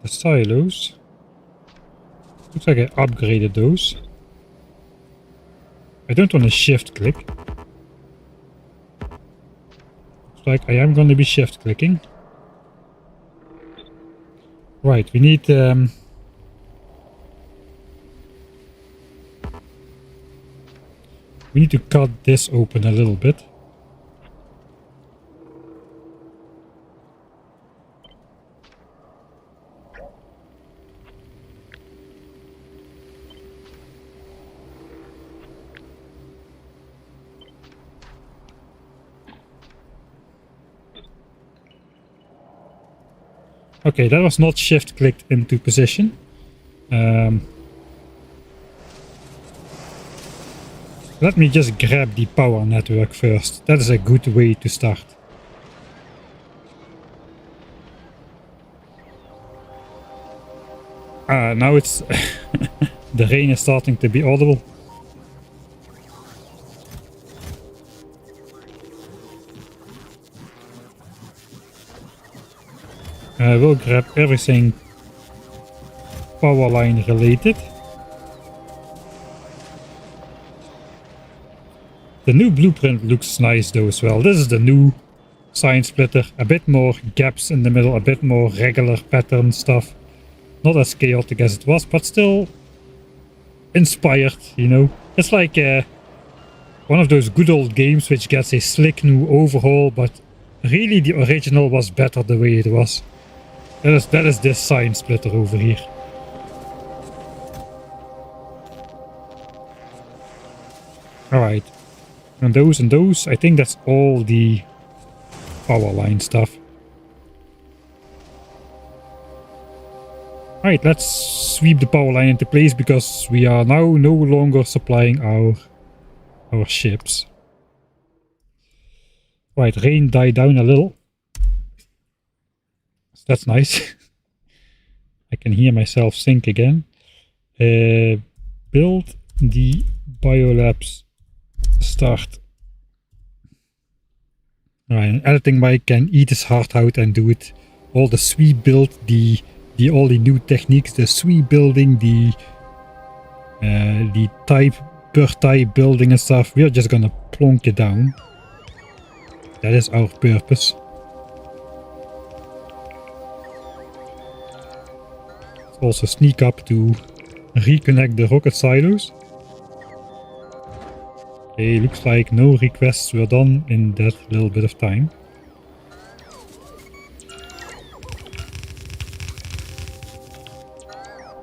the silos. Looks like I upgraded those. I don't want to shift click. Looks like I am going to be shift clicking. Right, we need to cut this open a little bit. Okay, that was not shift clicked into position. Let me just grab the power network first. That is a good way to start. Now it's the rain is starting to be audible. We'll grab everything power line related. The new blueprint looks nice though as well. This is the new science splitter. A bit more gaps in the middle, a bit more regular pattern stuff. Not as chaotic as it was, but still inspired, you know. It's like one of those good old games which gets a slick new overhaul, but really the original was better the way it was. That is this science splitter over here. Alright. And those, I think that's all the power line stuff. Alright, let's sweep the power line into place because we are now no longer supplying our ships. Right, rain died down a little. So that's nice. I can hear myself think again. Build the Biolabs start Right, editing Mike can eat his heart out and do it. All the sweep build, all the new techniques, the sweep building, the type per type building and stuff. We're just gonna plonk it down. That is our purpose. Let's also sneak up to reconnect the rocket silos. Okay, looks like no requests were done in that little bit of time.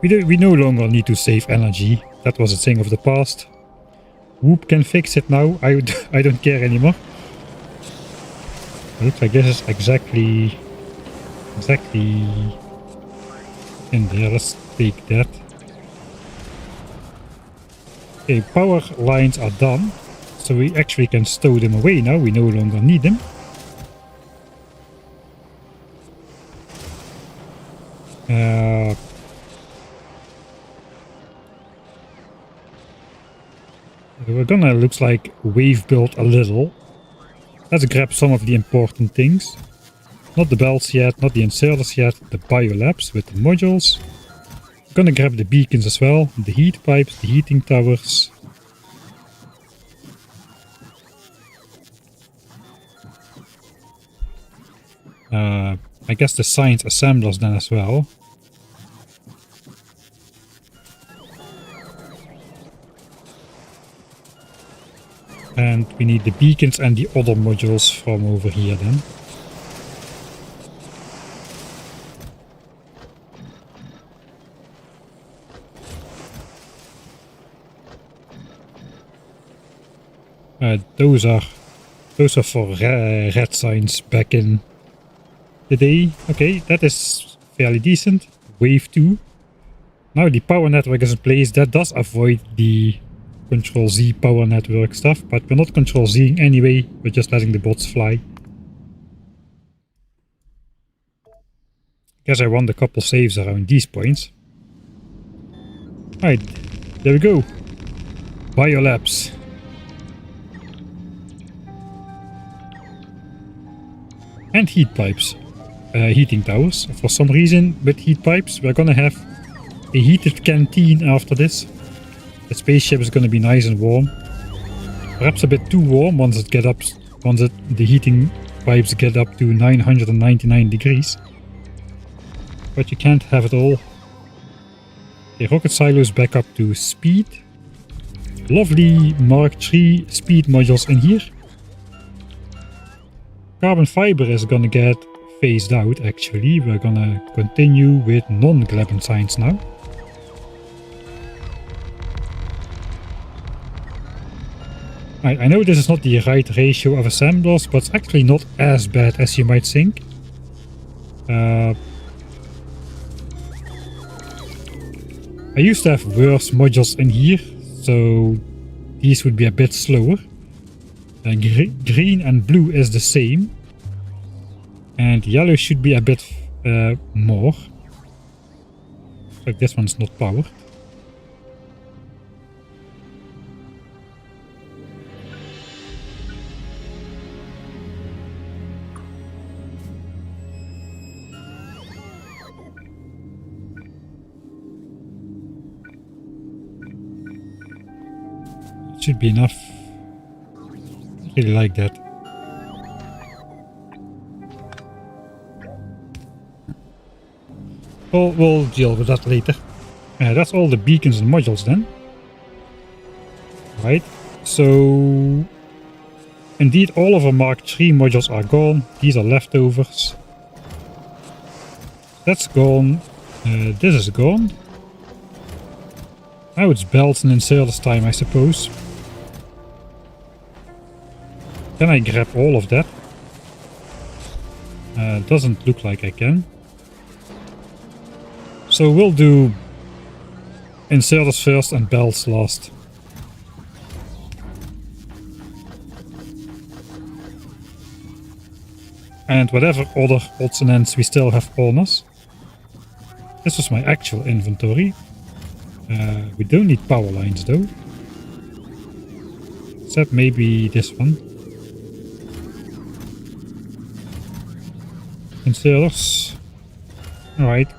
We no longer need to save energy. That was a thing of the past. Whoop can fix it now. I don't care anymore. It looks like this is exactly in there. Let's take that. Okay, power lines are done. So we actually can stow them away now. We no longer need them. We're gonna, looks like, wave build a little. Let's grab some of the important things. Not the belts yet, not the inserters yet, the Biolabs with the modules. We're gonna grab the beacons as well, the heat pipes, the heating towers. I guess the science assemblers then as well. And we need the beacons and the other modules from over here then. Those are for red signs back in the day. Okay, that is fairly decent. Wave 2. Now the power network is in place. That does avoid the Control Z power network stuff, but we're not Control Zing anyway. We're just letting the bots fly. Guess I won a couple saves around these points. Alright, there we go. Biolabs. And heat pipes. Heating towers. For some reason, with heat pipes, we're gonna have a heated canteen after this. The spaceship is gonna be nice and warm. Perhaps a bit too warm once the heating pipes get up to 999 degrees. But you can't have it all. Okay, rocket silos back up to speed. Lovely Mark III speed modules in here. Carbon fiber is gonna get phased out actually. We're gonna continue with non-Gleben signs now. I know this is not the right ratio of assemblers, but it's actually not as bad as you might think. I used to have worse modules in here, so these would be a bit slower. Green and blue is the same. And yellow should be a bit more. Like this one's not powered. Should be enough. I really like that. We'll deal with that later. That's all the beacons and modules then. Right, so indeed all of our Mark III modules are gone. These are leftovers. That's gone. This is gone. Now it's belts and inserters time, I suppose. Can I grab all of that? Doesn't look like I can. So we'll do inserters first and belts last. And whatever other odds and ends we still have on us. This was my actual inventory. We don't need power lines though. Except maybe this one. Inserters. Alright.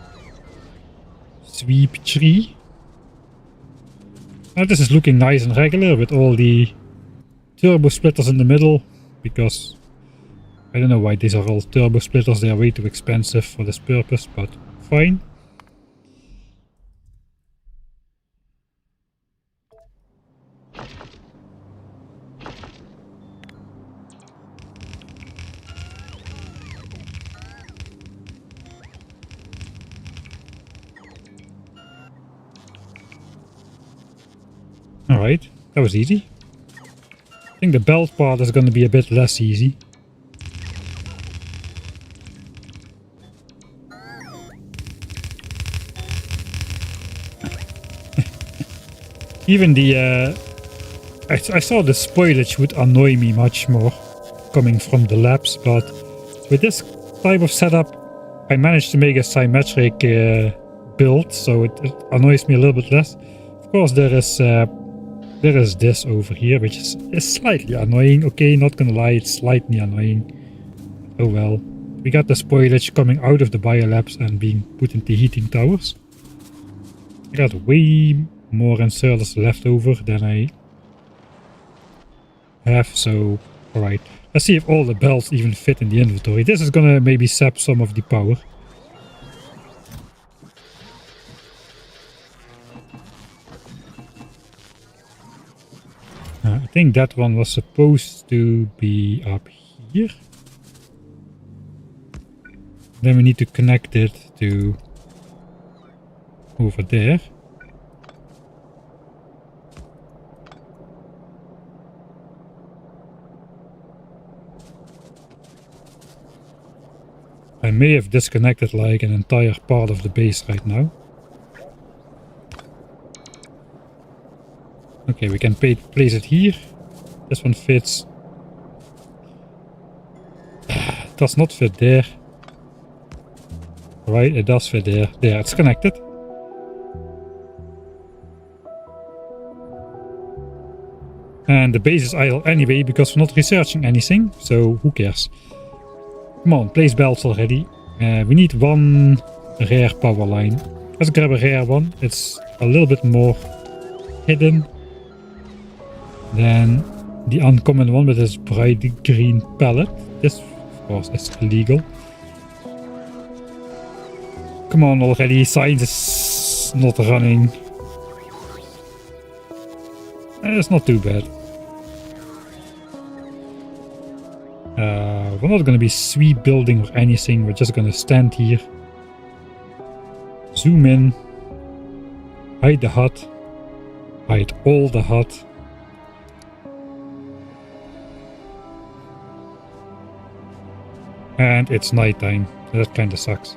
Sweep tree. Now this is looking nice and regular with all the turbo splitters in the middle, because I don't know why these are all turbo splitters. They are way too expensive for this purpose, but fine. Alright, that was easy. I think the belt part is going to be a bit less easy. Even the... I thought the spoilage would annoy me much more coming from the labs, but with this type of setup I managed to make a symmetric build, so it annoys me a little bit less. Of course there is this over here, which is slightly annoying. Okay, not gonna lie, it's slightly annoying. Oh well. We got the spoilage coming out of the biolabs and being put into heating towers. I got way more inserters left over than I have, so alright. Let's see if all the belts even fit in the inventory. This is gonna maybe sap some of the power. I think that one was supposed to be up here. Then we need to connect it to over there. I may have disconnected like an entire part of the base right now. Okay, we can place it here. This one fits. Does not fit there. Right, it does fit there. There, it's connected. And the base is idle anyway because we're not researching anything, so who cares? Come on, place belts already. We need one rare power line. Let's grab a rare one. It's a little bit more hidden than the uncommon one with this bright green palette. This, of course, is illegal. Come on already, science is not running. It's not too bad. We're not going to be sweep building or anything. We're just going to stand here. Zoom in. Hide the hut. Hide all the hut. And it's nighttime. That kind of sucks.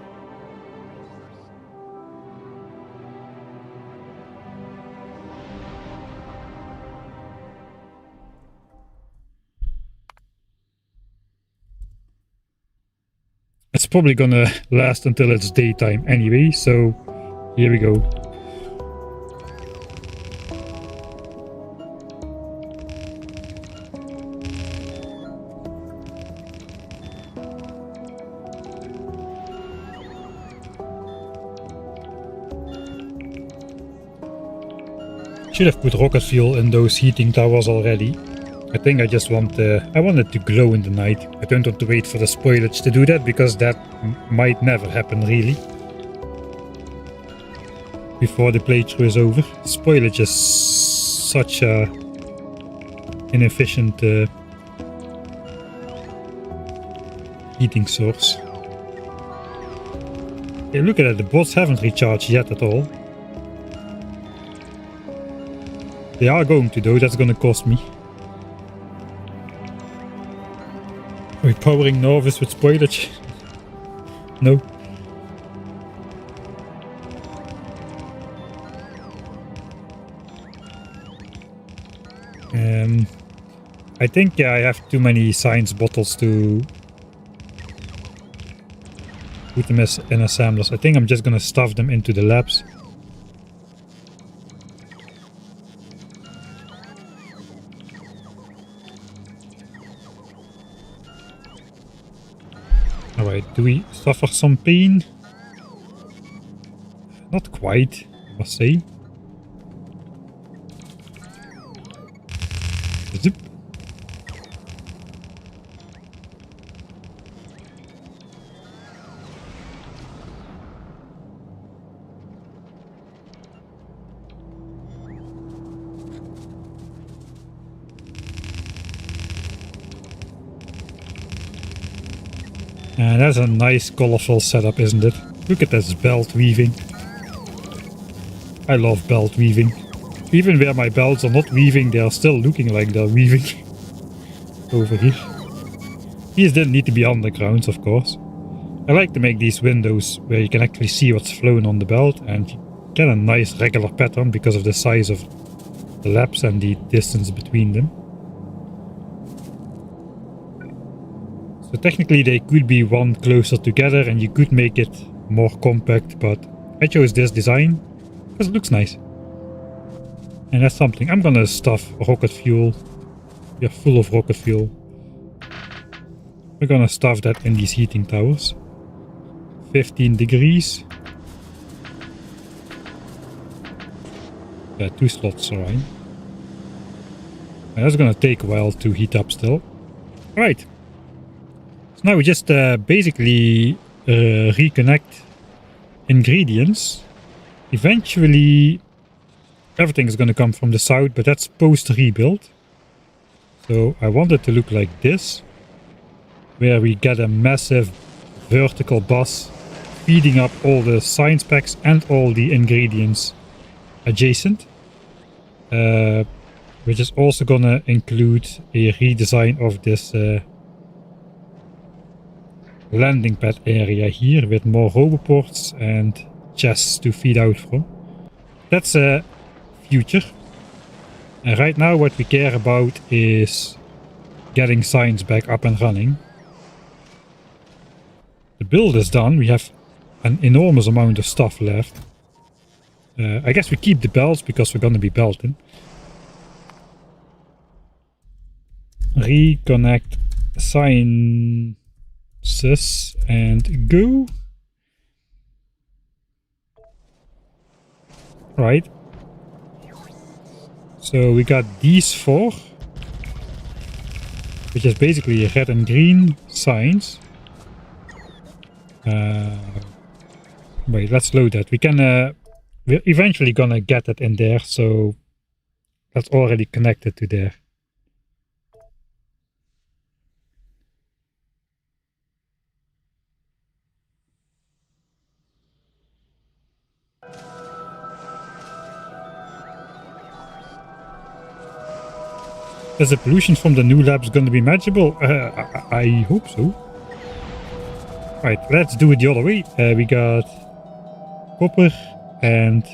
It's probably gonna last until it's daytime anyway, so here we go. Should have put rocket fuel in those heating towers already. I think I just want I want it to glow in the night. I don't want to wait for the spoilage to do that, because that might never happen really. Before the playthrough is over. Spoilage is such a inefficient heating source. Okay, look at that, the bots haven't recharged yet at all. They are going to though, that's gonna cost me. Are we powering Novice with spoilage? No. I think I have too many science bottles to put them as in assemblers. I think I'm just gonna stuff them into the labs. Alright, do we suffer some pain? Not quite, I must say. Zip. And that's a nice colorful setup, isn't it? Look at this belt weaving. I love belt weaving. Even where my belts are not weaving, they are still looking like they're weaving. Over here. These didn't need to be undergrounds, of course. I like to make these windows where you can actually see what's flown on the belt and you get a nice regular pattern because of the size of the labs and the distance between them. So technically they could be one closer together and you could make it more compact, but I chose this design because it looks nice. And that's something. I'm gonna stuff rocket fuel. We are full of rocket fuel. We're gonna stuff that in these heating towers. 15 degrees. Yeah, 2 slots, alright. That's gonna take a while to heat up still. Alright. So now we just basically reconnect ingredients. Eventually everything is gonna come from the south, but that's post-rebuild. So I want it to look like this, where we get a massive vertical bus feeding up all the science packs and all the ingredients adjacent, which is also gonna include a redesign of this landing pad area here with more roboports and chests to feed out from. That's a future. And right now what we care about is getting science back up and running. The build is done. We have an enormous amount of stuff left. I guess we keep the belts because we're gonna be belting. Reconnect sciences and go. Right. So we got these 4, which is basically red and green signs. Wait, let's load that. We can, we're eventually gonna get it in there, so that's already connected to there. Is the pollution from the new labs going to be manageable? I hope so. Right, let's do it the other way. We got copper and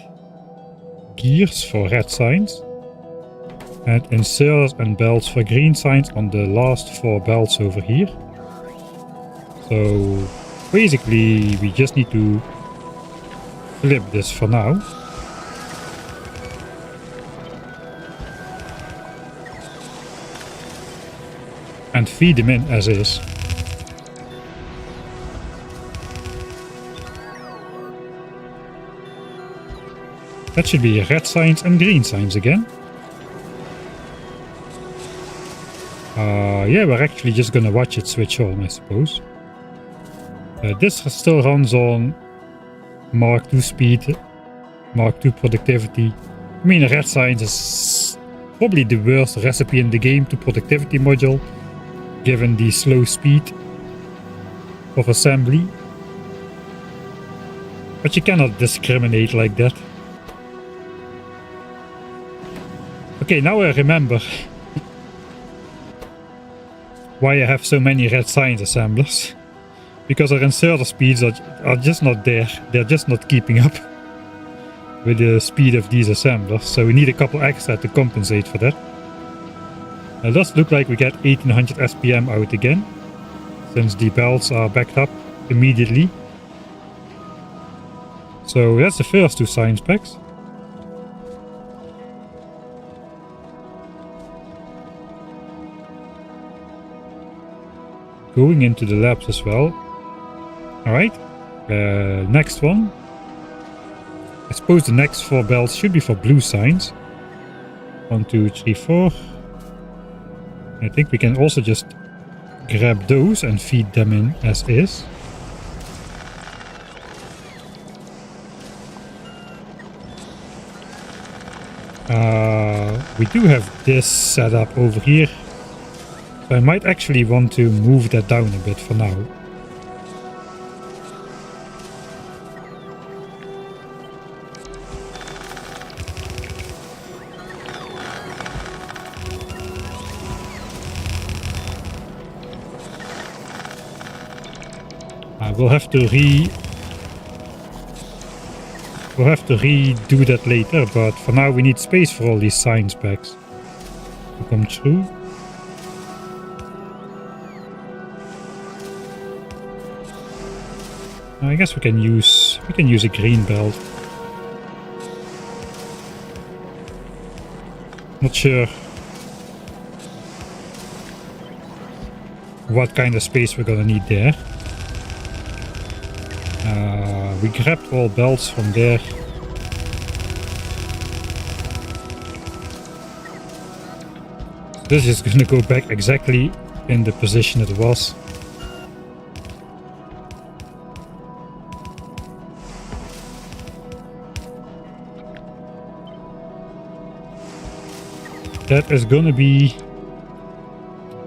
gears for red signs. And inserters and belts for green signs on the last 4 belts over here. So basically we just need to flip this for now. And feed them in as is. That should be red signs and green signs again. Yeah, we're actually just gonna watch it switch on, I suppose. This still runs on Mark II speed, Mark II productivity. I mean, red signs is probably the worst recipe in the game to productivity module, given the slow speed of assembly. But you cannot discriminate like that. Okay, now I remember why I have so many red signs assemblers. Because our inserter speeds are just not there. They're just not keeping up with the speed of these assemblers. So we need a couple extra to compensate for that. It does look like we get 1800 SPM out again, since the belts are backed up immediately. So that's the first 2 science packs. Going into the labs as well. Alright, next one. I suppose the next 4 belts should be for blue signs. 1, 2, 3, 4. I think we can also just grab those and feed them in as is. We do have this set up over here. So I might actually want to move that down a bit for now. We'll have to redo that later, but for now we need space for all these science packs to come through. I guess we can use a green belt. Not sure what kind of space we're gonna need there. We grabbed all belts from there. This is gonna go back exactly in the position it was. That is gonna be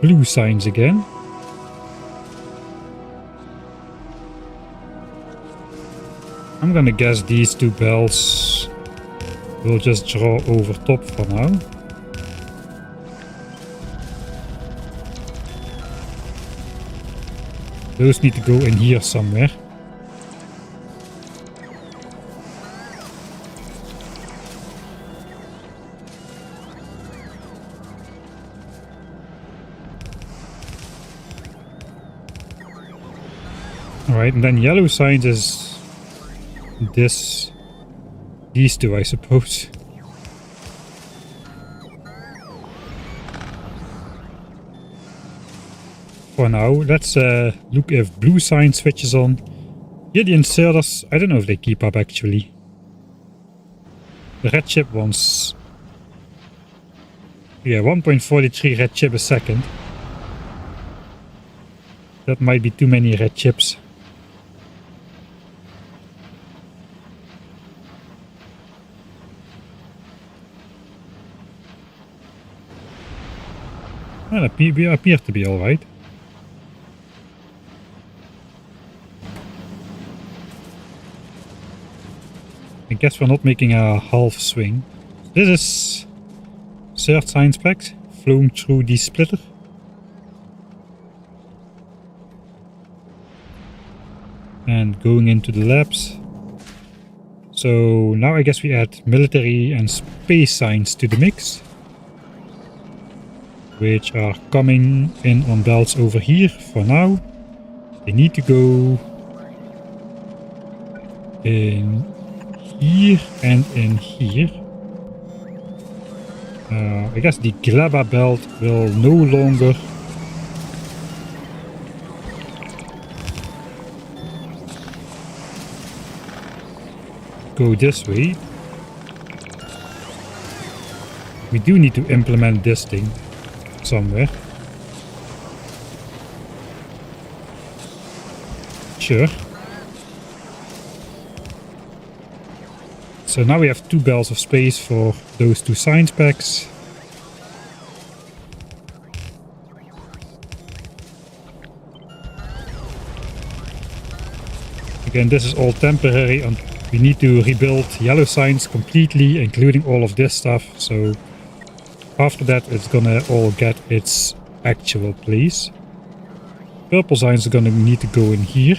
blue signs again. I'm gonna guess these 2 bells will just draw over top for now. Those need to go in here somewhere. Alright, and then yellow signs is these 2, I suppose. For now, let's look if blue sign switches on. Here the inserters, I don't know if they keep up actually. The red chip ones. Yeah, 1.43 red chip a second. That might be too many red chips. Well, we appear to be alright. I guess we're not making a half swing. This is third science pack, flowing through the splitter. And going into the labs. So now I guess we add military and space science to the mix, which are coming in on belts over here for now. They need to go in here and in here. I guess the Glabba belt will no longer go this way. We do need to implement this thing somewhere. Sure. So now we have 2 belts of space for those 2 science packs. Again, this is all temporary, and we need to rebuild yellow signs completely, including all of this stuff. So after that, it's gonna all get its actual place. Purple signs are gonna need to go in here.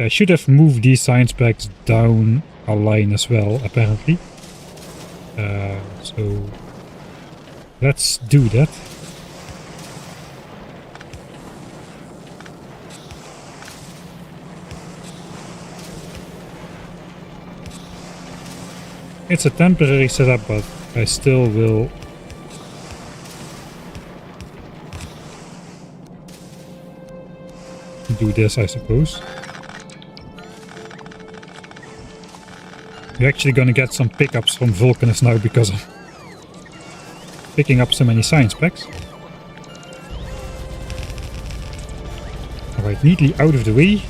I should have moved these science packs down a line as well, apparently. So let's do that. It's a temporary setup, but I still will do this, I suppose. We're actually gonna get some pickups from Vulcanus now because of picking up so many science packs. Alright, neatly out of the way.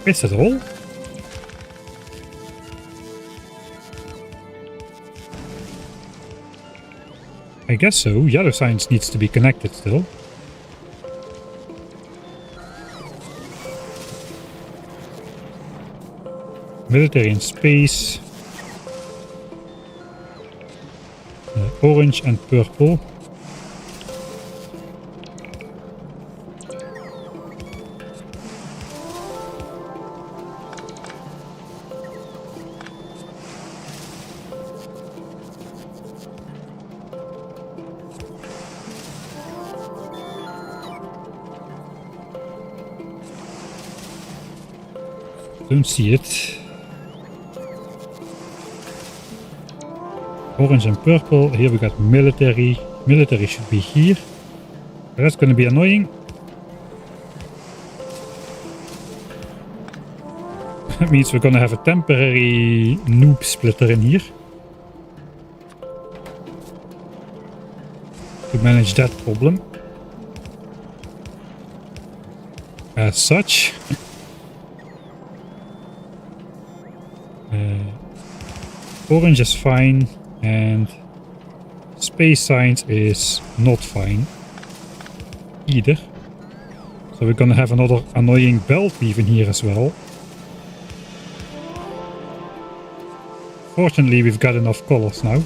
Is that all? I guess so. Yellow science needs to be connected still. Military and space. Orange and purple. Don't see it. Orange and purple. Here we got military. Military should be here. That's going to be annoying. That means we're going to have a temporary noob splitter in here. To manage that problem. As such. Orange is fine, and space science is not fine either. So we're gonna have another annoying belt weave in here as well. Fortunately, we've got enough colors now.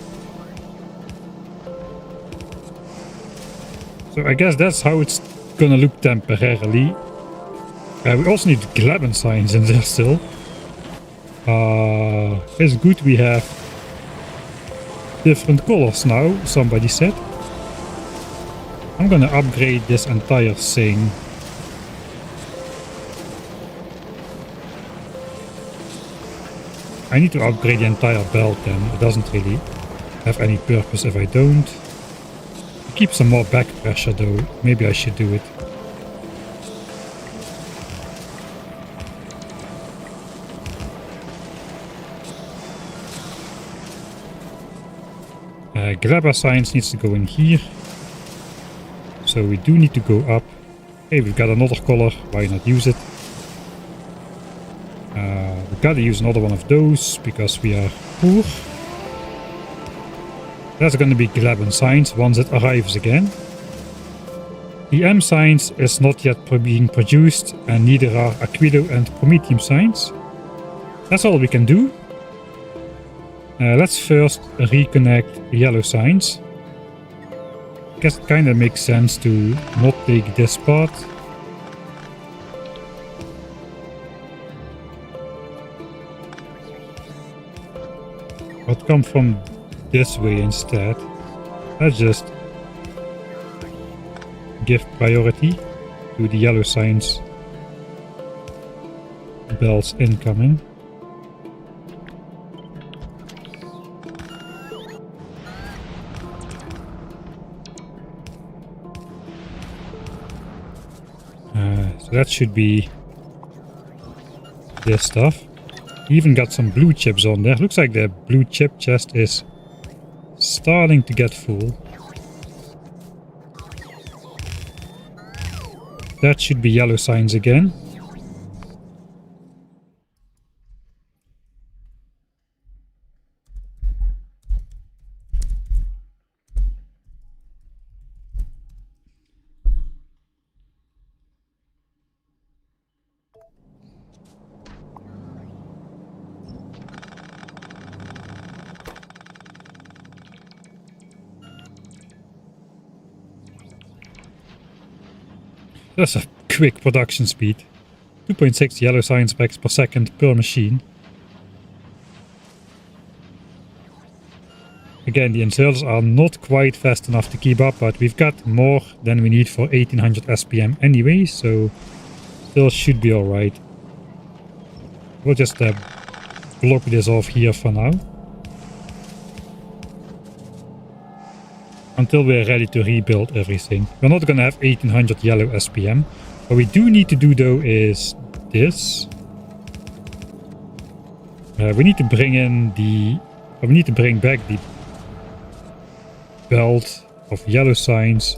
So I guess that's how it's gonna look temporarily. We also need Glabin science in there still. It's good we have different colors now, somebody said. I'm gonna upgrade this entire thing. I need to upgrade the entire belt then. It doesn't really have any purpose if I don't. Keep some more back pressure though. Maybe I should do it. Grabber science needs to go in here. So we do need to go up. Okay, we've got another color. Why not use it? We've got to use another one of those because we are poor. That's going to be Glabin science once it arrives again. The M science is not yet being produced, and neither are Aquido and Prometheum science. That's all we can do. Let's first reconnect the yellow science. I guess it kind of makes sense to not take this part. But come from this way instead. Let's just give priority to the yellow science belts incoming. So that should be this stuff. Even got some blue chips on there. Looks like the blue chip chest is starting to get full. That should be yellow signs again. That's a quick production speed. 2.6 yellow science packs per second per machine. Again, the inserters are not quite fast enough to keep up, but we've got more than we need for 1800 SPM anyway, so still should be alright. We'll just block this off here for now. until we're ready to rebuild everything. We're not gonna have 1800 yellow SPM. What we do need to do though is this. We need to bring in the... we need to bring back the belt of yellow signs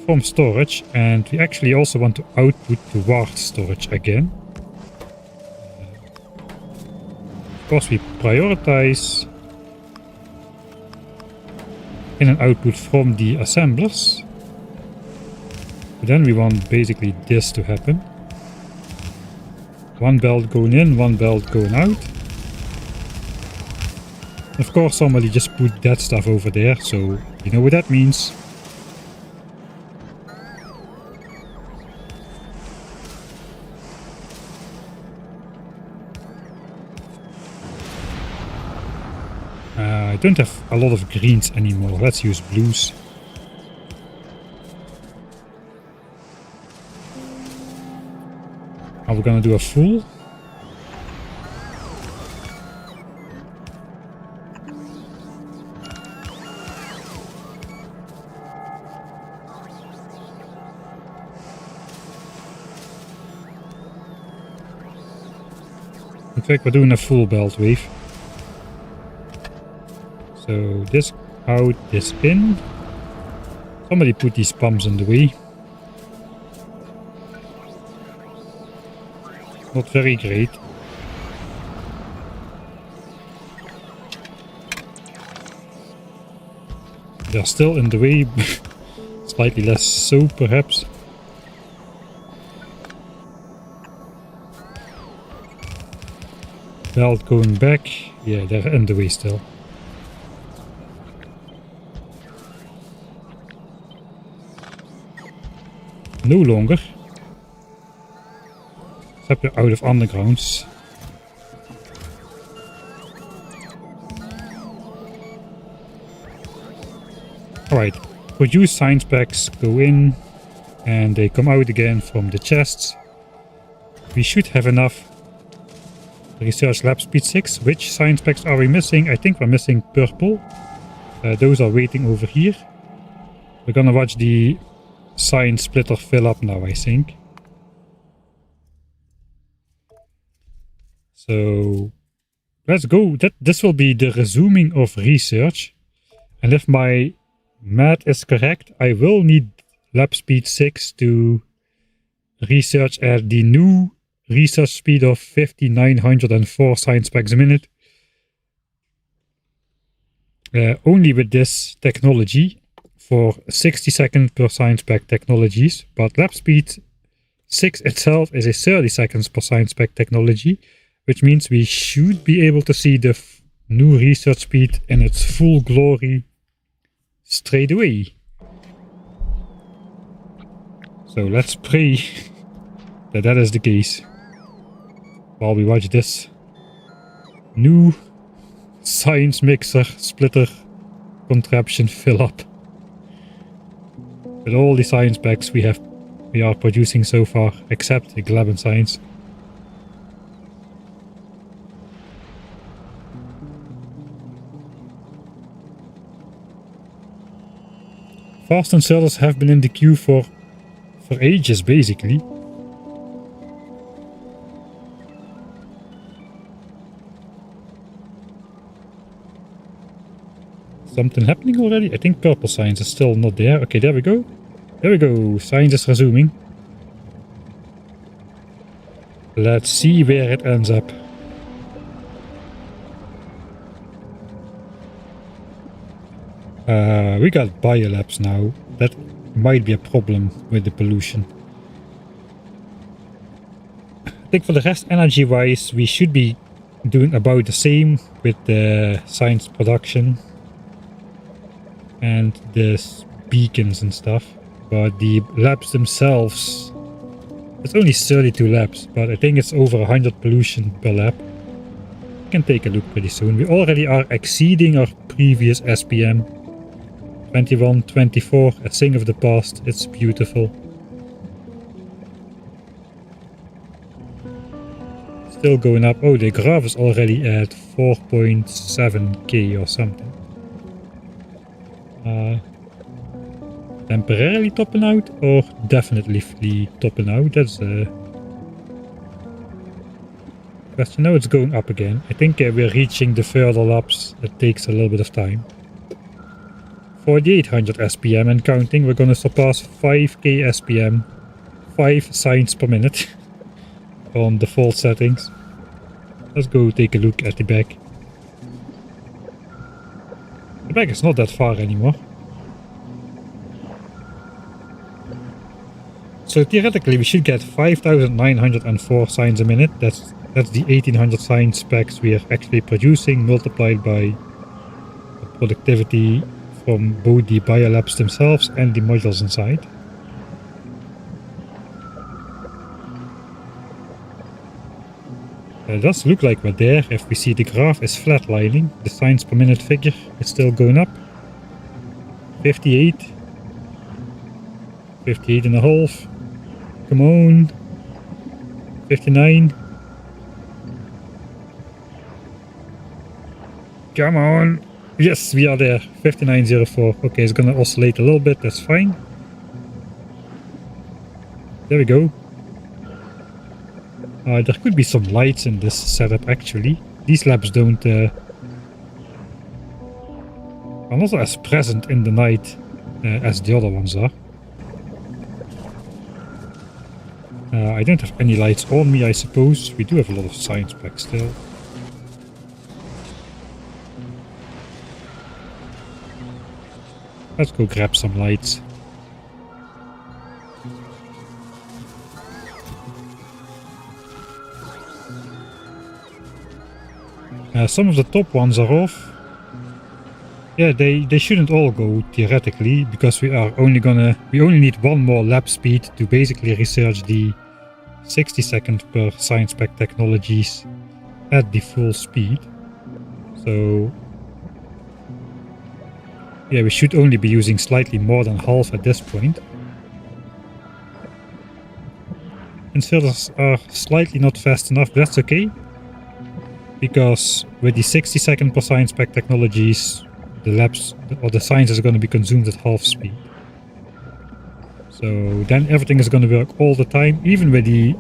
from storage, and we actually also want to output towards storage again. Of course we prioritize in and output from the assemblers. But then we want basically this to happen. One belt going in, one belt going out. Of course somebody just put that stuff over there, so you know what that means. I don't have a lot of greens anymore. Let's use blues. Are we gonna do a full? In fact, we're doing a full belt wave. So this out, this in. Somebody put these pumps in the way. Not very great. They're still in the way. Slightly less so perhaps. Belt going back. Yeah, they're in the way still. No longer. Except we're out of undergrounds. Alright, produce science packs go in and they come out again from the chests. We should have enough. Research lab speed 6. Which science packs are we missing? I think we're missing purple. Those are waiting over here. We're gonna watch the science splitter fill up now, I think. So let's go. This will be the resuming of research. And if my math is correct, I will need lab speed 6 to research at the new research speed of 5904 science packs a minute. Only with this technology for 60 seconds per science pack technologies, but lab speed 6 itself is a 30 seconds per science pack technology, which means we should be able to see the new research speed in its full glory straight away. So let's pray that that is the case while we watch this new science mixer splitter contraption fill up with all the science packs we are producing so far, except the Glab and Science. Fast inserters have been in the queue for ages, basically. Something happening already? I think purple science is still not there. Okay, there we go. There we go. Science is resuming. Let's see where it ends up. We got Biolabs now. That might be a problem with the pollution. I think for the rest, energy-wise, we should be doing about the same with the science production and the beacons and stuff. But the labs themselves, it's only 32 labs, but I think it's over 100 pollution per lab. We can take a look pretty soon. We already are exceeding our previous SPM. 21, 24, a thing of the past. It's beautiful. Still going up. Oh, the graph is already at 4.7k or something. Temporarily topping out or definitely topping out? That's a question. Now it's going up again. I think we're reaching the further laps. It takes a little bit of time. 4800 SPM and counting. We're gonna surpass 5k SPM. 5 signs per minute on default settings. Let's go take a look at the back. The back is not that far anymore. So theoretically we should get 5904 signs a minute. That's the 1800 sign specs we are actually producing, multiplied by the productivity from both the Biolabs themselves and the modules inside. It does look like we're there. If we see the graph is flatlining, the signs per minute figure is still going up. 58. 58 and a half. Come on. 59. Come on. Yes, we are there. 5904. Okay, it's gonna oscillate a little bit. That's fine. There we go. There could be some lights in this setup actually. These labs don't are not as present in the night as the other ones are. I don't have any lights on me, I suppose. We do have a lot of science packs still. Let's go grab some lights. Some of the top ones are off. Yeah, they shouldn't all go theoretically, because we only need one more lap speed to basically research the 60 second per science pack technologies at the full speed. So yeah, we should only be using slightly more than half at this point. Inserters are slightly not fast enough, but that's okay. Because with the 60 second per science pack technologies, the labs or the science is going to be consumed at half speed. So then everything is going to work all the time, even with the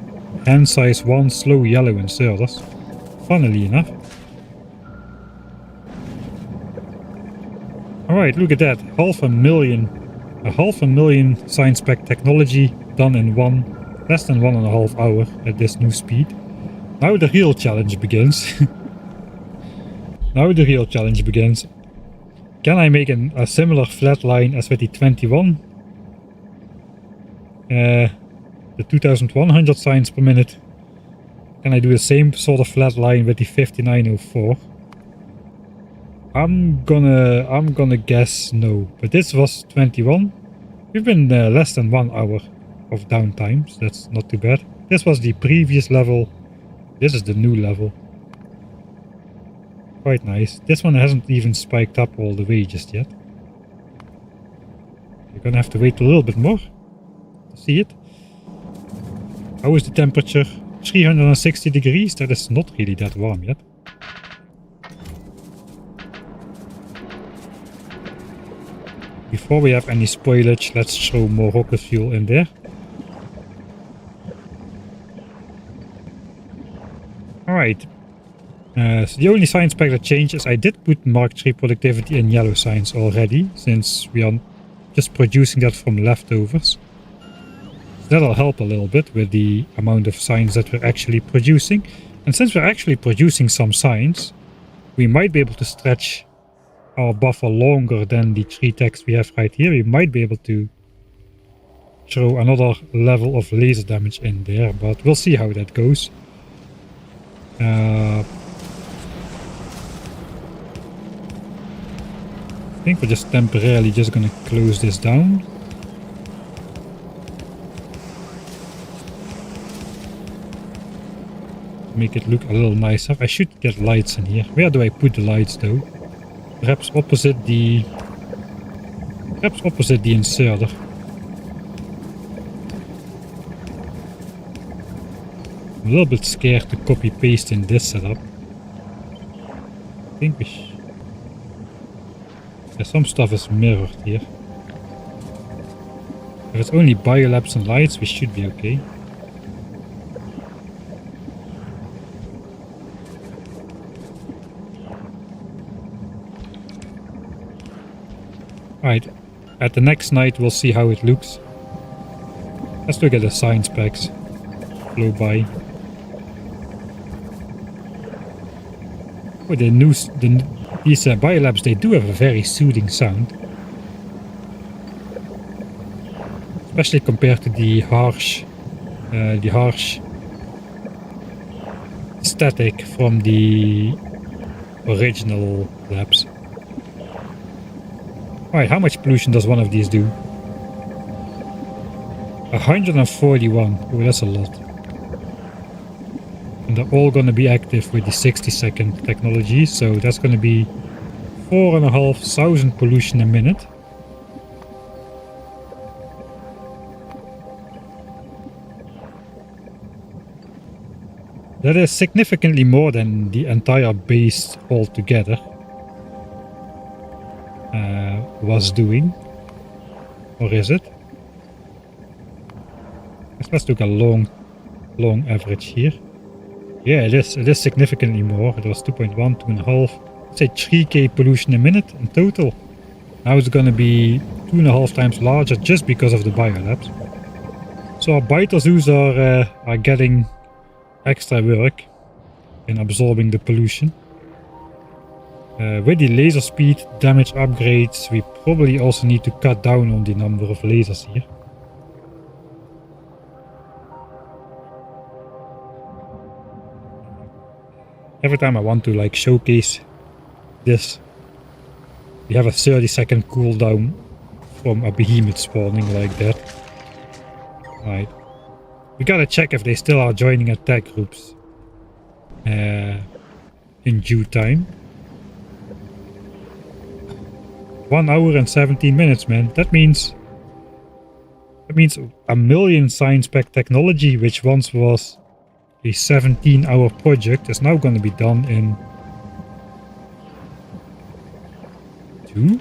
hand size 1 slow yellow inserters, funnily enough. Alright, look at that. Half a million science pack technology done in less than 1.5 hours at this new speed. Now the real challenge begins. Now the real challenge begins. Can I make a similar flat line as with the 21? The 2100 signs per minute. Can I do the same sort of flat line with the 5904? I'm gonna guess no. But this was 21. We've been less than 1 hour of downtime, so that's not too bad. This was the previous level. This is the new level. Quite nice. This one hasn't even spiked up all the way just yet. You're gonna have to wait a little bit more to see it. How is the temperature? 360 degrees? That is not really that warm yet. Before we have any spoilage, let's throw more rocket fuel in there. Alright. So the only science pack that changes, I did put Mark III productivity in yellow science already, since we are just producing that from leftovers. So that'll help a little bit with the amount of science that we're actually producing. And since we're actually producing some science, we might be able to stretch our buffer longer than the 3 techs we have right here. We might be able to throw another level of laser damage in there, but we'll see how that goes. I think we're just temporarily gonna close this down. Make it look a little nicer. I should get lights in here. Where do I put the lights though? Perhaps opposite the inserter. I'm a little bit scared to copy paste in this setup. I think we yeah, some stuff is mirrored here. If it's only biolabs and lights, we should be okay. Right, at the next night we'll see how it looks. Let's look at the science packs. Flow by. Oh, these biolabs, they do have a very soothing sound. Especially compared to the harsh static from the original labs. Alright, how much pollution does one of these do? 141. Oh, that's a lot. And they're all going to be active with the 60-second technology, so that's going to be 4,500 pollution a minute. That is significantly more than the entire base altogether was doing. Or is it? Let's look at long average here. Yeah, it is significantly more. It was 2.1, 2.5. Let's say 3k pollution a minute in total. Now it's gonna be 2.5 times larger just because of the biolabs. So our biter zoos are getting extra work in absorbing the pollution. With the laser speed damage upgrades, we probably also need to cut down on the number of lasers here. Every time I want to like showcase this, we have a 30-second cooldown from a behemoth spawning like that. Right. We gotta check if they still are joining attack groups in due time. 1 hour and 17 minutes, man. That means a million science pack technology, which once was a 17-hour project, is now going to be done in 2,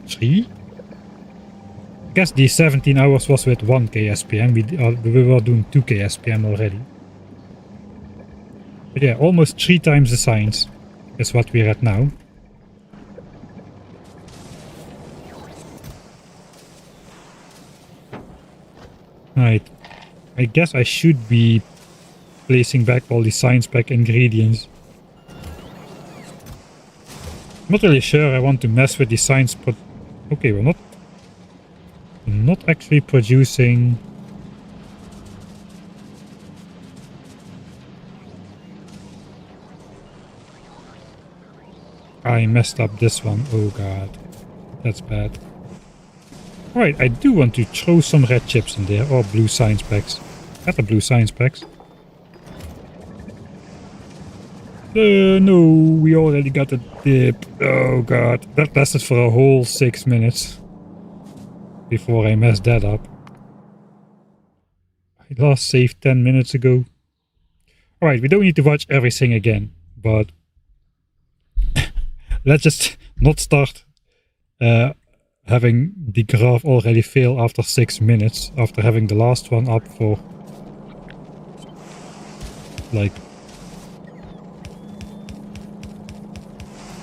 3. I guess the 17 hours was with 1k SPM. We were doing 2k SPM already. But yeah, almost 3 times the science is what we're at now. Right, I guess I should be placing back all the science pack ingredients. I'm not really sure I want to mess with the science, but okay, we're not actually producing. I messed up this one. Oh god, that's bad. Right, I do want to throw some red chips in there, or blue science packs. Better blue science packs. No, we already got a dip. Oh god, that lasted for a whole 6 minutes. Before I messed that up. I last saved 10 minutes ago. Alright, we don't need to watch everything again, but let's just not start having the graph already fail after 6 minutes, after having the last one up for like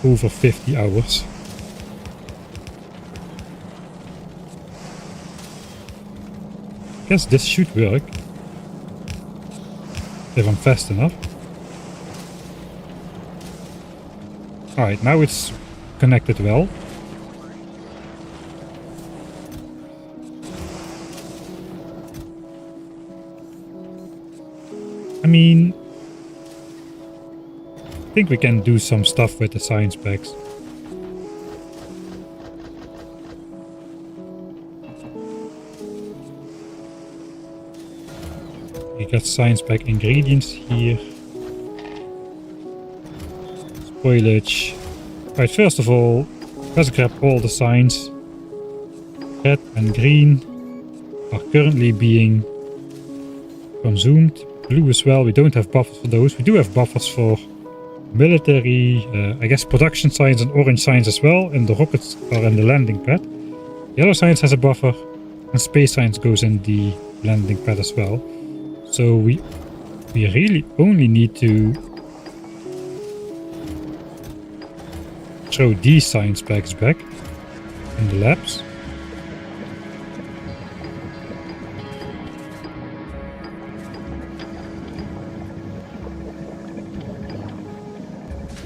over 50 hours. I guess this should work if I'm fast enough. Alright, now it's connected well. I mean, I think we can do some stuff with the science packs. We got science pack ingredients here. Spoilage. Right, first of all, let's grab all the signs. Red and green are currently being consumed. Blue as well, we don't have buffers for those. We do have buffers for military, I guess production signs and orange signs as well, and the rockets are in the landing pad. Yellow signs has a buffer, and space signs goes in the landing pad as well. So we really only need to throw these science bags back in the labs.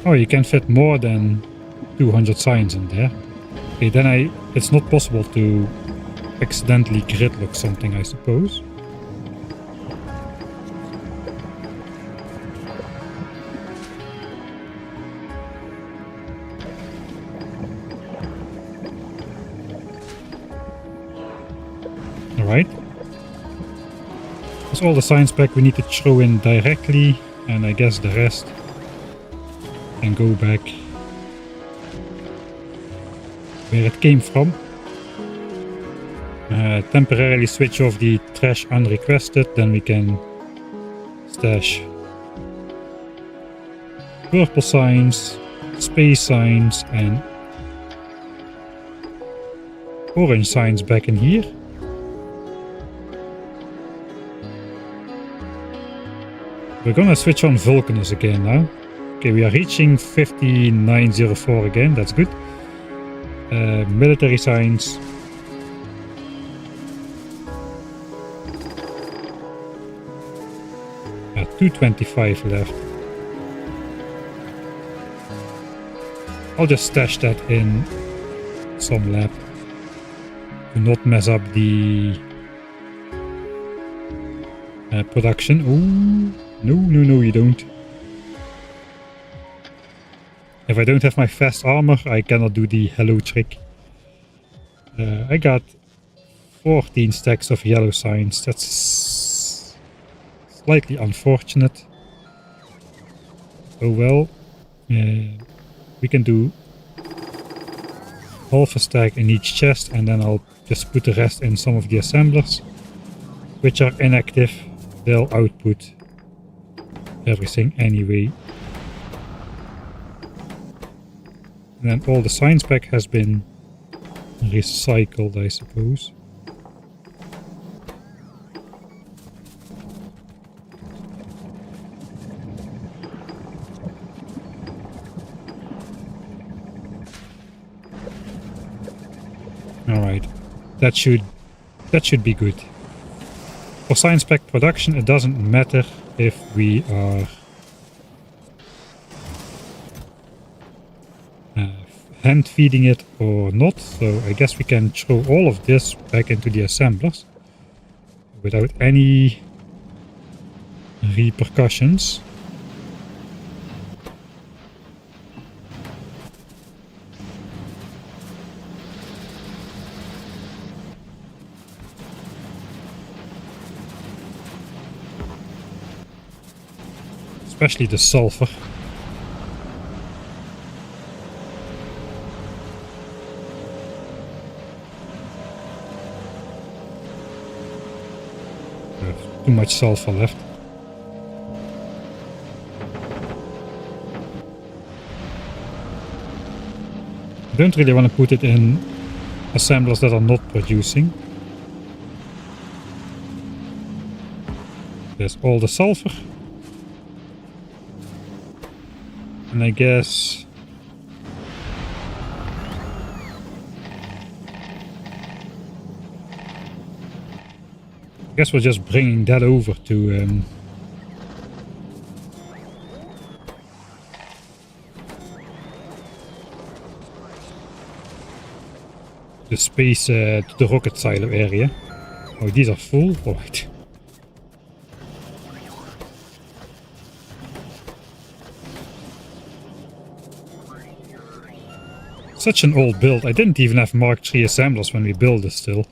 Oh, you can fit more than 200 signs in there. Okay, then it's not possible to accidentally gridlock something, I suppose. Alright. That's all the science pack we need to throw in directly, and I guess the rest can go back where it came from. Temporarily switch off the trash unrequested, then we can stash purple signs, space signs and orange signs back in here. We're gonna switch on Vulcanus again now. Okay, we are reaching 5904 again, that's good. Military signs. Yeah, 225 left. I'll just stash that in some lab to not mess up the production. Oh, no, you don't. If I don't have my fast armor, I cannot do the hello trick. I got 14 stacks of yellow signs. That's slightly unfortunate. Oh well. We can do half a stack in each chest, and then I'll just put the rest in some of the assemblers, which are inactive. They'll output everything anyway. And then all the science pack has been recycled, I suppose. Alright, that should be good. For science pack production, it doesn't matter if we are hand feeding it or not, so I guess we can throw all of this back into the assemblers without any repercussions. Especially the sulfur. Too much sulfur left. I don't really want to put it in assemblers that are not producing. There's all the sulfur. And I guess we're just bringing that over to the space, to the rocket silo area. Oh, these are full. Right. Such an old build. I didn't even have Mark III assemblers when we built this still.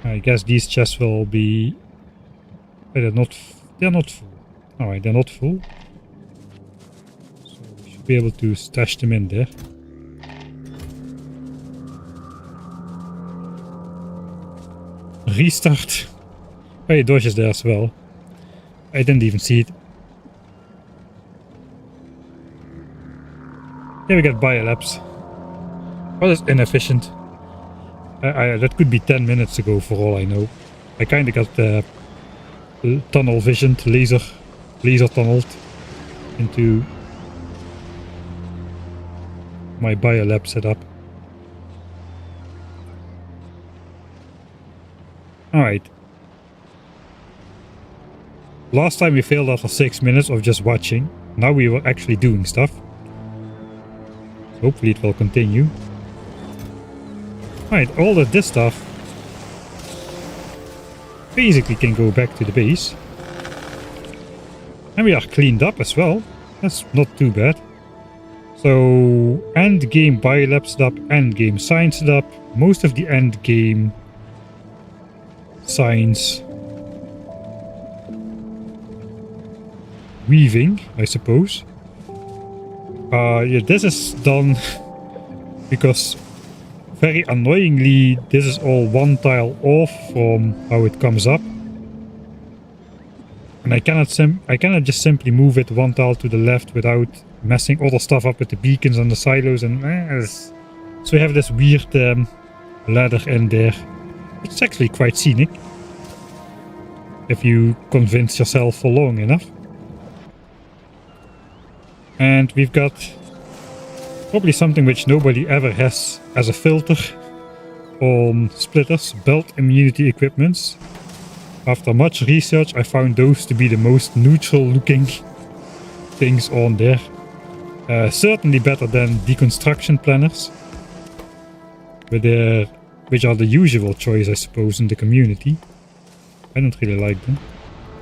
I guess these chests will be... They're not full. Alright, they're not full. So we should be able to stash them in there. restart. Oh, yeah, Dodge is there as well. I didn't even see it. Here we got Biolabs. Well, that's inefficient. That could be 10 minutes ago for all I know. I kind of got tunnel visioned, laser tunneled into my Biolab setup. Alright. Last time we failed after 6 minutes of just watching. Now we were actually doing stuff. Hopefully it will continue. Alright, all of this stuff basically can go back to the base. And we are cleaned up as well. That's not too bad. So, end game Biolab setup, end game science setup. Most of the end game science weaving, I suppose. Yeah, this is done because very annoyingly this is all one tile off from how it comes up. And I cannot just simply move it one tile to the left without messing other stuff up with the beacons and the silos and so you have this weird ladder in there. It's actually quite scenic if you convince yourself for long enough. And we've got probably something which nobody ever has as a filter on splitters, belt immunity equipments. After much research I found those to be the most neutral looking things on there. Certainly better than deconstruction planners, which are the usual choice I suppose in the community. I don't really like them.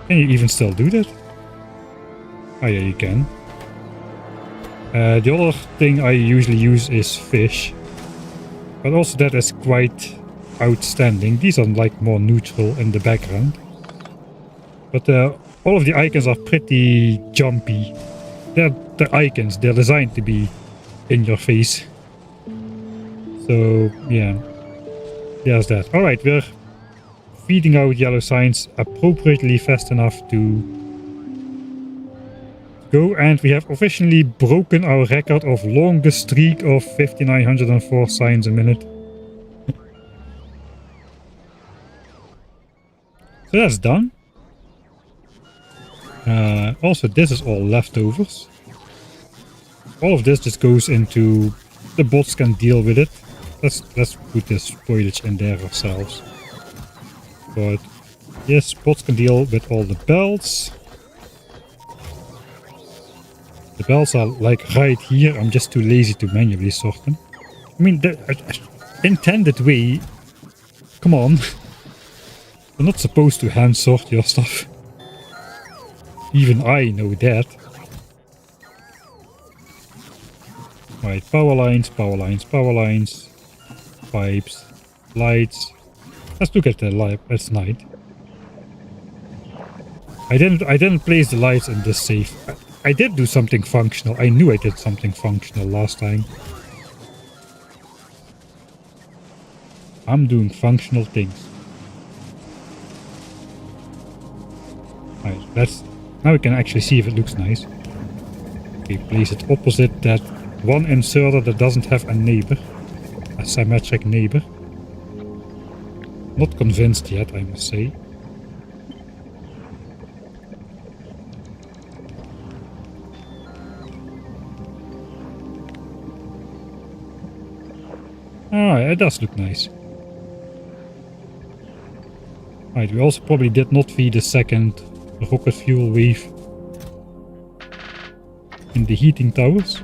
Can you even still do that? Oh yeah, you can. The other thing I usually use is fish, but also that is quite outstanding. These are like more neutral in the background, but all of the icons are pretty jumpy. They're icons, they're designed to be in your face. So yeah, there's that. Alright, we're feeding out yellow signs appropriately fast enough to go, and we have officially broken our record of longest streak of 5904 signs a minute. So that's done. Also, this is all leftovers. All of this just goes into the bots can deal with it. Let's put this spoilage in there ourselves. But yes, bots can deal with all the belts. The belts are like right here. I'm just too lazy to manually sort them. I mean, the intended way. Come on. You're not supposed to hand sort your stuff. Even I know that. Right, power lines, power lines, power lines, pipes, lights. Let's look at the light. It's night. I didn't place the lights in this safe. I did do something functional. I knew I did something functional last time. I'm doing functional things. Right, now we can actually see if it looks nice. Okay, place it opposite that one inserter that doesn't have a neighbor. A symmetric neighbor. Not convinced yet, I must say. Ah, it does look nice. Right, we also probably did not feed a second rocket fuel wave in the heating towers.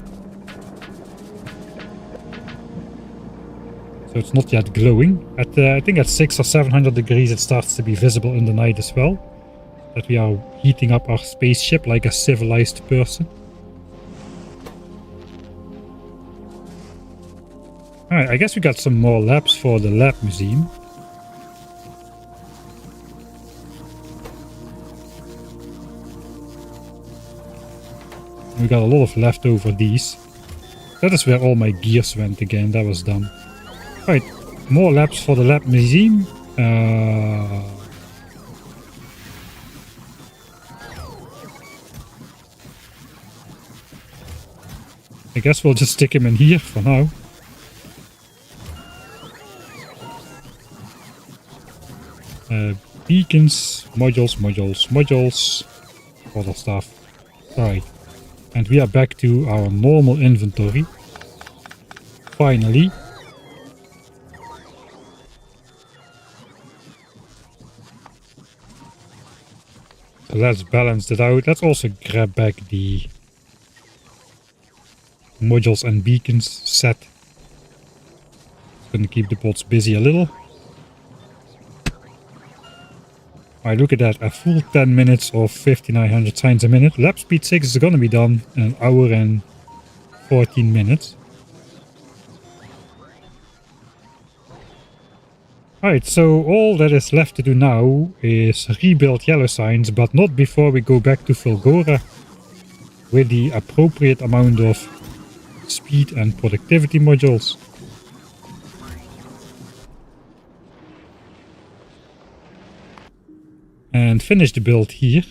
So it's not yet glowing. At I think at 600 or 700 degrees it starts to be visible in the night as well. That we are heating up our spaceship like a civilized person. Alright, I guess we got some more labs for the lab museum. We got a lot of leftover these. That is where all my gears went again, that was dumb. Alright, more labs for the lab museum. I guess we'll just stick him in here for now. Beacons, modules, other stuff. Right. And we are back to our normal inventory. Finally. So let's balance that out. Let's also grab back the modules and beacons set. It's gonna keep the bots busy a little. Alright, look at that, a full 10 minutes of 5900 signs a minute. Lab speed 6 is gonna be done in an hour and 14 minutes. Alright, so all that is left to do now is rebuild yellow signs, but not before we go back to Fulgora with the appropriate amount of speed and productivity modules. And finish the build here.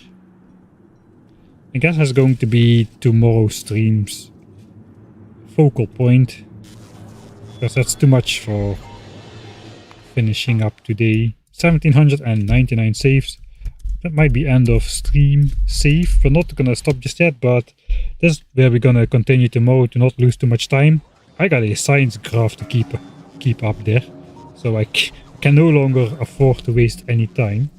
I guess that's going to be tomorrow's stream's focal point, because that's too much for finishing up today. 1799 saves. That might be end of stream save. We're not gonna stop just yet, but this is where we're gonna continue tomorrow to not lose too much time. I got a science graph to keep up there, so I can no longer afford to waste any time.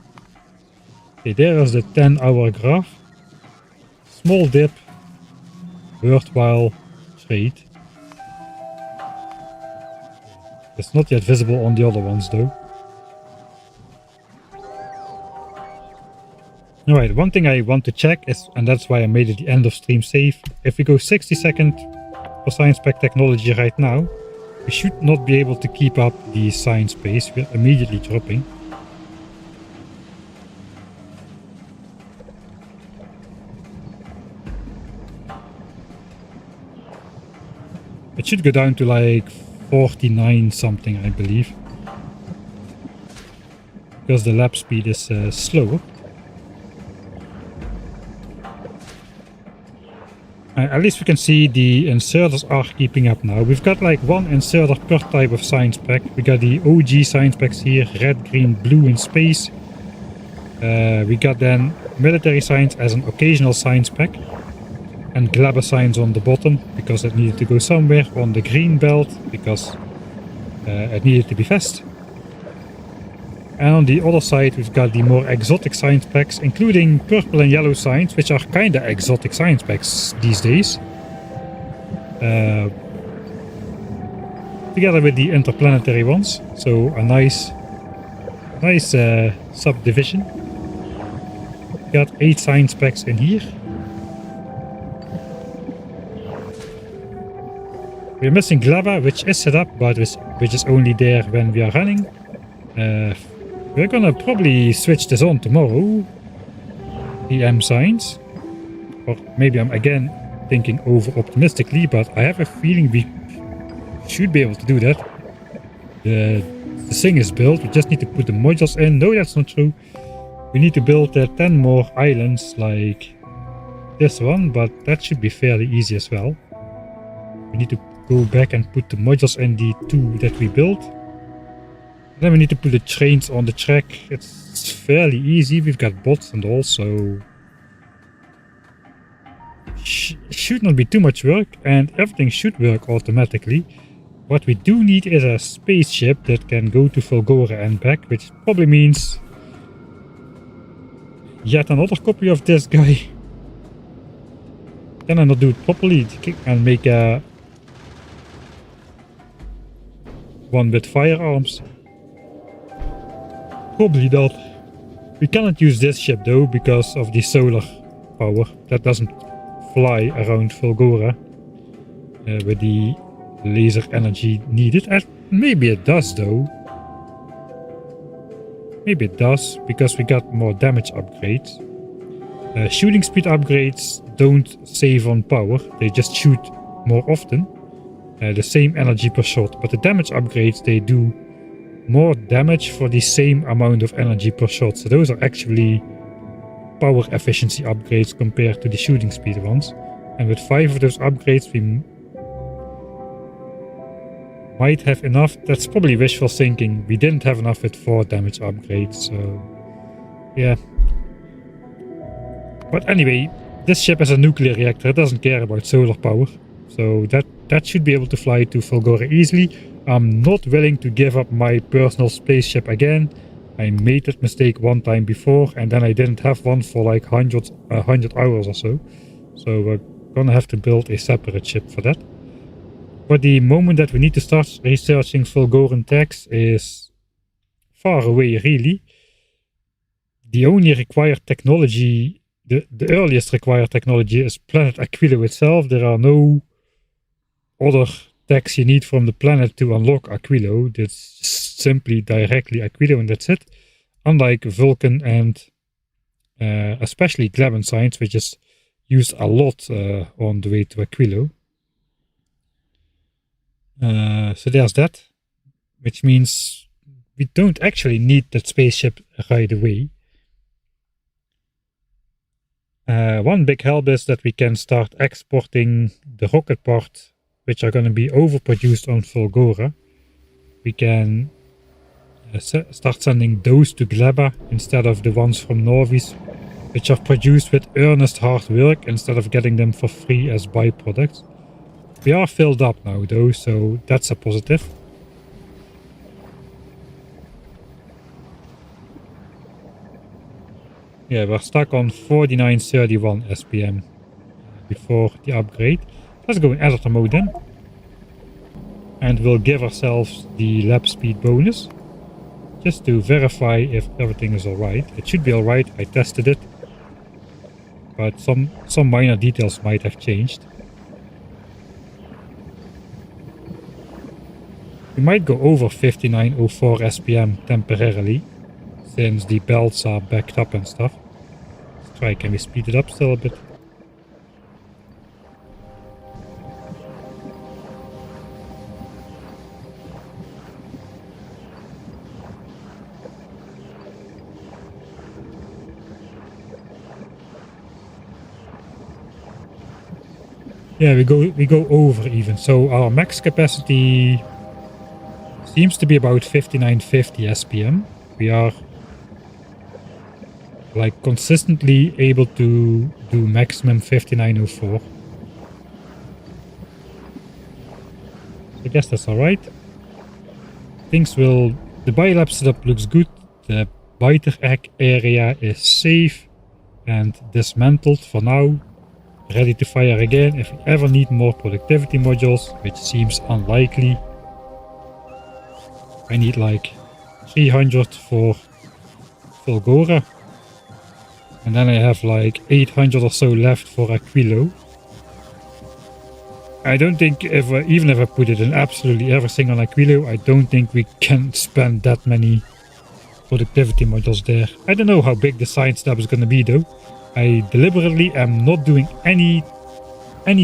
Okay, there is the 10-hour graph. Small dip, worthwhile trade. It's not yet visible on the other ones though. Alright, one thing I want to check is, and that's why I made it the end of stream save, if we go 60 seconds for science pack technology right now, we should not be able to keep up the science pace. We're immediately dropping. It should go down to like 49 something, I believe, because the lab speed is slower. At least we can see the inserters are keeping up now. We've got like one inserter per type of science pack. We got the OG science packs here, red, green, blue in space. We got then military science as an occasional science pack. And Glabber science on the bottom, because it needed to go somewhere, on the green belt, because it needed to be fast. And on the other side we've got the more exotic science packs, including purple and yellow science, which are kinda exotic science packs these days. Together with the interplanetary ones, so a nice subdivision. Got 8 science packs in here. We're missing Glabber, which is set up, but which is only there when we are running. We're gonna probably switch this on tomorrow. EM science. Or maybe I'm again thinking over optimistically, but I have a feeling we should be able to do that. The thing is built, we just need to put the modules in. No, that's not true. We need to build 10 more islands like this one, but that should be fairly easy as well. We need to go back and put the modules in the 2 that we built. Then we need to put the trains on the track. It's fairly easy. We've got bots and all, so should not be too much work, and everything should work automatically. What we do need is a spaceship that can go to Fulgora and back, which probably means yet another copy of this guy. Can I not do it properly and make a one with firearms? Probably not. We cannot use this ship though because of the solar power. That doesn't fly around Fulgora with the laser energy needed. And maybe it does though. Maybe it does because we got more damage upgrades. Shooting speed upgrades don't save on power. They just shoot more often. The same energy per shot. But the damage upgrades, they do more damage for the same amount of energy per shot. So those are actually power efficiency upgrades compared to the shooting speed ones. And with 5 of those upgrades, we might have enough. That's probably wishful thinking. We didn't have enough with 4 damage upgrades, so yeah. But anyway, this ship has a nuclear reactor. It doesn't care about solar power. So that should be able to fly to Fulgora easily. I'm not willing to give up my personal spaceship again. I made that mistake one time before, and then I didn't have one for like 100 hours or so. So we're gonna have to build a separate ship for that. But the moment that we need to start researching Fulgoran techs is far away, really. The only required technology, the earliest required technology is planet Aquilo itself. There are no other techs you need from the planet to unlock Aquilo. It's simply directly Aquilo and that's it. Unlike Vulcan and especially Glaben science, which is used a lot on the way to Aquilo. So there's that, which means we don't actually need that spaceship right away. One big help is that we can start exporting the rocket parts, which are going to be overproduced on Fulgora. We can start sending those to Gleba instead of the ones from Norvis, which are produced with earnest hard work instead of getting them for free as byproducts. We are filled up now though, so that's a positive. Yeah, we're stuck on 4931 SPM before the upgrade. Let's go in editor mode then. And we'll give ourselves the lab speed bonus. Just to verify if everything is alright. It should be alright, I tested it. But some minor details might have changed. We might go over 5904 SPM temporarily, since the belts are backed up and stuff. Let's try, can we speed it up still a bit? Yeah, we go over even. So our max capacity seems to be about 5950 SPM. We are like consistently able to do maximum 5904. I guess that's alright. The Biolab setup looks good. The biter egg area is safe and dismantled for now. Ready to fire again if we ever need more productivity modules, which seems unlikely. I need like 300 for Fulgora. And then I have like 800 or so left for Aquilo. I don't think even if I put it in absolutely everything on Aquilo, I don't think we can spend that many productivity modules there. I don't know how big the science lab is going to be though. I deliberately am not doing any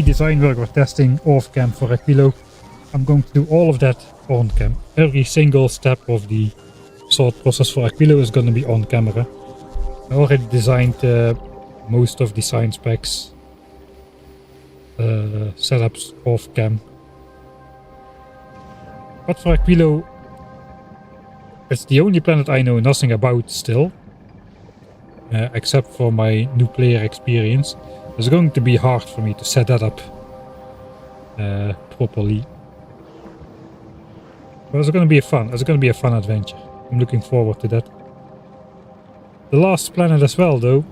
design work or testing off cam for Aquilo. I'm going to do all of that on cam. Every single step of the thought process for Aquilo is going to be on camera. I already designed most of the science packs setups off cam. But for Aquilo, it's the only planet I know nothing about still. Except for my new player experience. It's going to be hard for me to set that up properly. But it's going to be a fun adventure. I'm looking forward to that. The last planet as well though.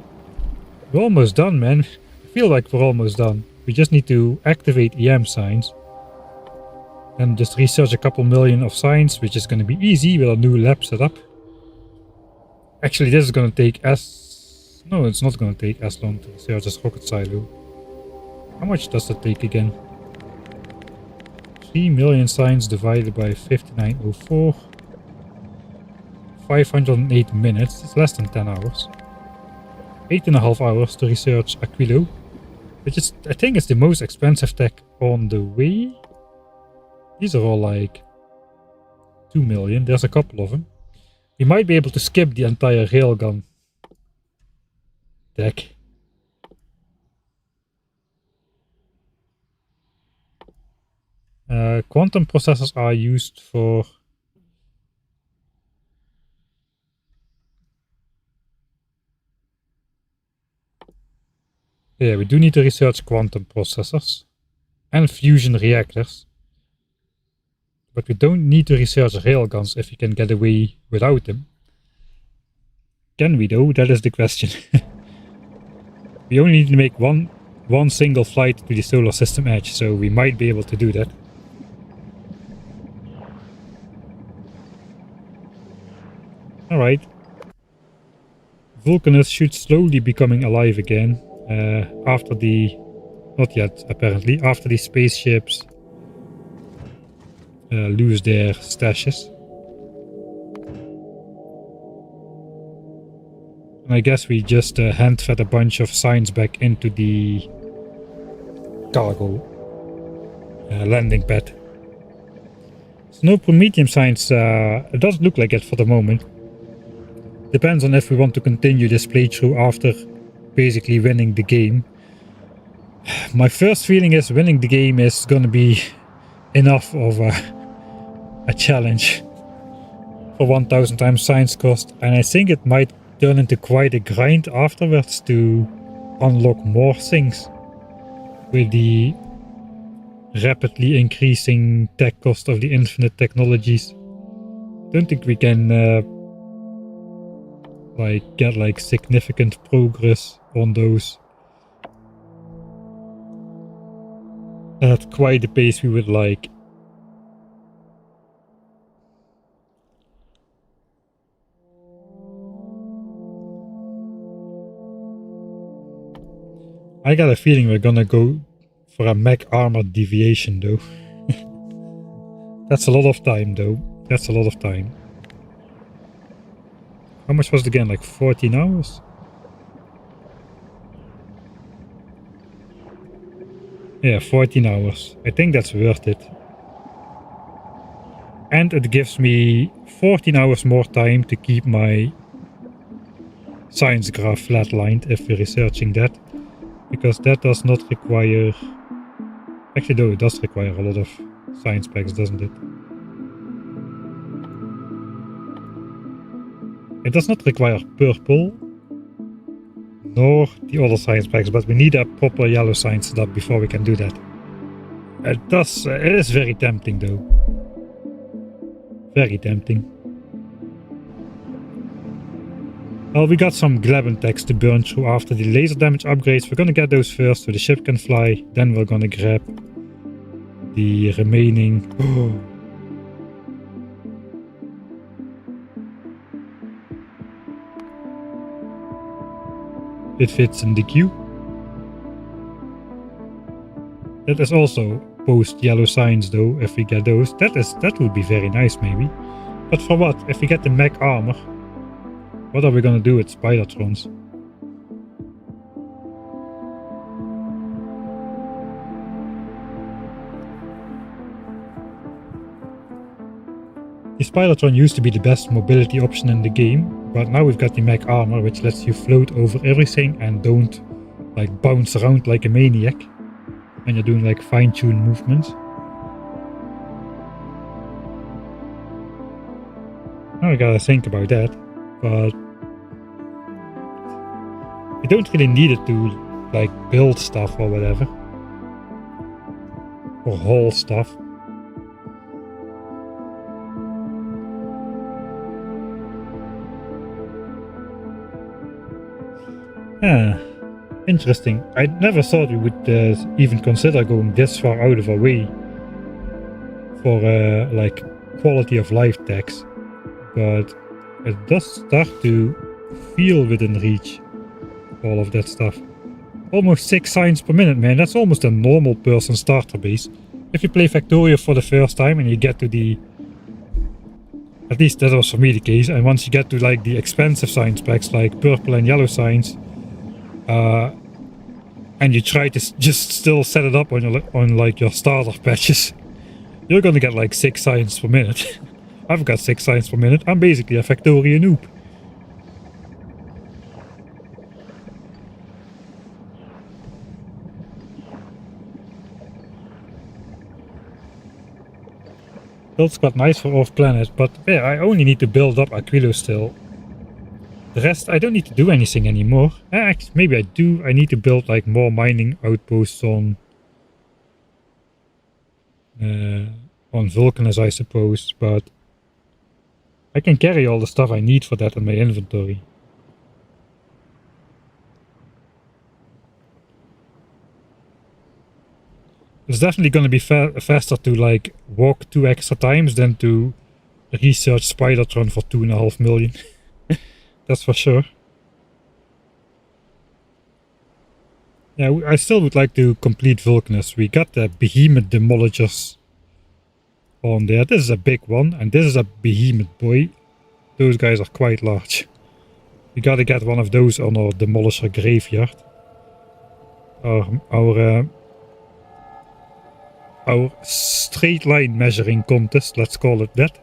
We're almost done, man. I feel like we're almost done. We just need to activate EM signs. And just research a couple million of signs, which is going to be easy with a new lab setup. Actually, this is going to take no, it's not going to take as long to research as rocket silo. How much does that take again? 3 million signs divided by 5904. 508 minutes. It's less than 10 hours. 8.5 hours to research Aquilo. Which is, I think, is the most expensive tech on the way. These are all like 2 million. There's a couple of them. We might be able to skip the entire railgun deck. Quantum processors are used for... Yeah, we do need to research quantum processors and fusion reactors. But we don't need to research railguns if we can get away without them. Can we though? That is the question. We only need to make one single flight to the solar system edge, so we might be able to do that. Alright. Vulcanus should slowly be coming alive again. After the... Not yet, apparently. After the spaceships lose their stashes. And I guess we just hand-fed a bunch of science back into the cargo landing pad. So no Prometheum science, it doesn't look like it for the moment. Depends on if we want to continue this playthrough after basically winning the game. My first feeling is winning the game is gonna be enough of a challenge for 1000 times science cost, and I think it might turn into quite a grind afterwards to unlock more things with the rapidly increasing tech cost of the infinite technologies. Don't think we can get significant progress on those at quite the pace we would like. I got a feeling we're gonna go for a mech armor deviation though. That's a lot of time though. That's a lot of time. How much was it again? Like 14 hours? Yeah, 14 hours. I think that's worth it. And it gives me 14 hours more time to keep my science graph flatlined if we're researching that. Because that does not require... Actually, though, it does require a lot of science packs, doesn't it? It does not require purple, nor the other science packs, but we need a proper yellow science setup before we can do that. It is very tempting, though. Very tempting. Well, we got some Glabin text to burn through after the laser damage upgrades. We're gonna get those first so the ship can fly. Then we're gonna grab the remaining... It fits in the queue. That is also post-yellow signs though, if we get those. That would be very nice maybe. But for what? If we get the mech armor, what are we gonna do with Spidertrons? The Spidertron used to be the best mobility option in the game, but now we've got the mech armor, which lets you float over everything and don't bounce around like a maniac when you're doing fine-tuned movements. Now I gotta think about that, but we don't really need it to build stuff or whatever, or haul stuff. Interesting. I never thought we would even consider going this far out of our way for quality of life tax, but it does start to feel within reach, all of that stuff. Almost 6 signs per minute, man. That's almost a normal person starter base. If you play Factorio for the first time and you get to the... At least that was for me the case, and once you get to the expensive science packs like purple and yellow signs, and you try to just still set it up on your starter patches, you're gonna get 6 signs per minute. I've got 6 science per minute. I'm basically a Factorio noob. That's quite nice for off planet, but yeah, I only need to build up Aquilo still. The rest, I don't need to do anything anymore. Actually, maybe I do. I need to build like more mining outposts on Vulcanus, I suppose, but I can carry all the stuff I need for that in my inventory. It's definitely going to be faster to like walk 2 extra times than to research Spidertron for 2.5 million. That's for sure. Yeah, I still would like to complete Vulcanus. We got the behemoth demolishers on there. This is a big one, and this is a behemoth boy. Those guys are quite large. We gotta get one of those on our demolisher graveyard. Our straight line measuring contest, let's call it that.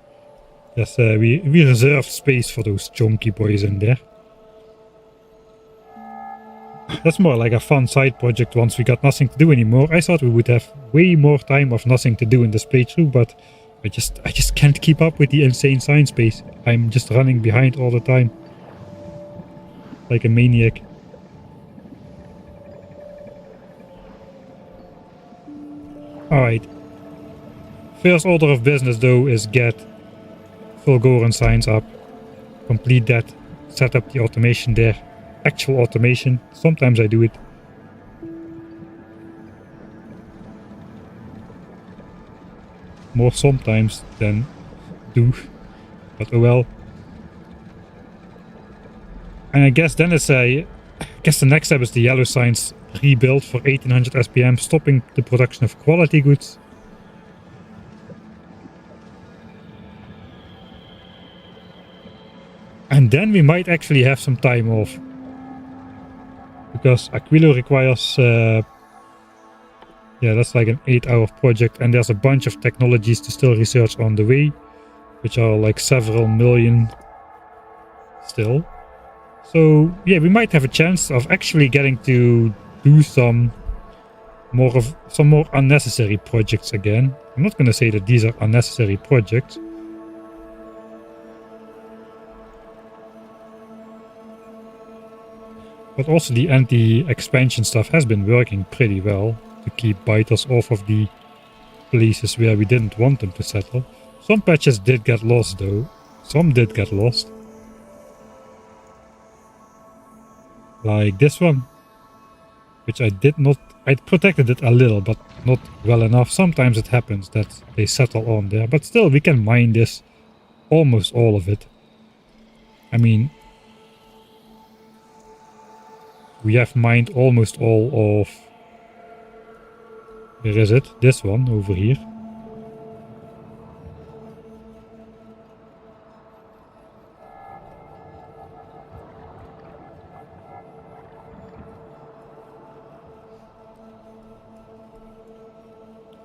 Yes, we reserve space for those chunky boys in there. That's more like a fun side project once we got nothing to do anymore. I thought we would have way more time of nothing to do in this playthrough, but I just can't keep up with the insane science pace. I'm just running behind all the time. Like a maniac. Alright. First order of business though is get Fulgoran science up. Complete that. Set up the automation there. Actual automation. Sometimes I do it. More sometimes than do. But oh well. And I guess then it's I guess the next step is the yellow science rebuild for 1800 SPM, stopping the production of quality goods. And then we might actually have some time off. Because Aquilo requires... yeah, that's like an 8-hour project. And there's a bunch of technologies to still research on the way. Which are like several million still. So yeah, we might have a chance of actually getting to do some more unnecessary projects again. I'm not going to say that these are unnecessary projects. But also the anti-expansion stuff has been working pretty well to keep biters off of the places where we didn't want them to settle. Some patches did get lost though. Some did get lost. Like this one. Which I did not... I protected it a little, but not well enough. Sometimes it happens that they settle on there. But still, we can mine this. Almost all of it. I mean... we have mined almost all of... where is it? This one, over here.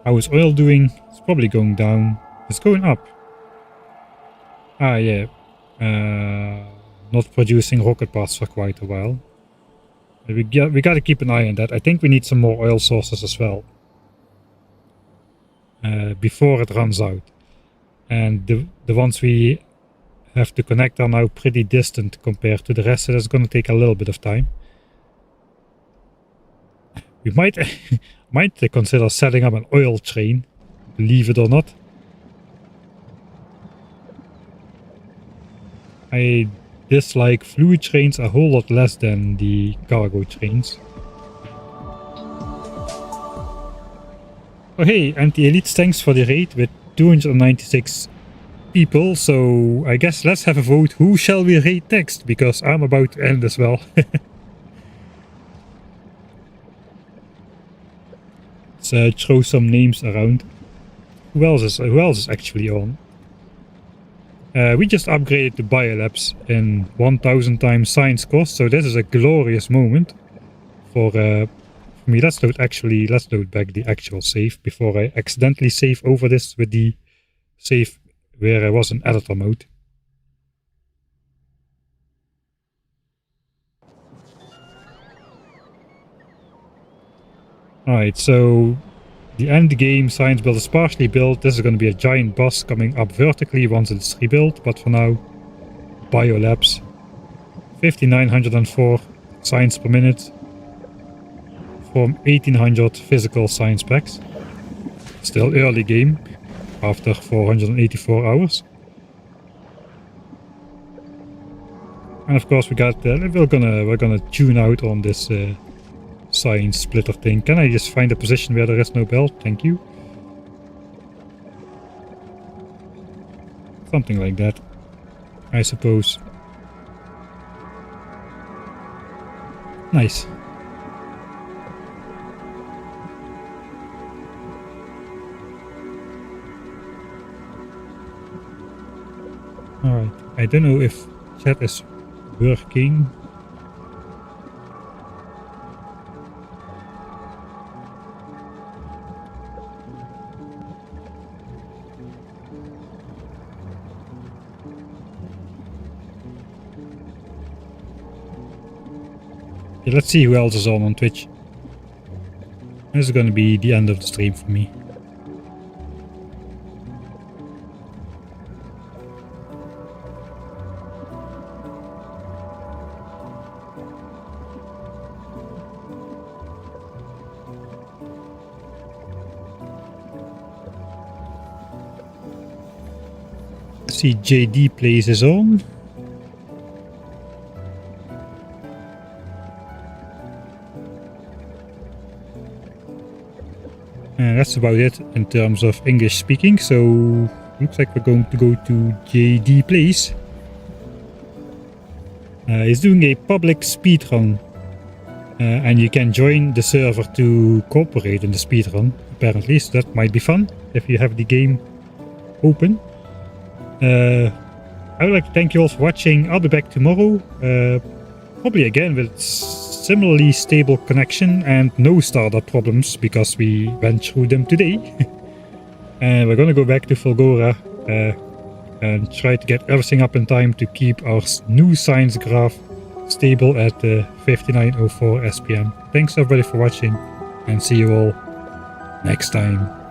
How is oil doing? It's probably going down. It's going up. Ah, yeah. Not producing rocket parts for quite a while. We gotta keep an eye on that. I think we need some more oil sources as well. Before it runs out. And the ones we have to connect are now pretty distant compared to the rest, so that's gonna take a little bit of time. We might consider setting up an oil train, believe it or not. I dislike fluid trains a whole lot less than the cargo trains. Oh hey, anti-elites, thanks for the raid with 296 people, so I guess let's have a vote. Who shall we raid next? Because I'm about to end as well. Let's throw some names around. Who else is actually on? We just upgraded to Biolabs in 1000 times science cost, so this is a glorious moment for me. Let's load back the actual save before I accidentally save over this with the save where I was in editor mode. Alright, so the end game science build is partially built. This is going to be a giant boss coming up vertically once it's rebuilt, but for now, Biolabs. 5904 science per minute from 1800 physical science packs. Still early game after 484 hours. And of course we got we're gonna tune out on this science splitter thing. Can I just find a position where there is no belt? Thank you. Something like that, I suppose. Nice. Alright, I don't know if chat is working. Okay, let's see who else is on Twitch. This is going to be the end of the stream for me. See, JD Plays is on. And that's about it in terms of English speaking, so looks like we're going to go to JD Plays. He's doing a public speedrun, and you can join the server to cooperate in the speedrun, apparently, so that might be fun if you have the game open. I would like to thank you all for watching. I'll be back tomorrow, probably again with similarly stable connection and no startup problems because we went through them today. And we're gonna go back to Fulgora and try to get everything up in time to keep our new science graph stable at 5904 SPM. Thanks everybody for watching and see you all next time.